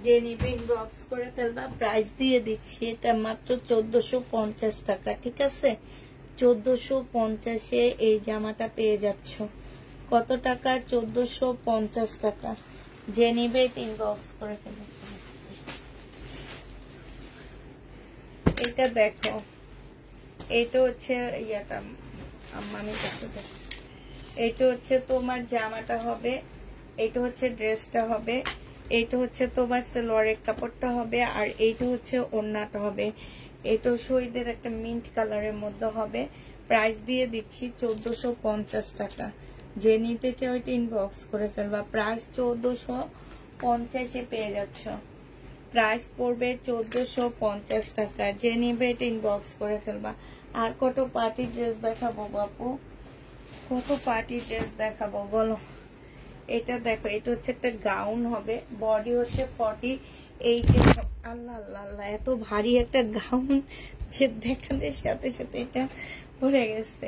যে নিবে ইনবক্স করে ফেলবা। প্রাইস দিয়ে দিচ্ছি এটা মাত্র 1450 টাকা। ঠিক আছে, 1450-এ এই জামাটা পেয়ে যাচ্ছ। কত টাকা? 1450 টাকা। যে নিবে ইনবক্স করে ফেলবা। এটা দেখো, এটা হচ্ছে ইয়াটা আমি কাছে দেখো, এটা হচ্ছে তোমার জামাটা হবে, এটা হচ্ছে ড্রেসটা হবে, এইটা হচ্ছে তোমার সালোয়ারের কাপড়টা হবে, আর এইটা হচ্ছে ওড়নাটা হবে। এটা শহীদের একটা মিন্ট কালারের মধ্যে হবে। প্রাইস দিয়ে দিচ্ছি 1450 টাকা। যে নিতে চাও এটা ইনবক্স করে ফেলবা। প্রাইস 1450-এ পেয়ে যাচ্ছ। প্রাইস পড়বে 1450 টাকা। যে নিবে এটা ইনবক্স করে ফেলবা। আর কত পার্টি ড্রেস দেখাবো বাপু, কত পার্টি ড্রেস দেখাবো বলো। এটা দেখো, এটা হচ্ছে একটা গাউন হবে, বডি হচ্ছে 48। আল্লাহ আল্লাহ আল্লাহ, এত ভারী একটা গাউন যে দেখানোর সাথে সাথে এটা পড়ে গেছে।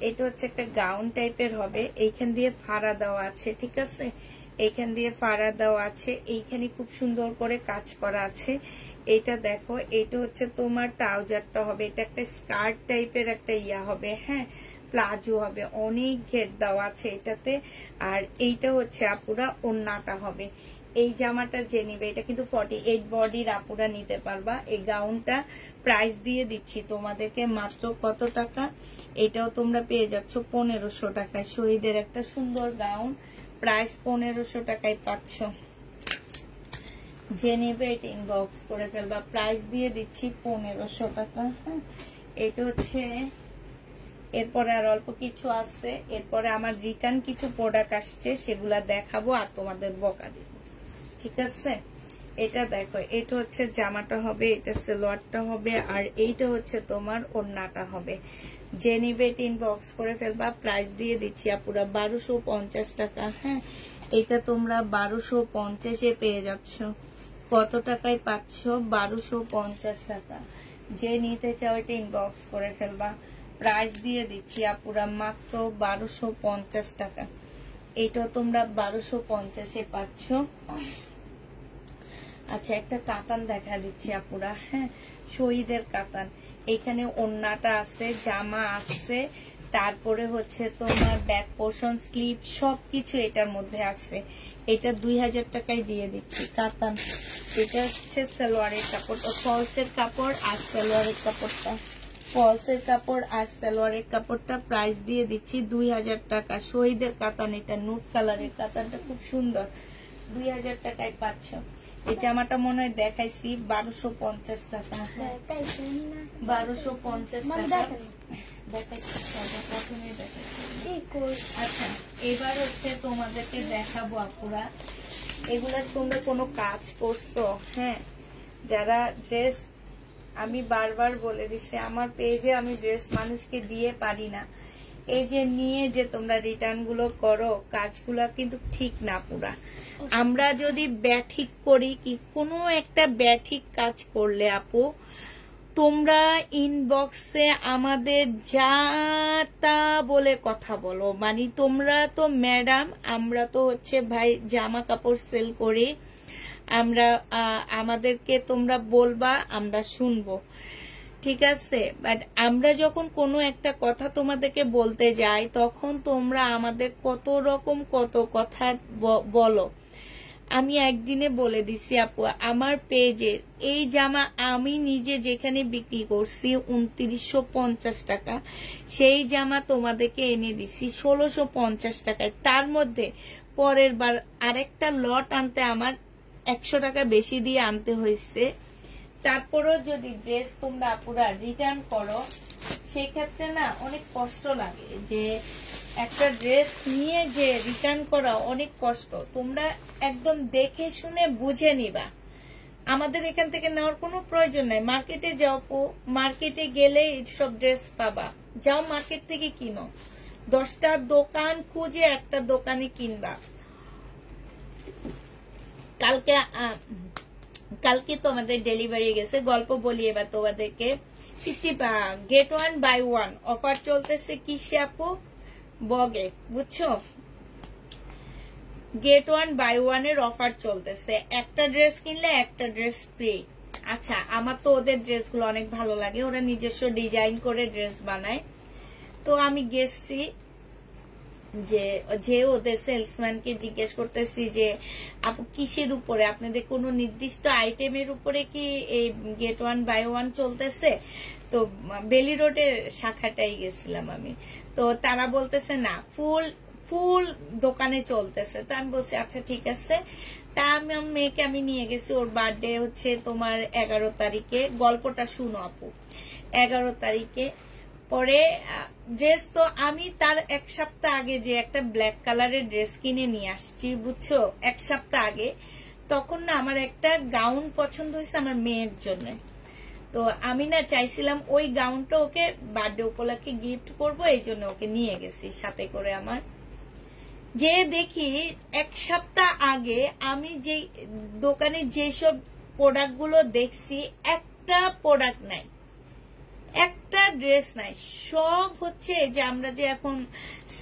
এটা হচ্ছে একটা গাউন টাইপের হবে, এইখান দিয়ে ফাড়া দেওয়া আছে। ঠিক আছে, এইখান দিয়ে ফাড়া দেওয়া আছে, এইখানে খুব সুন্দর করে কাজ করা আছে। এটা দেখো, এটা হচ্ছে তোমার ট্রাউজারটা হবে, এটা একটা স্কার্ট টাইপের একটা ইয়া হবে, হ্যাঁ প্লাজো হবে, অনেক ঘের দেওয়া আছে এটাতে। আর এইটা হচ্ছে আপুরা ওড়নাটা হবে। এই জামাটা যে নিবে, এটা কিন্তু 48 বডির আপুরা নিতে পারবা। এই গাউনটা প্রাইস দিয়ে দিচ্ছি তোমাদেরকে মাত্র কত টাকা? এটাও তোমরা পেয়ে যাচ্ছ 1500 টাকায়। শহীদের একটা সুন্দর গাউন, প্রাইস 1500 টাকায় পাচ্ছ। যে নেবে এটা ইনবক্স করে ফেলবা। প্রাইস দিয়ে দিচ্ছি 1500 টাকা। হ্যাঁ, এটা হচ্ছে, এরপরে আর অল্প কিছু আছে, এরপরে আমার রিটার্ন কিছু প্রোডাক্ট আসছে, সেগুলা দেখাবো আর তোমাদের বকা দিব। ঠিক আছে, এটা দেখো, এটা হচ্ছে জামাটা হবে, এটা সালোয়ারটা হবে, আর এইটা হচ্ছে তোমার ওড়নাটা হবে। যে নিবে এটা ইনবক্স করে ফেলবা। প্রাইস দিয়ে দিচ্ছি আপুরা 1250 টাকা। হ্যাঁ, এটা তোমরা 1250-এ পেয়ে যাচ্ছ। কত টাকায় পাচ্ছ? 1250 টাকা। যে নিতে চাও এটা ইনবক্স করে ফেলবা। প্রাইস দিয়ে দিচ্ছি আপুরা মাত্র 1250 টাকা। এটা তোমরা 1250-এ পাচ্ছ। আচ্ছা, একটা কাতান দেখা দিচ্ছি আপুরা। হ্যাঁ, শহীদের কাতান। এখানে ওন্নাটা আছে, জামা আছে, তারপরে হচ্ছে তোমার ব্যাক পোর্শন, স্লিপ সবকিছু এটার মধ্যে আছে। এটা 2000 টাকায় দিয়ে দিচ্ছি কাতান। এটা হচ্ছে সালোয়ারের কাপড়, ফলসের কাপড় আর সালোয়ারের কাপড়টা, ফলসের কাপড় আর সালোয়ারের কাপড়টা প্রাইস দিয়ে দিচ্ছি 2000 টাকা। শহীদের কাতান, এটা নুট কালারের কাতানটা খুব সুন্দর, 2000 টাকায় পাচ্ছ। এই জামাটা মনে হয় দেখাইছি 1250 টাকা। 1250 টাকা দেখাইছি, প্রথমে দেখাইছি। আচ্ছা, এবার হচ্ছে তোমাদেরকে দেখাবো আপুরা, এগুলা তোমরা কোনো কাজ করছো? হ্যাঁ, যারা ড্রেস, আমি বারবার বলে দিছি আমার পেজে আমি ড্রেস মানুষকে দিয়ে পারি না। এই যে নিয়ে যে তোমরা রিটার্ন গুলো করো, কাজগুলা কিন্তু ঠিক না পুরা। আমরা যদি ব্যাঠিক করি, কি কোনো একটা ব্যাঠিক কাজ করলে আপু, তোমরা ইনবক্সে আমাদের যা তা বলে কথা বলো, মানে তোমরা তো ম্যাডাম, আমরা তো হচ্ছে ভাই জামা কাপড় সেল করি, আমরা আমাদেরকে তোমরা বলবা, আমরা শুনবো, ঠিক আছে। বাট আমরা যখন কোনো একটা কথা তোমাদেরকে বলতে যাই, তখন তোমরা আমাদের কত রকম কত কথা বলো। আমি একদিনে বলে দিছি আপু, আমার পেজের এই জামা আমি নিজে যেখানে বিক্রি করছি 2950 টাকা, সেই জামা তোমাদেরকে এনে দিছি 1650 টাকায়। তার মধ্যে পরের বার আরেকটা লট আনতে আমার 100 টাকা বেশি দিয়ে আনতে হয়েছে। তারপরও যদি ড্রেস তোমরা আপুরা রিটার্ন করো, সেক্ষেত্রে না অনেক কষ্ট লাগে, যে একটা ড্রেস নিয়ে যে রিটার্ন করা অনেক কষ্ট। তোমরা একদম দেখে শুনে বুঝে নিবা, আমাদের এখান থেকে নেওয়ার কোনো প্রয়োজন নাই। মার্কেটে যাও, মার্কেটে গেলে সব ড্রেস পাবা, যাও মার্কেট থেকে কিনো, 10টা দোকান খুঁজে একটা দোকানে কিনবা। কালকে তোমাদের ডেলিভারি গেছে, গল্প বলি এবার তোমাদেরকে। 50 গেট 1 বাই 1 অফার চলতেছে কিসে আপু? বগে, বুঝছো? গেট 1 বাই 1 এর অফার চলতেছে, একটা ড্রেস কিনলে একটা ড্রেস ফ্রি। আচ্ছা, আমার তো ওদের ড্রেসগুলো অনেক ভালো লাগে, ওরা নিজস্ব ডিজাইন করে ড্রেস বানায়। তো আমি গেছি, যে ওদের সেলসম্যানকে জিজ্ঞেস করতেছি যে আপু কিসের উপরে, আপনাদের কোনো নির্দিষ্ট আইটেমের উপরে কি এই গেট 1 বাই 1 চলতেছে? তো বেলি রোডের শাখাটাই গেছিলাম আমি। তো তারা বলতেছে না, ফুল দোকানে চলতেছে। তো আমি বলছি আচ্ছা ঠিক আছে। তা আমি মেয়েকে আমি নিয়ে গেছি, ওর বার্থডে হচ্ছে তোমার 11 তারিখে। গল্পটা শুনো আপু। 11 তারিখে পরে ড্রেস, তো আমি তার 1 সপ্তাহ আগে যে একটা ব্ল্যাক কালারের ড্রেস কিনে নিয়ে আসছি, বুঝছো, 1 সপ্তাহ আগে। তখন না আমার একটা গাউন পছন্দ হয়েছে আমার মেয়ের জন্য। তো আমি না চাইছিলাম ওই গাউনটা ওকে বার্থডে উপলক্ষে গিফট করব, এই জন্য ওকে নিয়ে গেছি সাথে করে। আমার যে দেখি 1 সপ্তাহ আগে আমি যে দোকানে যেসব প্রোডাক্ট গুলো দেখছি, একটা প্রোডাক্ট নাই, একটা ড্রেস নাই। সব হচ্ছে যে আমরা যে এখন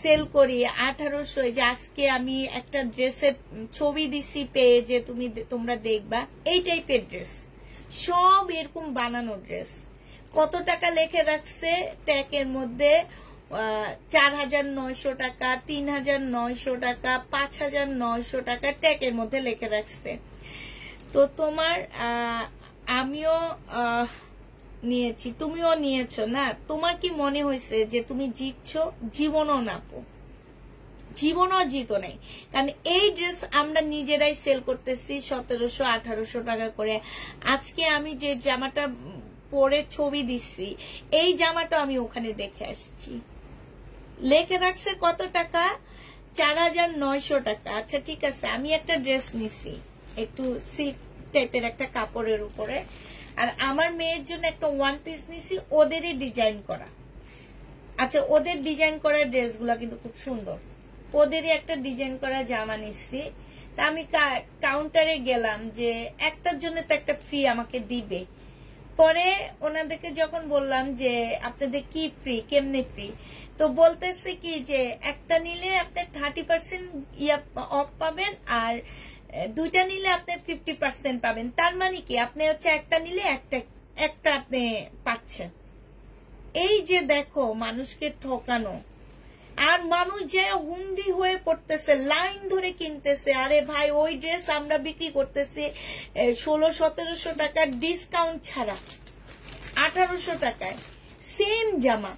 সেল করি 1800, যে আজকে আমি একটা ড্রেসের ছবি দিছি পেয়ে, যে তোমরা দেখবা, এই টাইপের ড্রেস সব এরকম বানানো ড্রেস। কত টাকা লেখে রাখছে ট্যাগের মধ্যে? 4900 টাকা, 3900 টাকা, 5900 টাকা ট্যাগের মধ্যে লেখে রাখছে। তো তোমার আমিও নিয়েছি, তুমিও নিয়েছো না? তোমার কি মনে হয়েছে যে তুমি জিতছো? জীবনও না, জীবনও জিতো নাই। কারণ এই ড্রেস আমরা নিজেরাই সেল করতেছি 1700-1800 টাকা করে। আজকে আমি যে জামাটা পরে ছবি দিচ্ছি, এই জামাটা আমি ওখানে দেখে আসছি, লেখে রাখছে কত টাকা? 4900 টাকা। আচ্ছা ঠিক আছে, আমি একটা ড্রেস নিছি একটু সিল্ক টাইপের একটা কাপড়ের উপরে, আর আমার মেয়ের জন্য একটা 1 পিস নিছি, ওদেরই ডিজাইন করা। আচ্ছা, ওদের ডিজাইন করা ড্রেসগুলো কিন্তু খুব সুন্দর, ওদেরই একটা ডিজাইন করা জামা নিচ্ছি। তা আমি কাউন্টারে গেলাম যে একটার জন্য তো একটা ফ্রি আমাকে দিবে। পরে ওনাদেরকে যখন বললাম যে আপনাদের কি ফ্রি, কেমনে ফ্রি, তো বলতেছে কি যে একটা নিলে আপনি 30% অফ পাবেন, আর দুইটা নিলে আপনি 50% পাবেন। তার মানে কি আপনি হচ্ছে একটা নিলে একটা আপনি পাচ্ছেন। এই যে দেখো মানুষকে ঠকানো, আর মানুষ যে হুন্ডি হয়ে পড়তেছে, লাইন ধরে কিনতেছে। আরে ভাই ওই ড্রেস আমরা বিক্রি করতেছি 1600-1700 টাকার ডিসকাউন্ট ছাড়া 1800 টাকায়। সেম জামা,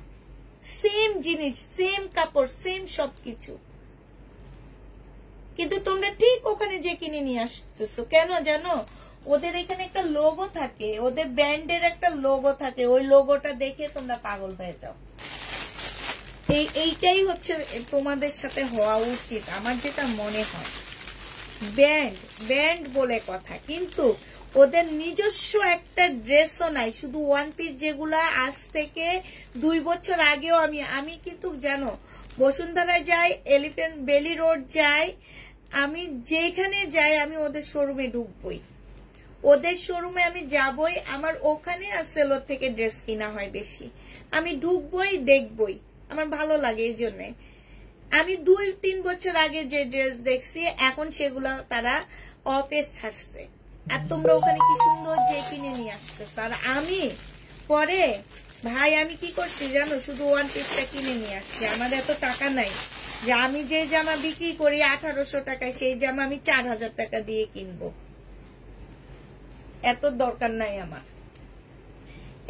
সেম জিনিস, সেম কাপড়, সেম সবকিছু, কিন্তু তোমরা ঠিক ওখানে যে কিনে নিয়ে আসতেছো কেন জানো? ওদের এখানে একটা লোগো থাকে, ওদের ব্র্যান্ডের একটা লোগো থাকে, ওই লোগোটা দেখে তোমরা পাগল হয়ে যাও। এইটাই হচ্ছে তোমাদের সাথে হওয়া উচিত, আমার যেটা মনে হয়। ব্র্যান্ড বলে কথা, কিন্তু ওদের নিজস্ব একটা ড্রেসও নাই, শুধু ওয়ান পিস, যেগুলা আজ থেকে 2 বছর আগেও আমি কিন্তু জানো বসুন্ধরায় যাই, এলিফ্যান্ট বেলি রোড যাই, আমি যেখানে যাই আমি ওদের শোরুমে ঢুকবই, ওদের শোরুমে আমি যাবই। আমার ওখানে আর সেলোর থেকে ড্রেস কিনা হয় বেশি। আমি ঢুকবই, দেখবই, আমার ভালো লাগে। এই জন্যে আমি 2-3 বছর আগে যে ড্রেস দেখছি এখন সেগুলা তারা অফে ছাড়ছে, আর তোমরা ওখানে কি সুন্দর যে কিনে নিয়ে আসতেছ। আর আমি পরে ভাই আমি কি করছি জানো, শুধু ওয়ান পিসটা কিনে নিয়ে আসছি। আমার এত টাকা নাই যে আমি যে জামা বিক্রি করি 1800 টাকায়, সেই জামা আমি 4000 টাকা দিয়ে কিনবো, এত দরকার নাই আমার।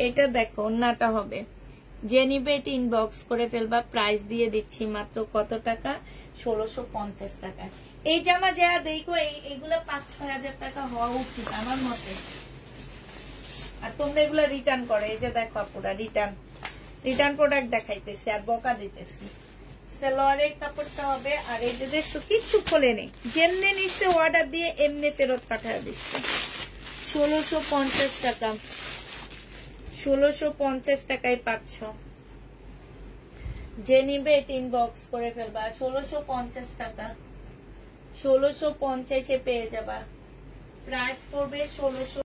এটা দেখো ওন্নাটা হবে, যে নিবে এটা ইনবক্স করে ফেলবা। প্রাইস দিয়ে দিচ্ছি মাত্র কত টাকা? 1650 টাকা। এই জামা যা দেখো এইগুলো 5-6 হাজার টাকা হওয়া উচিত আমার মতে। আর তোমরা এগুলো রিটার্ন করে, এই যে দেখো আপুরা রিটার্ন প্রোডাক্ট দেখাইতেছি আর বকা দিতেছি। সেলোয়ারের কাপড়টা হবে, আর এই যে দেখছো কিচ্ছু খোলে নেই, যেমনি নিচ্ছে অর্ডার দিয়ে এমনি ফেরত পাঠিয়ে দিচ্ছে। 1650 টাকা, 1650 টাকায় পাচ্ছ। যে নিবে এটা ইনবক্স করে ফেলবা। 1650 টাকা, 1650-এ পেয়ে যাবা। প্রাইস পড়বে 1600।